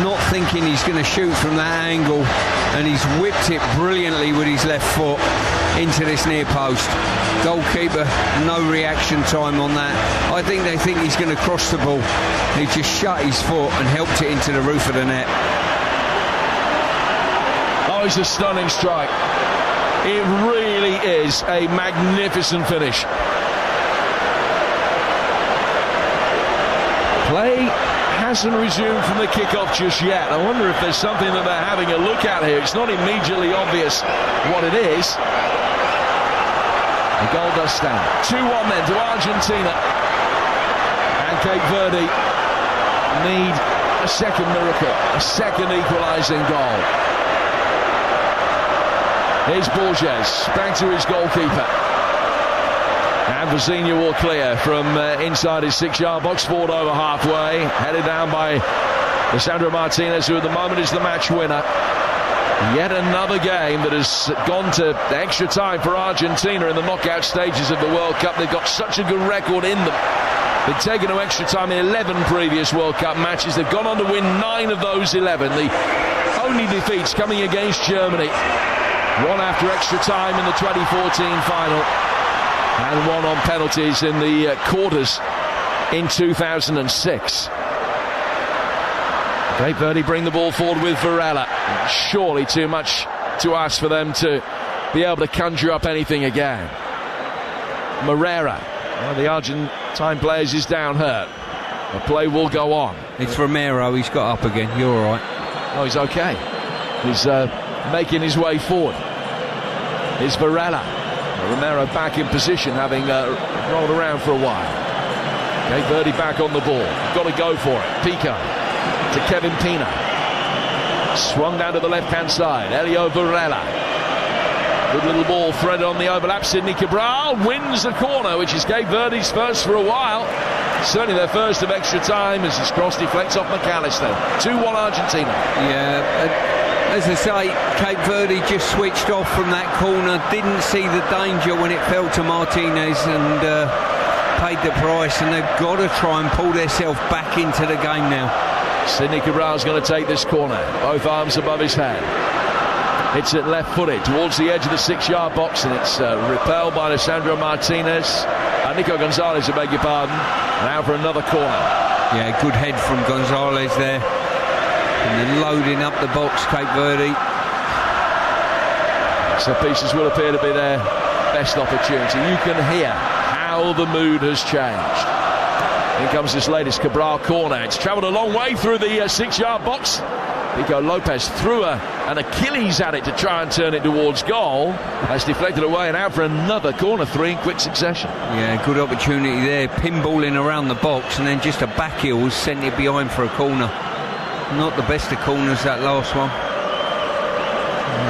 not thinking he's going to shoot from that angle, and he's whipped it brilliantly with his left foot into this near post. Goalkeeper, no reaction time on that. I think they think he's going to cross the ball. He just shut his foot and helped it into the roof of the net. Oh, it's a stunning strike. It really is a magnificent finish. Play hasn't resumed from the kickoff just yet. I wonder if there's something that they're having a look at here. It's not immediately obvious what it is. The goal does stand. 2-1 then to Argentina. And Cape Verde need a second miracle, a second equalising goal. Here's Borges, back to his goalkeeper. And Vazinha will clear from inside his 6-yard box, forward over halfway. Headed down by Lisandro Martinez, who at the moment is the match winner. Yet another game that has gone to extra time for Argentina in the knockout stages of the World Cup. They've got such a good record in them. They've taken to extra time in 11 previous World Cup matches. They've gone on to win 9 of those 11. The only defeats coming against Germany. One after extra time in the 2014 final, and one on penalties in the quarters in 2006. Cape Verde bring the ball forward with Varela. Surely too much to ask for them to be able to conjure up anything again. Moreira, one of the Argentine players, is down hurt. The play will go on. It's Romero, he's got up again. You're all right. Oh, he's okay. He's making his way forward. Here's Varela. Romero back in position, having rolled around for a while. Cape Verde back on the ball. Got to go for it. Pico to Kevin Pina. Swung down to the left-hand side. Elio Varela. Good little ball threaded on the overlap. Sidney Cabral wins the corner, which is Cape Verde's first for a while. Certainly their first of extra time, as his cross deflects off McAllister. 2-1 Argentina. Yeah, as I say, Cape Verde just switched off from that corner, didn't see the danger when it fell to Martinez, and paid the price, and they've got to try and pull themselves back into the game now. Sidney Cabral's going to take this corner, both arms above his head. It's at left-footed towards the edge of the 6-yard box, and it's repelled by Lisandro Martinez. Nico Gonzalez, I beg your pardon. Now for another corner. Yeah, good head from Gonzalez there. And they're loading up the box, Cape Verde. So pieces will appear to be their best opportunity. You can hear how the mood has changed. Here comes this latest Cabral corner. It's travelled a long way through the 6-yard box. Pico Lopez threw an Achilles at it to try and turn it towards goal. That's deflected away and out for another corner, 3 in quick succession. Yeah, good opportunity there. Pinballing around the box, and then just a back heel was sent it behind for a corner. Not the best of corners, that last one.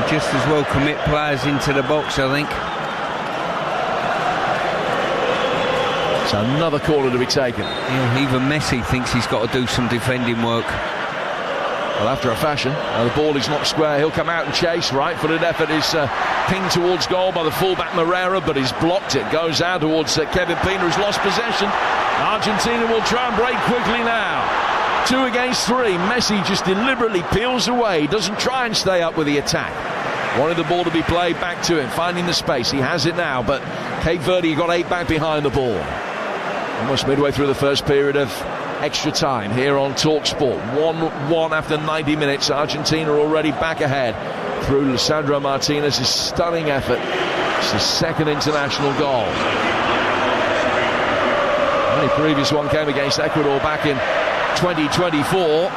Just as well commit players into the box, I think. So another corner to be taken. Yeah, even Messi thinks he's got to do some defending work. Well, after a fashion, the ball is not square. He'll come out and chase. Right-footed effort is pinged towards goal by the fullback Moreira, but he's blocked. It goes out towards Kevin Pina, who's lost possession. Argentina will try and break quickly now. 2 against 3. Messi just deliberately peels away, doesn't try and stay up with the attack. Wanted the ball to be played back to him, finding the space. He has it now, but Cape Verde got 8 back behind the ball. Almost midway through the first period of extra time here on TalkSport. 1-1 after 90 minutes. Argentina already back ahead through Lisandro Martinez's stunning effort. It's his second international goal. The only previous one came against Ecuador back in 2024.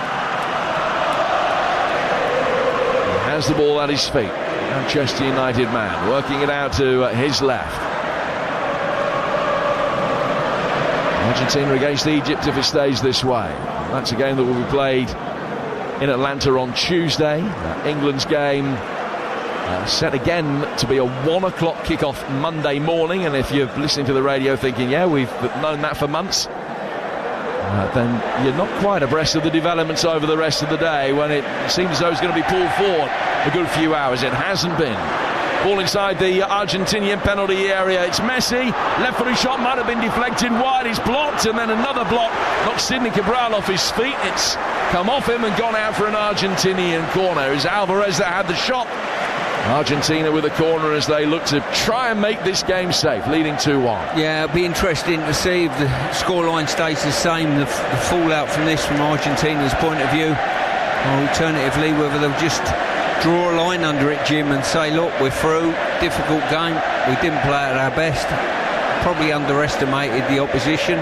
He has the ball at his feet. Manchester United man working it out to his left. Argentina against Egypt if it stays this way. That's a game that will be played in Atlanta on Tuesday. England's game set again to be a 1 o'clock kickoff Monday morning, and if you're listening to the radio thinking, yeah, we've known that for months, then you're not quite abreast of the developments over the rest of the day when it seems as though it's going to be pulled forward a good few hours. It hasn't been. Ball inside the Argentinian penalty area. It's Messi. Left-footed shot might have been deflected wide. It's blocked, and then another block knocks Sidney Cabral off his feet. It's come off him and gone out for an Argentinian corner. It was Alvarez that had the shot. Argentina with a corner as they look to try and make this game safe, leading 2-1. Yeah, it'll be interesting to see if the scoreline stays the same, the fallout from this from Argentina's point of view. Or alternatively, whether they'll just draw a line under it, Jim, and say, look, we're through, difficult game, we didn't play at our best, probably underestimated the opposition,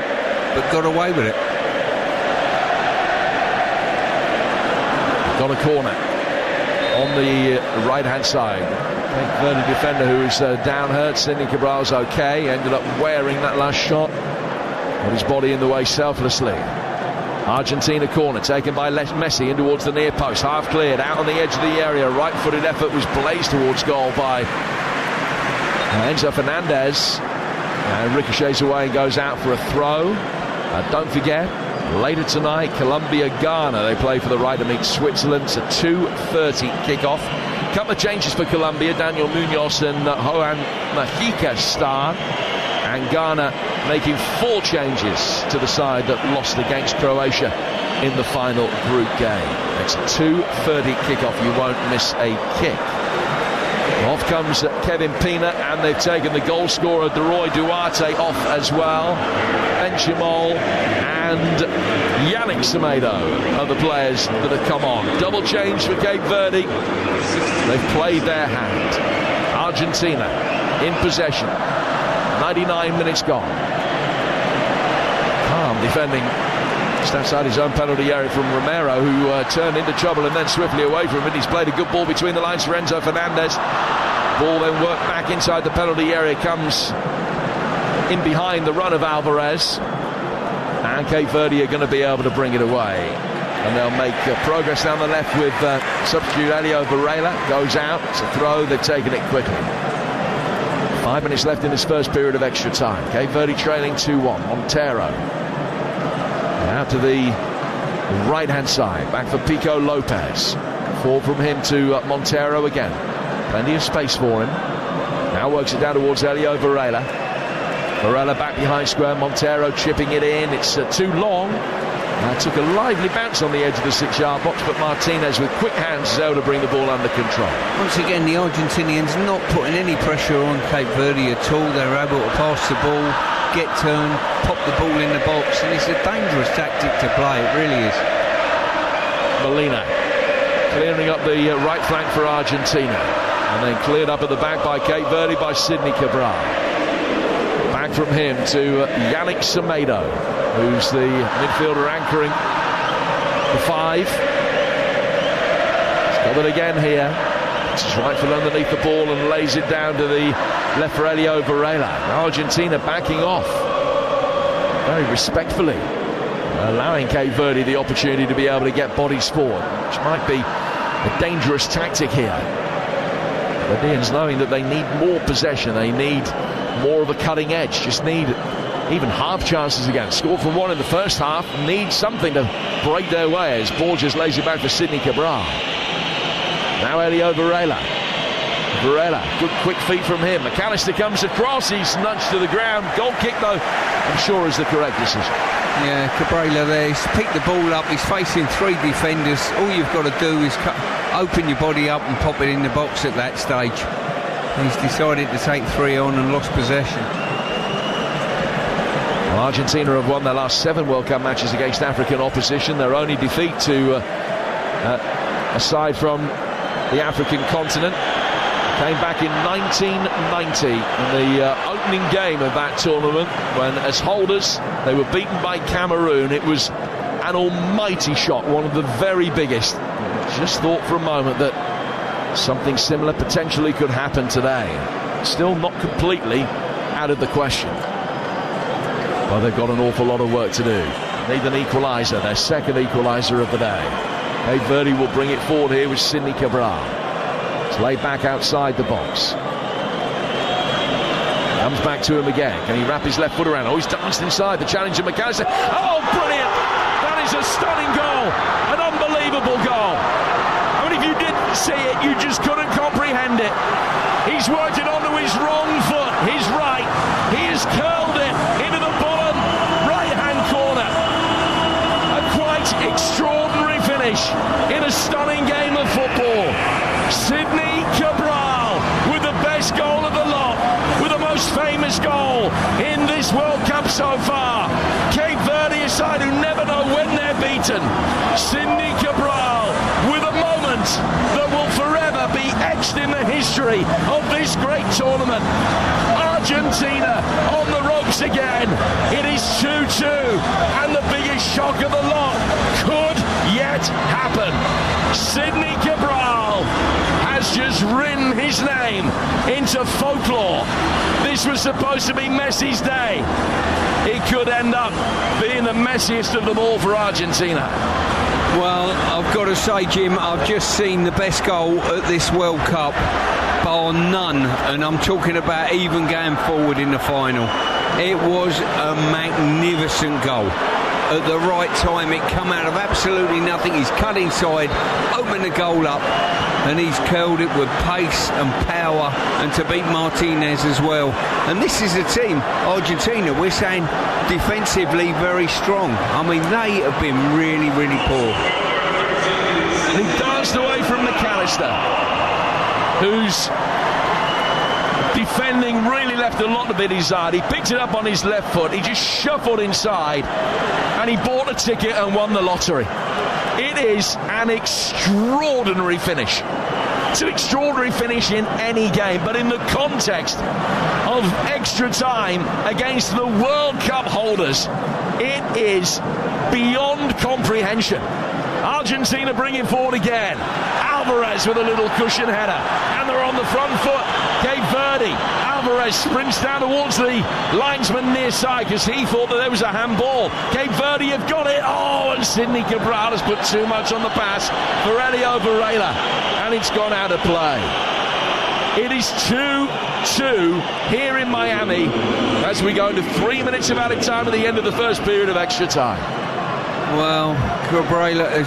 but got away with it. Got a corner on the right-hand side. Cape Verde defender who is down hurt. Sidney Cabral's okay, ended up wearing that last shot, got his body in the way selflessly. Argentina corner taken by Messi in towards the near post, half cleared, out on the edge of the area. Right-footed effort was blazed towards goal by Enzo Fernandez. Ricochets away and goes out for a throw. Don't forget, later tonight, Colombia-Ghana. They play for the right to meet Switzerland. It's a 2:30 kickoff. Couple of changes for Colombia. Daniel Munoz and Johan Majica start. And Ghana making 4 changes to the side that lost against Croatia in the final group game. It's a 2:30 kickoff. You won't miss a kick. Off comes Kevin Pina, and they've taken the goal scorer Deroy Duarte off as well. Benchimol and Yannick Semedo are the players that have come on. Double change for Cape Verde. They've played their hand. Argentina in possession. 99 minutes gone. Calm defending just outside his own penalty area from Romero, who turned into trouble and then swiftly away from it. He's played a good ball between the lines for Enzo Fernandez. Ball then worked back inside the penalty area, comes in behind the run of Alvarez, and Cape Verde are going to be able to bring it away, and they'll make progress down the left with substitute Elio Varela. Goes out, it's a throw, they've taken it quickly. 5 minutes left in this first period of extra time. Cape Verde trailing 2-1. Montero out to the right-hand side. Back for Pico Lopez. Forward from him to Montero again. Plenty of space for him. Now works it down towards Elio Varela. Varela back behind square. Montero chipping it in. It's too long. Took a lively bounce on the edge of the 6-yard box, but Martinez with quick hands is able to bring the ball under control. Once again, the Argentinians not putting any pressure on Cape Verde at all. They're able to pass the ball, get turned, pop the ball in the box, and it's a dangerous tactic to play, it really is. Molina clearing up the right flank for Argentina, and then cleared up at the back by Cape Verde by Sidney Cabral. Back from him to Yannick Semedo, who's the midfielder anchoring the 5. He's got it again here. It's his right foot underneath the ball and lays it down to the left for Elio Varela. Argentina backing off very respectfully, allowing Cape Verde the opportunity to be able to get bodies forward, which might be a dangerous tactic here. The Verdeans knowing that they need more possession, they need more of a cutting edge, just need even half chances again. Scored from 1 in the first half, need something to break their way as Borges lays it back for Sidney Cabral. Now Elio Varela. Varela, good quick feet from him. McAllister comes across, he's nudged to the ground. Goal kick though, I'm sure is the correct decision. Yeah, Cabrera there, he's picked the ball up, he's facing 3 defenders. All you've got to do is open your body up and pop it in the box at that stage. He's decided to take 3 on and lost possession. Well, Argentina have won their last 7 World Cup matches against African opposition. Their only defeat to aside from the African continent came back in 1990 in the opening game of that tournament, when as holders they were beaten by Cameroon. It was an almighty shock, one of the very biggest. Just thought for a moment that something similar potentially could happen today. Still not completely out of the question. Well, they've got an awful lot of work to do. Need an equaliser, their second equaliser of the day. Cape Verde will bring it forward here with Sidney Cabral. It's laid back outside the box. Comes back to him again. Can he wrap his left foot around? Oh, he's danced inside. The challenge of McAllister. Oh, brilliant! That is a stunning goal. An unbelievable goal. I mean, if you didn't see it, you just couldn't comprehend it. He's worked it onto his wrong foot, his right. He has curled it into the bottom right-hand corner. A quite extraordinary finish in a stunning game of football. Sidney Cabral with the best goal of the lot, with the most famous goal in this World Cup so far. Cape Verde, a side who never know when they're beaten. Sidney Cabral with a moment that will forever be etched in the history of this great tournament. Argentina on the ropes again. It is 2-2, and the biggest shock of the lot could yet happen. Sidney Cabral has just written his name into folklore. This was supposed to be Messi's day. It could end up being the messiest of them all for Argentina. Well, I've got to say, Jim, I've just seen the best goal at this World Cup, bar none, and I'm talking about even going forward in the final. It was a magnificent goal. At the right time, it come out of absolutely nothing. He's cut inside, opened the goal up, and he's curled it with pace and power, and to beat Martinez as well. And this is a team, Argentina, we're saying defensively very strong. I mean, they have been really, really poor. And he danced away from McAllister, who's defending really left a lot to be desired. He picked it up on his left foot, he just shuffled inside, and he bought a ticket and won the lottery. It is an extraordinary finish. It's an extraordinary finish in any game, but in the context of extra time against the World Cup holders, it is beyond comprehension. Argentina bringing forward again. Alvarez with a little cushion header, and they're on the front foot. Cape Verde. Alvarez sprints down towards the linesman near side because he thought that there was a handball. Cape Verde have got it. Oh, and Sidney Cabral has put too much on the pass for Elio Varela, and it's gone out of play. It is 2-2 here in Miami as we go into 3 minutes of added time at the end of the first period of extra time. Well, Cabrera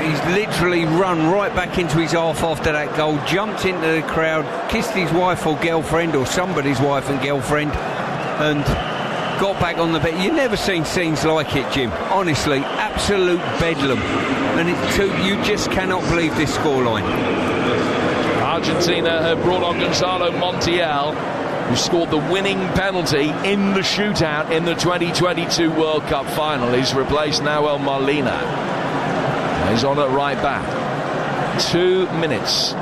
he's literally run right back into his half after that goal, jumped into the crowd, kissed his wife or girlfriend, or somebody's wife and girlfriend, and got back on the bed. You've never seen scenes like it, Jim. Honestly, absolute bedlam. And you just cannot believe this scoreline. Argentina have brought on Gonzalo Montiel, who scored the winning penalty in the shootout in the 2022 World Cup final. He's replaced Nahuel Molina. He's on at right back. 2 minutes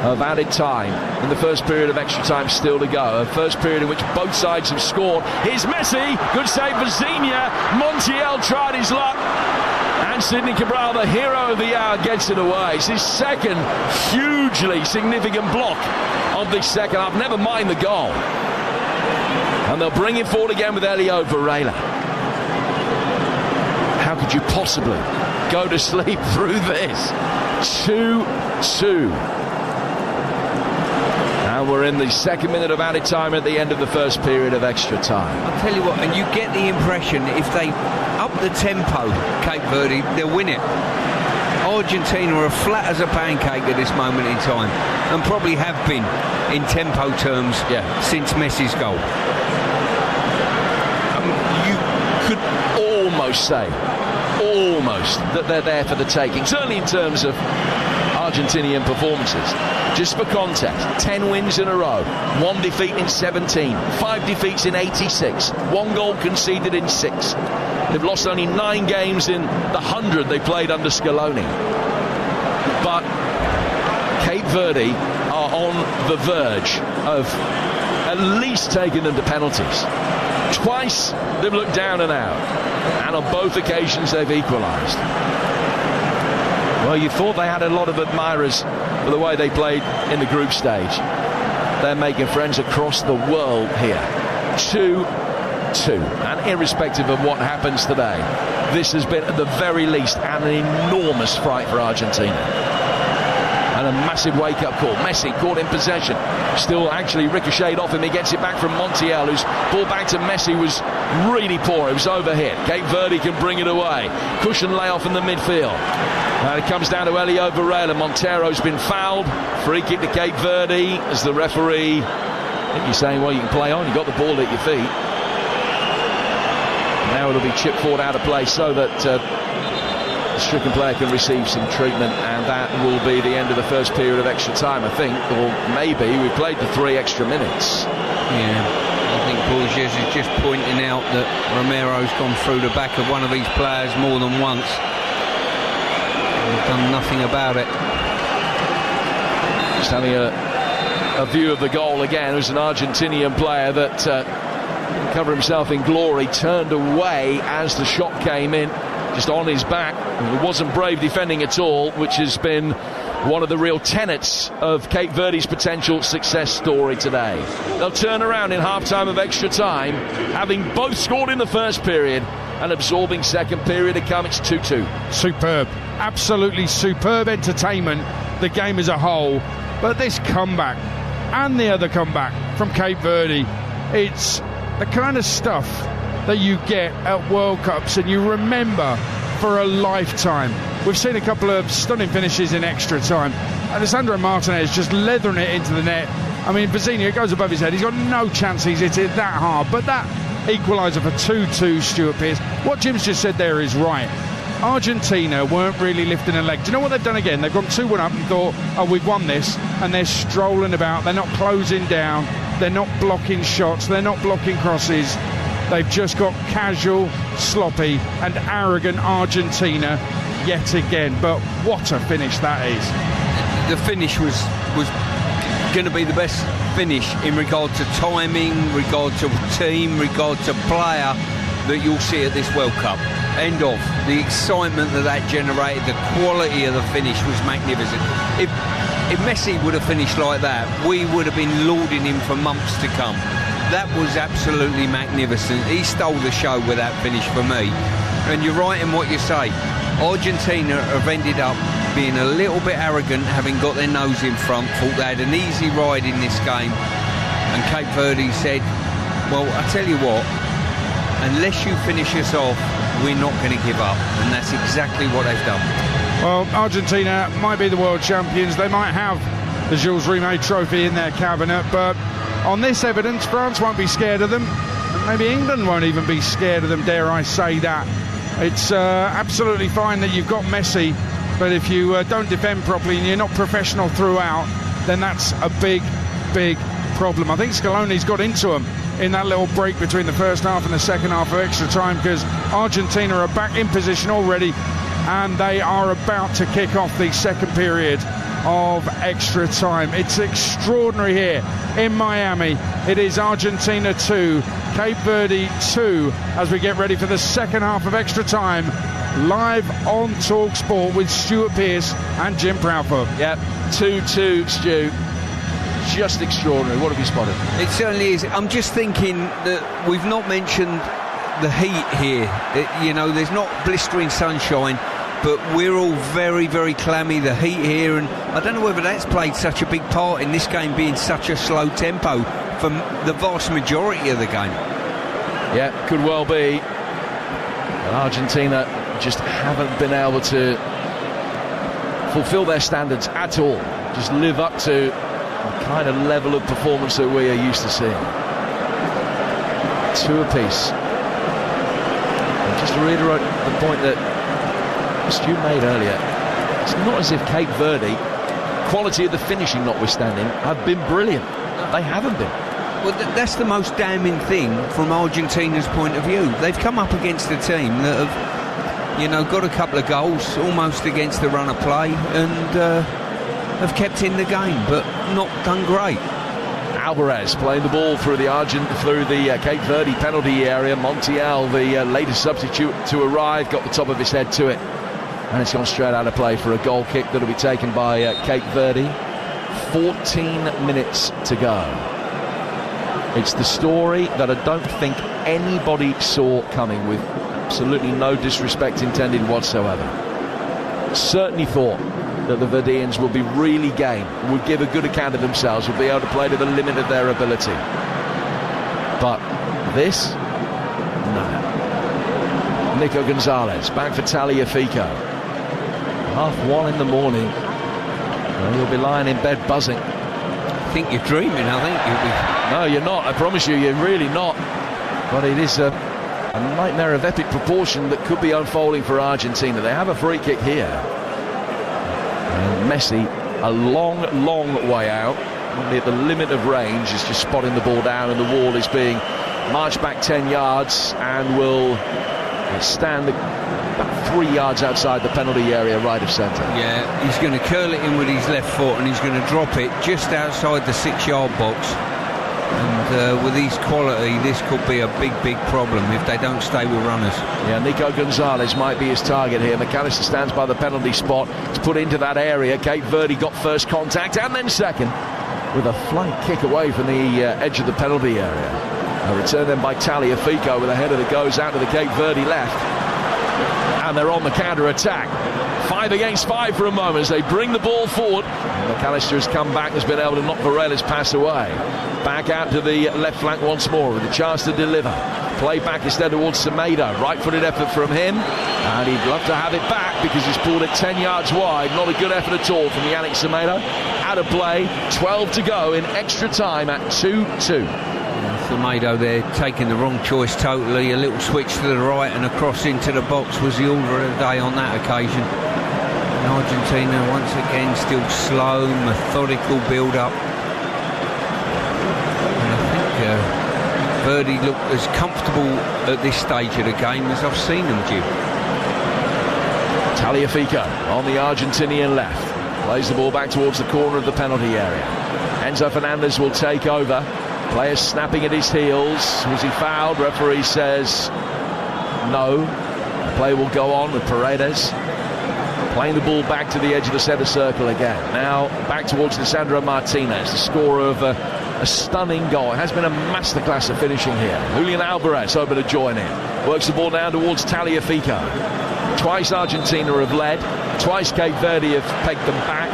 of added time in the first period of extra time still to go. A first period in which both sides have scored. Here's Messi, good save for Zinha. Montiel tried his luck, and Sidney Cabral, the hero of the hour, gets it away. It's his second hugely significant block of the second half. Never mind the goal. And they'll bring it forward again with Elio Varela. How could you possibly go to sleep through this? 2-2. And we're in the second minute of added time at the end of the first period of extra time. I'll tell you what, and you get the impression if they up the tempo, Cape Verde, they'll win it. Argentina are flat as a pancake at this moment in time, and probably have been in tempo terms since Messi's goal. You could almost say that they're there for the taking, certainly in terms of Argentinian performances. Just for context, 10 wins in a row, 1 defeat in 17, 5 defeats in 86, 1 goal conceded in 6. They've lost only 9 games in the 100 they played under Scaloni. But Cape Verde are on the verge of at least taking them to penalties. Twice they've looked down and out, and on both occasions they've equalised. Well, you thought they had a lot of admirers for the way they played in the group stage. They're making friends across the world here. 2-2. And irrespective of what happens today, this has been at the very least an enormous fright for Argentina. And a massive wake-up call. Messi caught in possession. Still actually ricocheted off him. He gets it back from Montiel, whose ball back to Messi was really poor. It was overhit. Cape Verde can bring it away. Cushion layoff in the midfield. It comes down to Elio Varela. Montero's been fouled. Free kick to Cape Verde as the referee, I think he's saying, well, you can play on. You've got the ball at your feet. Now it'll be chipped forward out of play so that the stricken player can receive some treatment, and that will be the end of the first period of extra time, I think. Or maybe we played the 3 extra minutes. Yeah, I think Borges is just pointing out that Romero's gone through the back of one of these players more than once. They've done nothing about it. Just having a view of the goal again. It was an Argentinian player that covered himself in glory, turned away as the shot came in, just on his back. He wasn't brave defending at all, which has been one of the real tenets of Cape Verde's potential success story today. They'll turn around in half-time of extra time, having both scored in the first period and absorbing second period to come. It's 2-2. Superb, absolutely superb entertainment, the game as a whole. But this comeback and the other comeback from Cape Verde, it's the kind of stuff that you get at World Cups and you remember for a lifetime. We've seen a couple of stunning finishes in extra time. Alessandro Martinez just leathering it into the net. I mean, Vizinha, it goes above his head. He's got no chance he's hit it that hard. But that equaliser for 2-2, Stuart Pearce. What Jim's just said there is right. Argentina weren't really lifting a leg. Do you know what they've done again? They've gone 2-1 up and thought, oh, we've won this. And they're strolling about. They're not closing down. They're not blocking shots. They're not blocking crosses. They've just got casual, sloppy and arrogant Argentina yet again. But what a finish that is. The finish was going to be the best finish in regard to timing, regard to team, regard to player that you'll see at this World Cup. End of. The excitement that generated, the quality of the finish was magnificent. If Messi would have finished like that, we would have been lauding him for months to come. That was absolutely magnificent. He stole the show with that finish for me. And you're right in what you say. Argentina have ended up being a little bit arrogant, having got their nose in front, thought they had an easy ride in this game. And Cape Verde said, well, I tell you what, unless you finish us off, we're not going to give up. And that's exactly what they've done. Well, Argentina might be the world champions. They might have the Jules Rimet trophy in their cabinet, but on this evidence, France won't be scared of them. And maybe England won't even be scared of them, dare I say that. It's absolutely fine that you've got Messi, but if you don't defend properly and you're not professional throughout, then that's a big, big problem. I think Scaloni's got into them in that little break between the first half and the second half of extra time, because Argentina are back in position already and they are about to kick off the second period of extra time. It's extraordinary here in Miami. It is Argentina 2, Cape Verde 2, as we get ready for the second half of extra time, live on TalkSport with Stuart Pearce and Jim Proudfoot. Yep, 2-2, Stu. Just extraordinary. What have you spotted? It certainly is. I'm just thinking that we've not mentioned the heat here. There's not blistering sunshine, but we're all very, very clammy. The heat here, and I don't know whether that's played such a big part in this game being such a slow tempo for the vast majority of the game. Yeah, could well be. But Argentina just haven't been able to fulfill their standards at all. Just live up to the kind of level of performance that we are used to seeing. 2 apiece. And just to reiterate the point that Stu made earlier, it's not as if Cape Verde, quality of the finishing notwithstanding, have been brilliant. They haven't been. Well, that's the most damning thing from Argentina's point of view. They've come up against a team that have, got a couple of goals almost against the run of play and have kept in the game, but not done great. Alvarez playing the ball through the Cape Verde penalty area. Montiel, the latest substitute to arrive, got the top of his head to it, and it's gone straight out of play for a goal kick that'll be taken by Cape Verde. 14 minutes to go. It's the story that I don't think anybody saw coming, with absolutely no disrespect intended whatsoever. Certainly thought that the Verdeans will be really game, would give a good account of themselves, would be able to play to the limit of their ability. But this? No. Nico Gonzalez, back for Tagliafico. 1:30 in the morning. Well, you'll be lying in bed buzzing. I think you're dreaming, I think you'll be... No, you're not, I promise you, you're really not. But it is a nightmare of epic proportion that could be unfolding for Argentina. They have a free kick here. And Messi, a long, long way out, only at the limit of range, is just spotting the ball down, and the wall is being marched back 10 yards and will stand about 3 yards outside the penalty area, right of centre. Yeah, he's going to curl it in with his left foot, and he's going to drop it just outside the 6-yard box. And with his quality, this could be a big, big problem if they don't stay with runners. Yeah, Nico Gonzalez might be his target here. McAllister stands by the penalty spot. It's put into that area. Cape Verde got first contact and then second, with a flank kick away from the edge of the penalty area. A return then by Tagliafico with a header that goes out to the Cape Verde left. And they're on the counter-attack. 5 against 5 for a moment as they bring the ball forward. McAllister has come back, has been able to knock Varela's pass away. Back out to the left flank once more with a chance to deliver. Play back instead towards Semedo. Right-footed effort from him. And he'd love to have it back because he's pulled it 10 yards wide. Not a good effort at all from Yannick Semedo. Out of play. 12 to go in extra time at 2-2. Semedo there taking the wrong choice totally. A little switch to the right and a cross into the box was the order of the day on that occasion. And Argentina once again still slow, methodical build-up. And I think Verde looked as comfortable at this stage of the game as I've seen them, Jim. Tagliafico on the Argentinian left. Plays the ball back towards the corner of the penalty area. Enzo Fernandez will take over. Player snapping at his heels. Was he fouled? Referee says no. The play will go on with Paredes playing the ball back to the edge of the centre circle again. Now back towards Lisandro Martinez, the scorer of a stunning goal. It has been a masterclass of finishing here. Julian Alvarez over to join in. Works the ball down towards Tagliafico. Twice Argentina have led. Twice Cape Verde have pegged them back.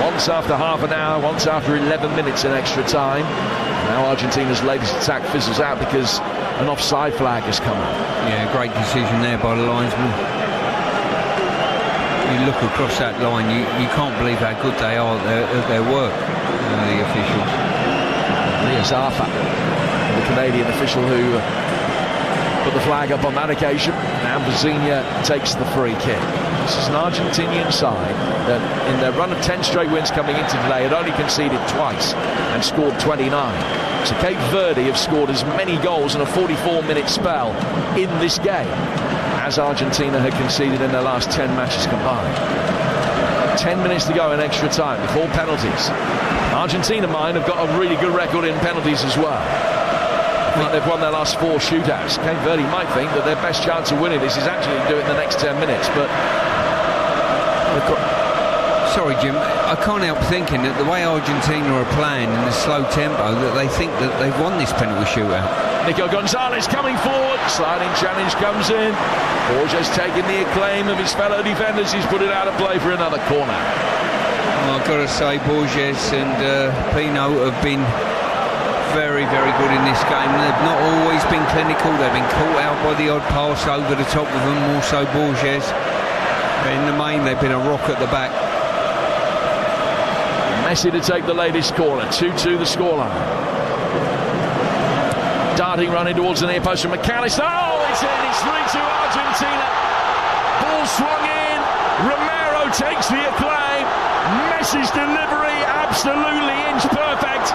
Once after half an hour, once after 11 minutes in extra time. Now Argentina's latest attack fizzles out because an offside flag has come up. Yeah, great decision there by the linesman. You look across that line, you can't believe how good they are at their work, the officials. Zafa, the Canadian official who put the flag up on that occasion. Now Vizinha takes the free kick. This is an Argentinian side that in their run of 10 straight wins coming into today had only conceded twice and scored 29. So Cape Verde have scored as many goals in a 44-minute spell in this game as Argentina had conceded in their last 10 matches combined. 10 minutes to go in extra time before penalties. Argentina, mind, have got a really good record in penalties as well. I think they've won their last 4 shootouts. Cape Verde might think that their best chance of winning this is actually to do it in the next 10 minutes, but... Sorry, Jim, I can't help thinking that the way Argentina are playing in the slow tempo, that they think that they've won this penalty shootout. Nico Gonzalez coming forward, sliding challenge comes in. Borges taking the acclaim of his fellow defenders. He's put it out of play for another corner. Well, I've got to say, Borges and Pino have been very, very good in this game. They've not always been clinical. They've been caught out by the odd pass over the top of them, more so Borges. But in the main, they've been a rock at the back. Messi to take the latest corner. 2-2 the scoreline. Darting running towards the near post from McAllister. Oh, it's in. It's 3-2 Argentina. Ball swung in. Romero takes the acclaim. Messi's delivery absolutely inch perfect.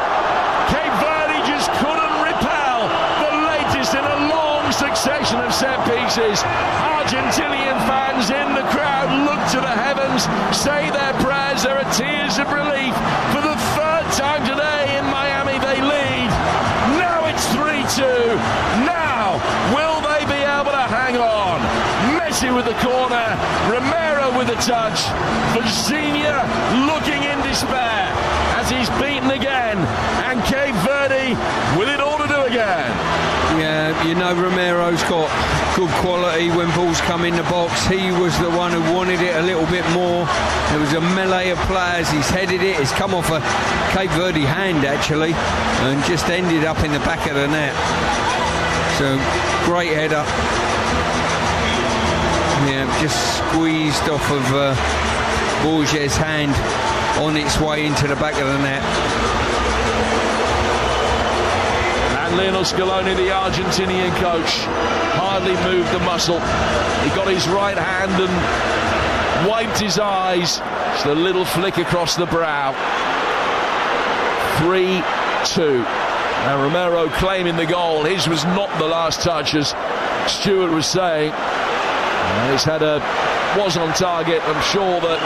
Cape Verde just couldn't repel the latest in a long succession of set pieces. Argentinian fans in the crowd look to the heavens, say their prayers. There are tears of relief. For the 3rd time today in Miami they lead. Now it's 3-2. Now will they be able to hang on? Messi with the corner, Romero with the touch, Vizinha looking in despair as he's beaten again, and Cape Verde with it all to do again. Yeah, you know Romero's got good quality when balls come in the box. He was the one who wanted it a little bit more. There was a melee of players. He's headed it. It's come off a Cape Verde hand actually and just ended up in the back of the net. So great header. Yeah, just squeezed off of Borges' hand on its way into the back of the net. And Lionel Scaloni, the Argentinian coach, hardly moved the muscle. He got his right hand and wiped his eyes. Just a little flick across the brow. 3-2. Now Romero claiming the goal. His was not the last touch, as Stuart was saying. His header was on target. I'm sure that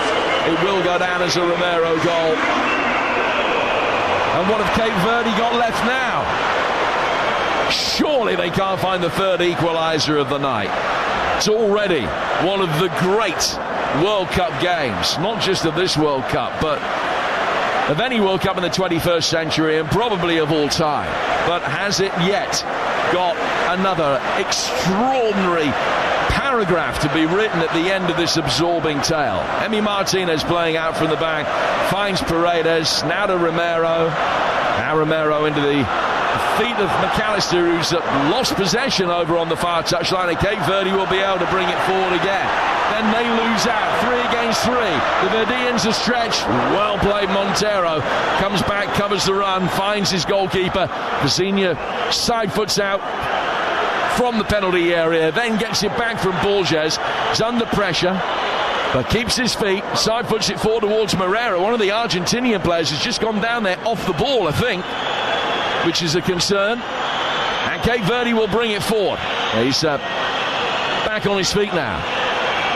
it will go down as a Romero goal. And what have Cape Verde got left now? Surely they can't find the 3rd equaliser of the night. It's already one of the great World Cup games, not just of this World Cup, but of any World Cup in the 21st century and probably of all time. But has it yet got another extraordinary paragraph to be written at the end of this absorbing tale? Emi Martinez playing out from the back, finds Paredes, now to Romero. Now Romero into the feet of McAllister, who's lost possession over on the far touchline, and Cape Verde will be able to bring it forward again. Then they lose out, 3 against 3. The Verdeans are stretched. Well played. Montero comes back, covers the run, finds his goalkeeper. Vizinha side foots out from the penalty area, then gets it back from Borges. He's under pressure, but keeps his feet, side foots it forward towards Moreira. One of the Argentinian players has just gone down there off the ball, I think, which is a concern. And Cape Verde will bring it forward. He's back on his feet now.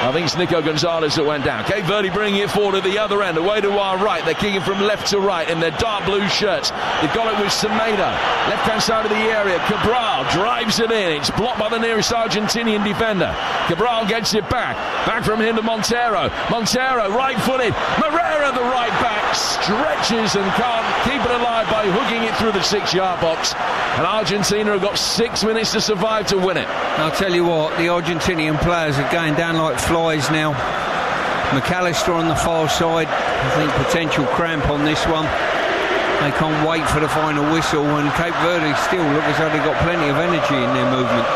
I think it's Nico Gonzalez that went down. Cape Verde bringing it forward at the other end, away to our right. They're kicking from left to right in their dark blue shirts. They've got it with Semedo, left-hand side of the area. Cabral drives it in. It's blocked by the nearest Argentinian defender. Cabral gets it back. Back from him to Montero. Montero, right-footed. Moreira, the right back, stretches and can't keep it alive by hooking it through the 6-yard box. And Argentina have got 6 minutes to survive to win it. I'll tell you what, the Argentinian players are going down like flies now. McAllister on the far side, I think potential cramp on this one. They can't wait for the final whistle, and Cape Verde still look as though they've got plenty of energy in their movement.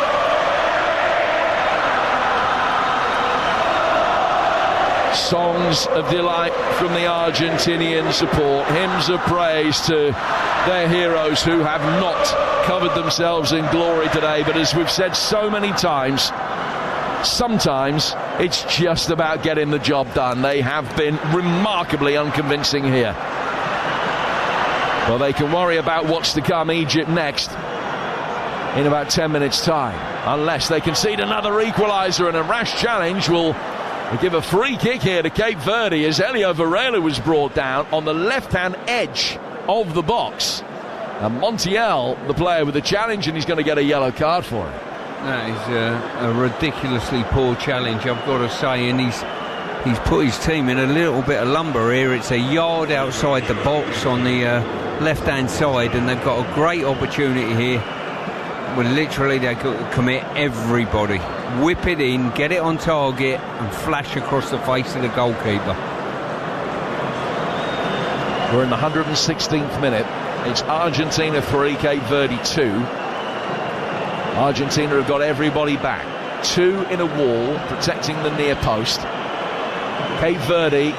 Songs of delight from the Argentinian support, hymns of praise to their heroes who have not covered themselves in glory today. But as we've said so many times, sometimes it's just about getting the job done. They have been remarkably unconvincing here. Well, they can worry about what's to come, Egypt next, in about 10 minutes' time, unless they concede another equaliser, and a rash challenge will give a free kick here to Cape Verde as Elio Varela was brought down on the left-hand edge of the box. And Montiel, the player with the challenge, and he's going to get a yellow card for it. That is a ridiculously poor challenge, I've got to say, and he's put his team in a little bit of lumber here. It's a yard outside the box on the left-hand side, and they've got a great opportunity here. Well, literally, they could commit everybody. Whip it in, get it on target, and flash across the face of the goalkeeper. We're in the 116th minute. It's Argentina 3, Cape Verde 2. Argentina have got everybody back. 2 in a wall, protecting the near post. Cape Verde,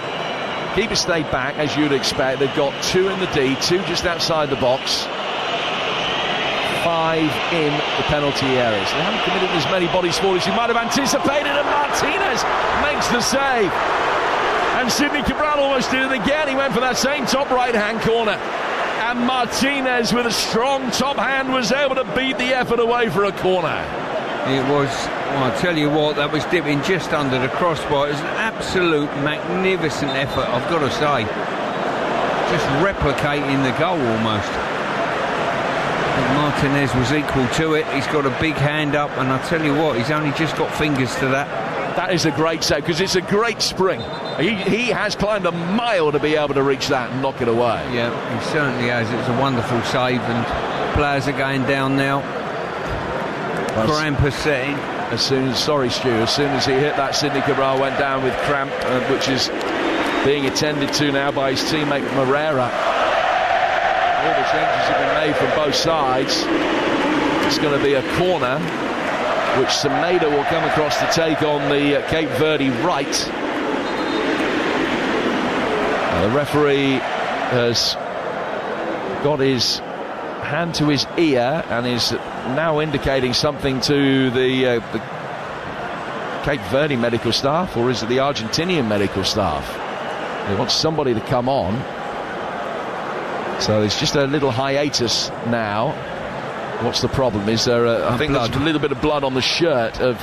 keepers stayed back, as you'd expect. They've got 2 in the D, 2 just outside the box. 5 in the penalty areas. They haven't committed as many bodies forward as you might have anticipated, and Martinez makes the save. And Sidney Cabral almost did it again. He went for that same top right-hand corner. And Martinez, with a strong top hand, was able to beat the effort away for a corner. It was, well, I'll tell you what, that was dipping just under the crossbar. It was an absolute magnificent effort, I've got to say. Just replicating the goal almost. Martinez was equal to it. He's got a big hand up, and I'll tell you what, he's only just got fingers to that. That is a great save, because it's a great spring. He has climbed a mile to be able to reach that and knock it away. Yeah, he certainly has. It's a wonderful save, and players are going down now. Cramp is setting. As soon as he hit that, Sidney Cabral went down with cramp, which is being attended to now by his teammate Moreira. All the changes have been made from both sides. It's going to be a corner, which Semedo will come across to take on the Cape Verde right. The referee has got his hand to his ear and is now indicating something to the Cape Verde medical staff, or is it the Argentinian medical staff? He wants somebody to come on. So there's just a little hiatus now. What's the problem? Is there I think there's a little bit of blood on the shirt of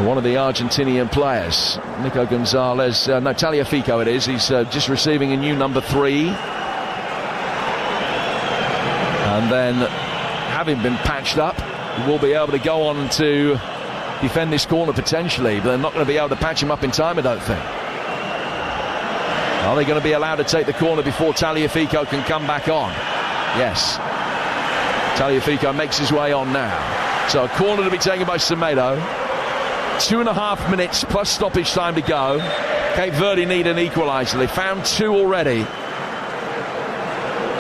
one of the Argentinian players, Nico Gonzalez. No, Taliafico it is. He's just receiving a new number 3. And then, having been patched up, he will be able to go on to defend this corner potentially, but they're not going to be able to patch him up in time, I don't think. Are they going to be allowed to take the corner before Taliafico can come back on? Yes. Taliafico makes his way on now. So a corner to be taken by Semedo. 2.5 minutes plus stoppage time to go. Cape Verde need an equaliser. They found 2 already.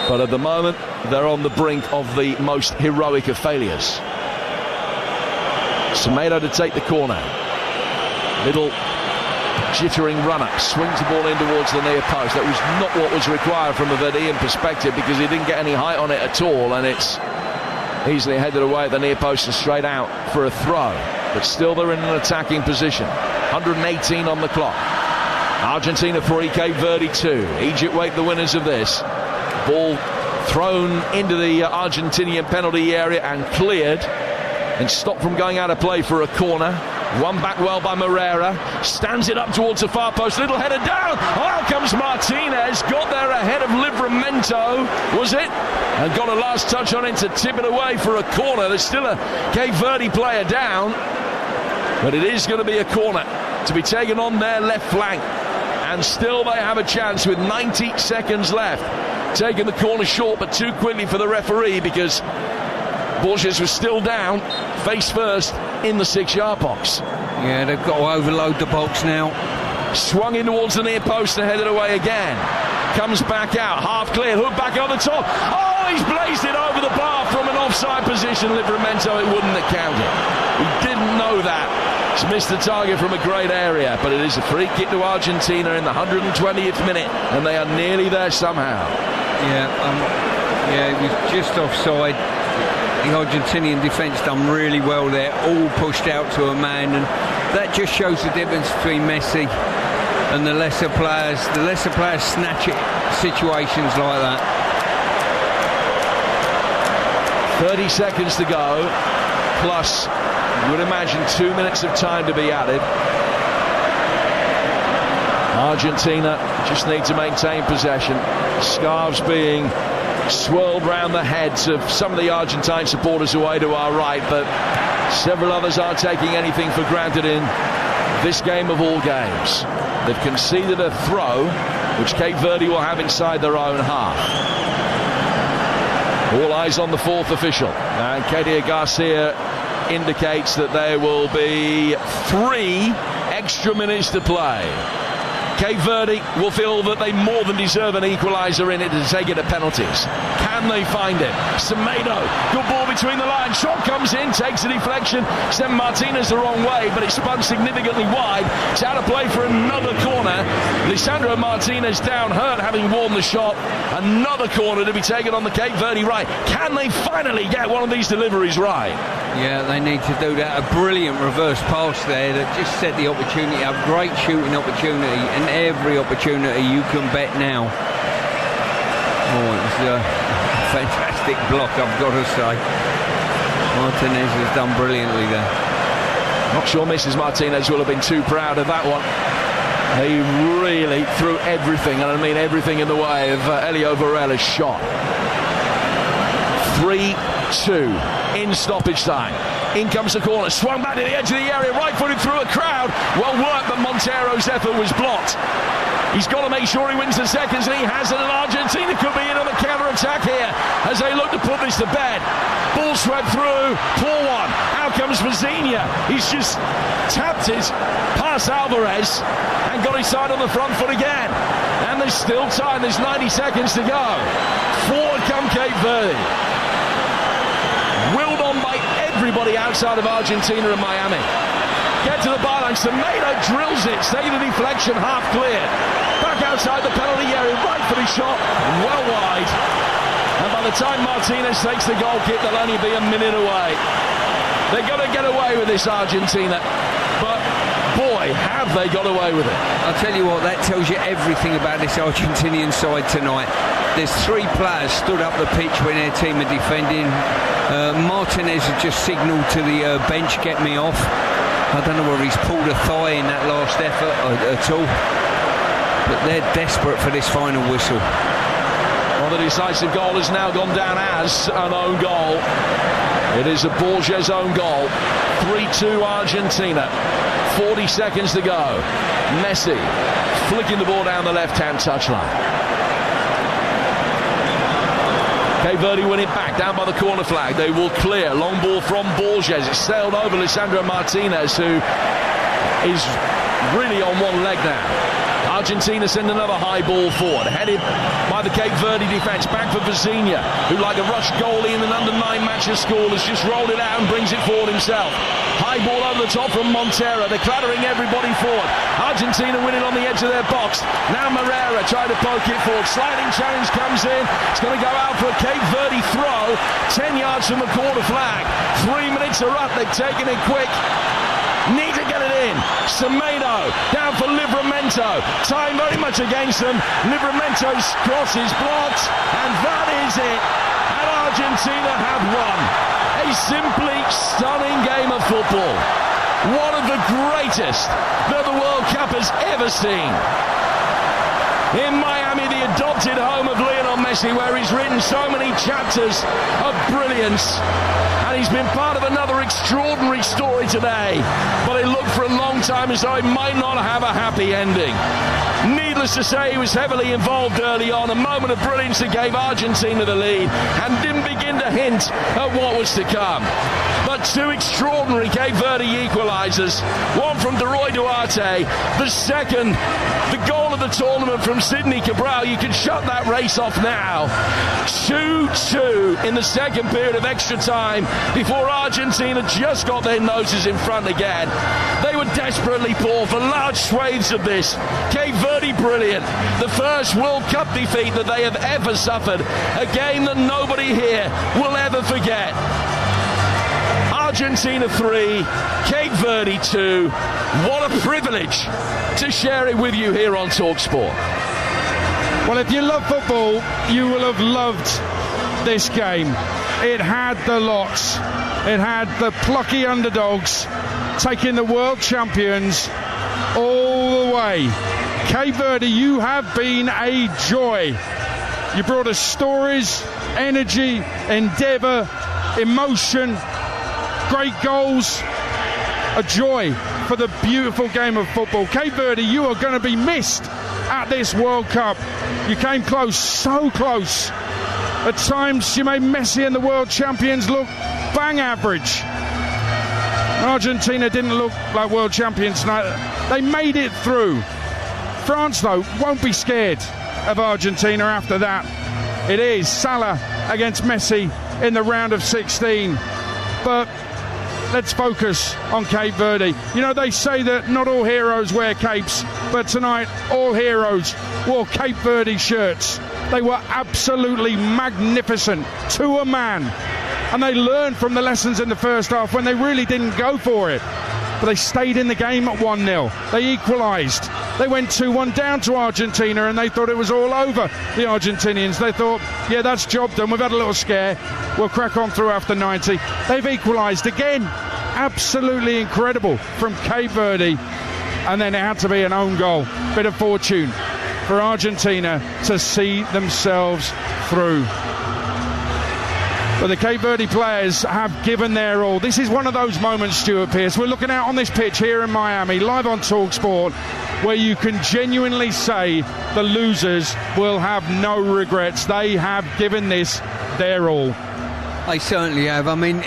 But at the moment, they're on the brink of the most heroic of failures. Semedo to take the corner. Little jittering run-up, swings the ball in towards the near post. That was not what was required from a Verdean perspective, because he didn't get any height on it at all, and it's easily headed away at the near post and straight out for a throw. But still they're in an attacking position. 118 on the clock. Argentina 3, Cape Verde 2. Egypt wait the winners of this. Ball thrown into the Argentinian penalty area and cleared and stopped from going out of play for a corner. Won back well by Moreira. Stands it up towards the far post. Little header down. Oh, comes Martinez. Got there ahead of Livramento, was it? And got a last touch on it to tip it away for a corner. There's still a Cape Verde player down, but it is going to be a corner to be taken on their left flank. And still they have a chance with 90 seconds left. Taking the corner short, but too quickly for the referee, because Borges was still down, face first, in the 6-yard box. Yeah, they've got to overload the box now. Swung in towards the near post and headed away again. Comes back out, half cleared, hook back on the top. Oh, he's blazed it over the bar from an offside position. Livramento, it wouldn't have counted. He didn't know that. He's missed the target from a great area, but it is a free kick to Argentina in the 120th minute, and they are nearly there somehow. Yeah, it was just offside. The Argentinian defence done really well there, all pushed out to a man, and that just shows the difference between Messi and the lesser players. The lesser players snatch it situations like that. 30 seconds to go, plus you would imagine 2 minutes of time to be added. Argentina just need to maintain possession. Scarves being swirled round the heads of some of the Argentine supporters away to our right, but several others aren't taking anything for granted in this game of all games. They've conceded a throw, which Cape Verde will have inside their own half. All eyes on the fourth official, and Katia Garcia indicates that there will be 3 extra minutes to play. Cape Verde will feel that they more than deserve an equaliser in it to take it to penalties. Can they find it? Semedo, good ball between the lines. Shot comes in, takes a deflection, sent Martinez the wrong way, but it spun significantly wide. It's out of play for another corner. Lisandro Martinez down hurt, having won the shot. Another corner to be taken on the Cape Verde right. Can they finally get one of these deliveries right? Yeah, they need to do that. A brilliant reverse pass there that just set the opportunity up. Great shooting opportunity, and every opportunity you can bet now. Oh, it was a fantastic block, I've got to say. Martinez has done brilliantly there. Not sure Mrs. Martinez will have been too proud of that one. He really threw everything, and I mean everything, in the way of Elio Varela's shot. 3-2 in stoppage time. In comes the corner, swung back to the edge of the area, right-footed through a crowd. Well worked, but Montero's effort was blocked. He's got to make sure he wins the seconds, and he has it, and Argentina could be in on the counter-attack here as they look to put this to bed. Ball swept through, poor one. Out comes Vizinha. He's just tapped it past Alvarez and got his side on the front foot again. And there's still time, there's 90 seconds to go. Forward come Cape Verde. Willed on by everybody outside of Argentina and Miami. Get to the byline, Semedo drills it, save the deflection, half cleared. Back outside the penalty area, right for the shot, well wide. And by the time Martinez takes the goal kick, they'll only be a minute away. They've got to get away with this, Argentina. But boy, have they got away with it. I'll tell you what, that tells you everything about this Argentinian side tonight. There's 3 players stood up the pitch when their team are defending. Martinez has just signalled to the bench, get me off. I don't know whether he's pulled a thigh in that last effort at all. But they're desperate for this final whistle. Well, the decisive goal has now gone down as an own goal. It is a Borges own goal. 3-2 Argentina. 40 seconds to go. Messi flicking the ball down the left-hand touchline. Cape Verde win it back, down by the corner flag. They will clear. Long ball from Borges. It's sailed over Lisandro Martinez, who is really on one leg now. Argentina send another high ball forward, headed by the Cape Verde defence. Back for Vizinha, who, like a rush goalie in an under-9 match of school, has just rolled it out and brings it forward himself. High ball over the top from Montero. They're clattering everybody forward. Argentina winning on the edge of their box. Now Moreira trying to poke it forward. Sliding challenge comes in. It's going to go out for a Cape Verde throw. 10 yards from the corner flag. 3 minutes are up. They've taken it quick. Need to get it in. Semedo down for Livramento. Time very much against them. Livramento's cross is blocked, and that is it. And Argentina have won. A simply stunning game of football. One of the greatest that the World Cup has ever seen. In Miami, the adopted home of Lionel Messi, where he's written so many chapters of brilliance. And he's been part of another extraordinary story today. But it looked for a long time as though it might not have a happy ending. Needless to say, he was heavily involved early on. A moment of brilliance that gave Argentina the lead and didn't begin to hint at what was to come. But 2 extraordinary Cape Verde equalisers. One from Deroy Duarte. The second, the goal of the tournament from Sidney Cabral. You can shut that race off now. 2 2-2 in the second period of extra time before Argentina just got their noses in front again. They were desperately poor for large swathes of this. Cape Verde brilliant. The first World Cup defeat that they have ever suffered. A game that nobody here will ever forget. Argentina 3, Cape Verde 2. What a privilege to share it with you here on TalkSport. Well, if you love football, you will have loved this game. It had the lots. It had the plucky underdogs taking the world champions all the way. Cape Verde, you have been a joy. You brought us stories, energy, endeavour, emotion, great goals, a joy for the beautiful game of football. Cape Verde, you are going to be missed at this World Cup. You came close, so close. At times you made Messi and the world champions look bang average. Argentina didn't look like world champions tonight. They made it through. France, though, won't be scared of Argentina after that. It is Salah against Messi in the round of 16. But let's focus on Cape Verde. You know, they say that not all heroes wear capes, but tonight all heroes wore Cape Verde shirts. They were absolutely magnificent to a man. And they learned from the lessons in the first half when they really didn't go for it. But they stayed in the game at 1-0. They equalised. They went 2-1 down to Argentina and they thought it was all over, the Argentinians. They thought, yeah, that's job done. We've had a little scare. We'll crack on through after 90. They've equalised again. Absolutely incredible from Cape Verde. And then it had to be an own goal. Bit of fortune for Argentina to see themselves through. But the Cape Verde players have given their all. This is one of those moments, Stuart Pearce. We're looking out on this pitch here in Miami, live on TalkSport, where you can genuinely say the losers will have no regrets. They have given this their all. They certainly have. I mean,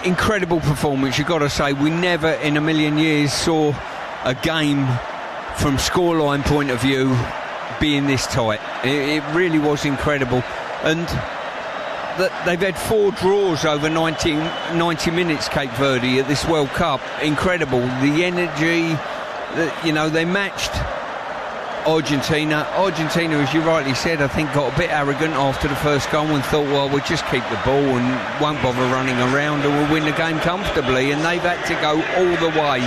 incredible performance, you've got to say. We never in a million years saw a game from scoreline point of view being this tight. It really was incredible. And they've had 4 draws over 90 minutes, Cape Verde, at this World Cup. Incredible. The energy, you know, they matched Argentina. Argentina, as you rightly said, I think got a bit arrogant after the first goal and thought, well, we'll just keep the ball and won't bother running around and we'll win the game comfortably. And they've had to go all the way.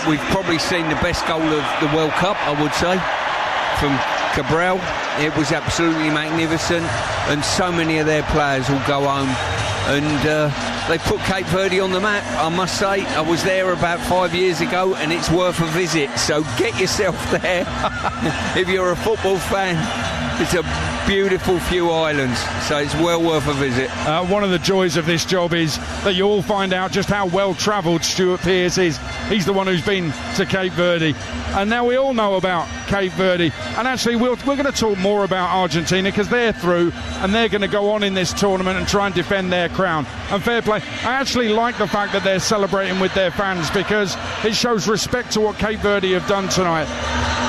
We've probably seen the best goal of the World Cup, I would say, from Cabral. It was absolutely magnificent, and so many of their players will go home. And they put Cape Verde on the map, I must say. I was there about 5 years ago, and it's worth a visit. So get yourself there if you're a football fan. It's a beautiful few islands, so it's well worth a visit. One of the joys of this job is that you all find out just how well travelled Stuart Pearce is. He's the one who's been to Cape Verde, and now we all know about Cape Verde. And actually we're going to talk more about Argentina because they're through and they're going to go on in this tournament and try and defend their crown. And fair play. I actually like the fact that they're celebrating with their fans because it shows respect to what Cape Verde have done tonight.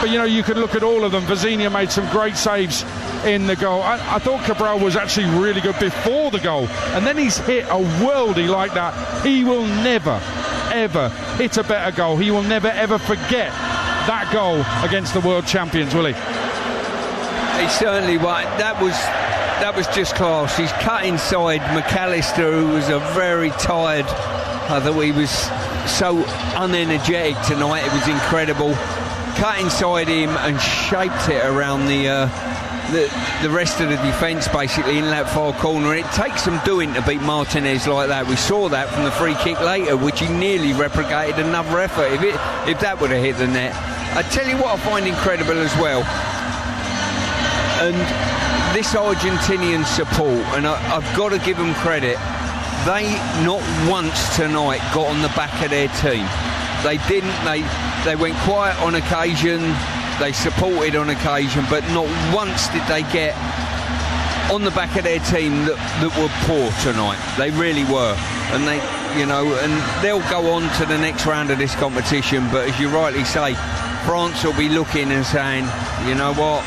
But you know, you could look at all of them. Vizinha made some great saves in the goal. I thought Cabral was actually really good before the goal, and then he's hit a worldie like that. He will never ever hit a better goal. He will never ever forget that goal against the world champions, will he? He certainly won't. That was just class. He's cut inside McAllister, who was a very tired. I thought he was so unenergetic tonight. It was incredible. Cut inside him and shaped it around the rest of the defence, basically, in that far corner. It takes some doing to beat Martinez like that. We saw that from the free kick later, which he nearly replicated another effort if that would have hit the net. I tell you what I find incredible as well, and this Argentinian support, and I've got to give them credit. They not once tonight got on the back of their team. They didn't. They went quiet on occasion. They supported on occasion, but not once did they get on the back of their team that were poor tonight. They really were, and and they'll go on to the next round of this competition. But as you rightly say, France will be looking and saying, you know what,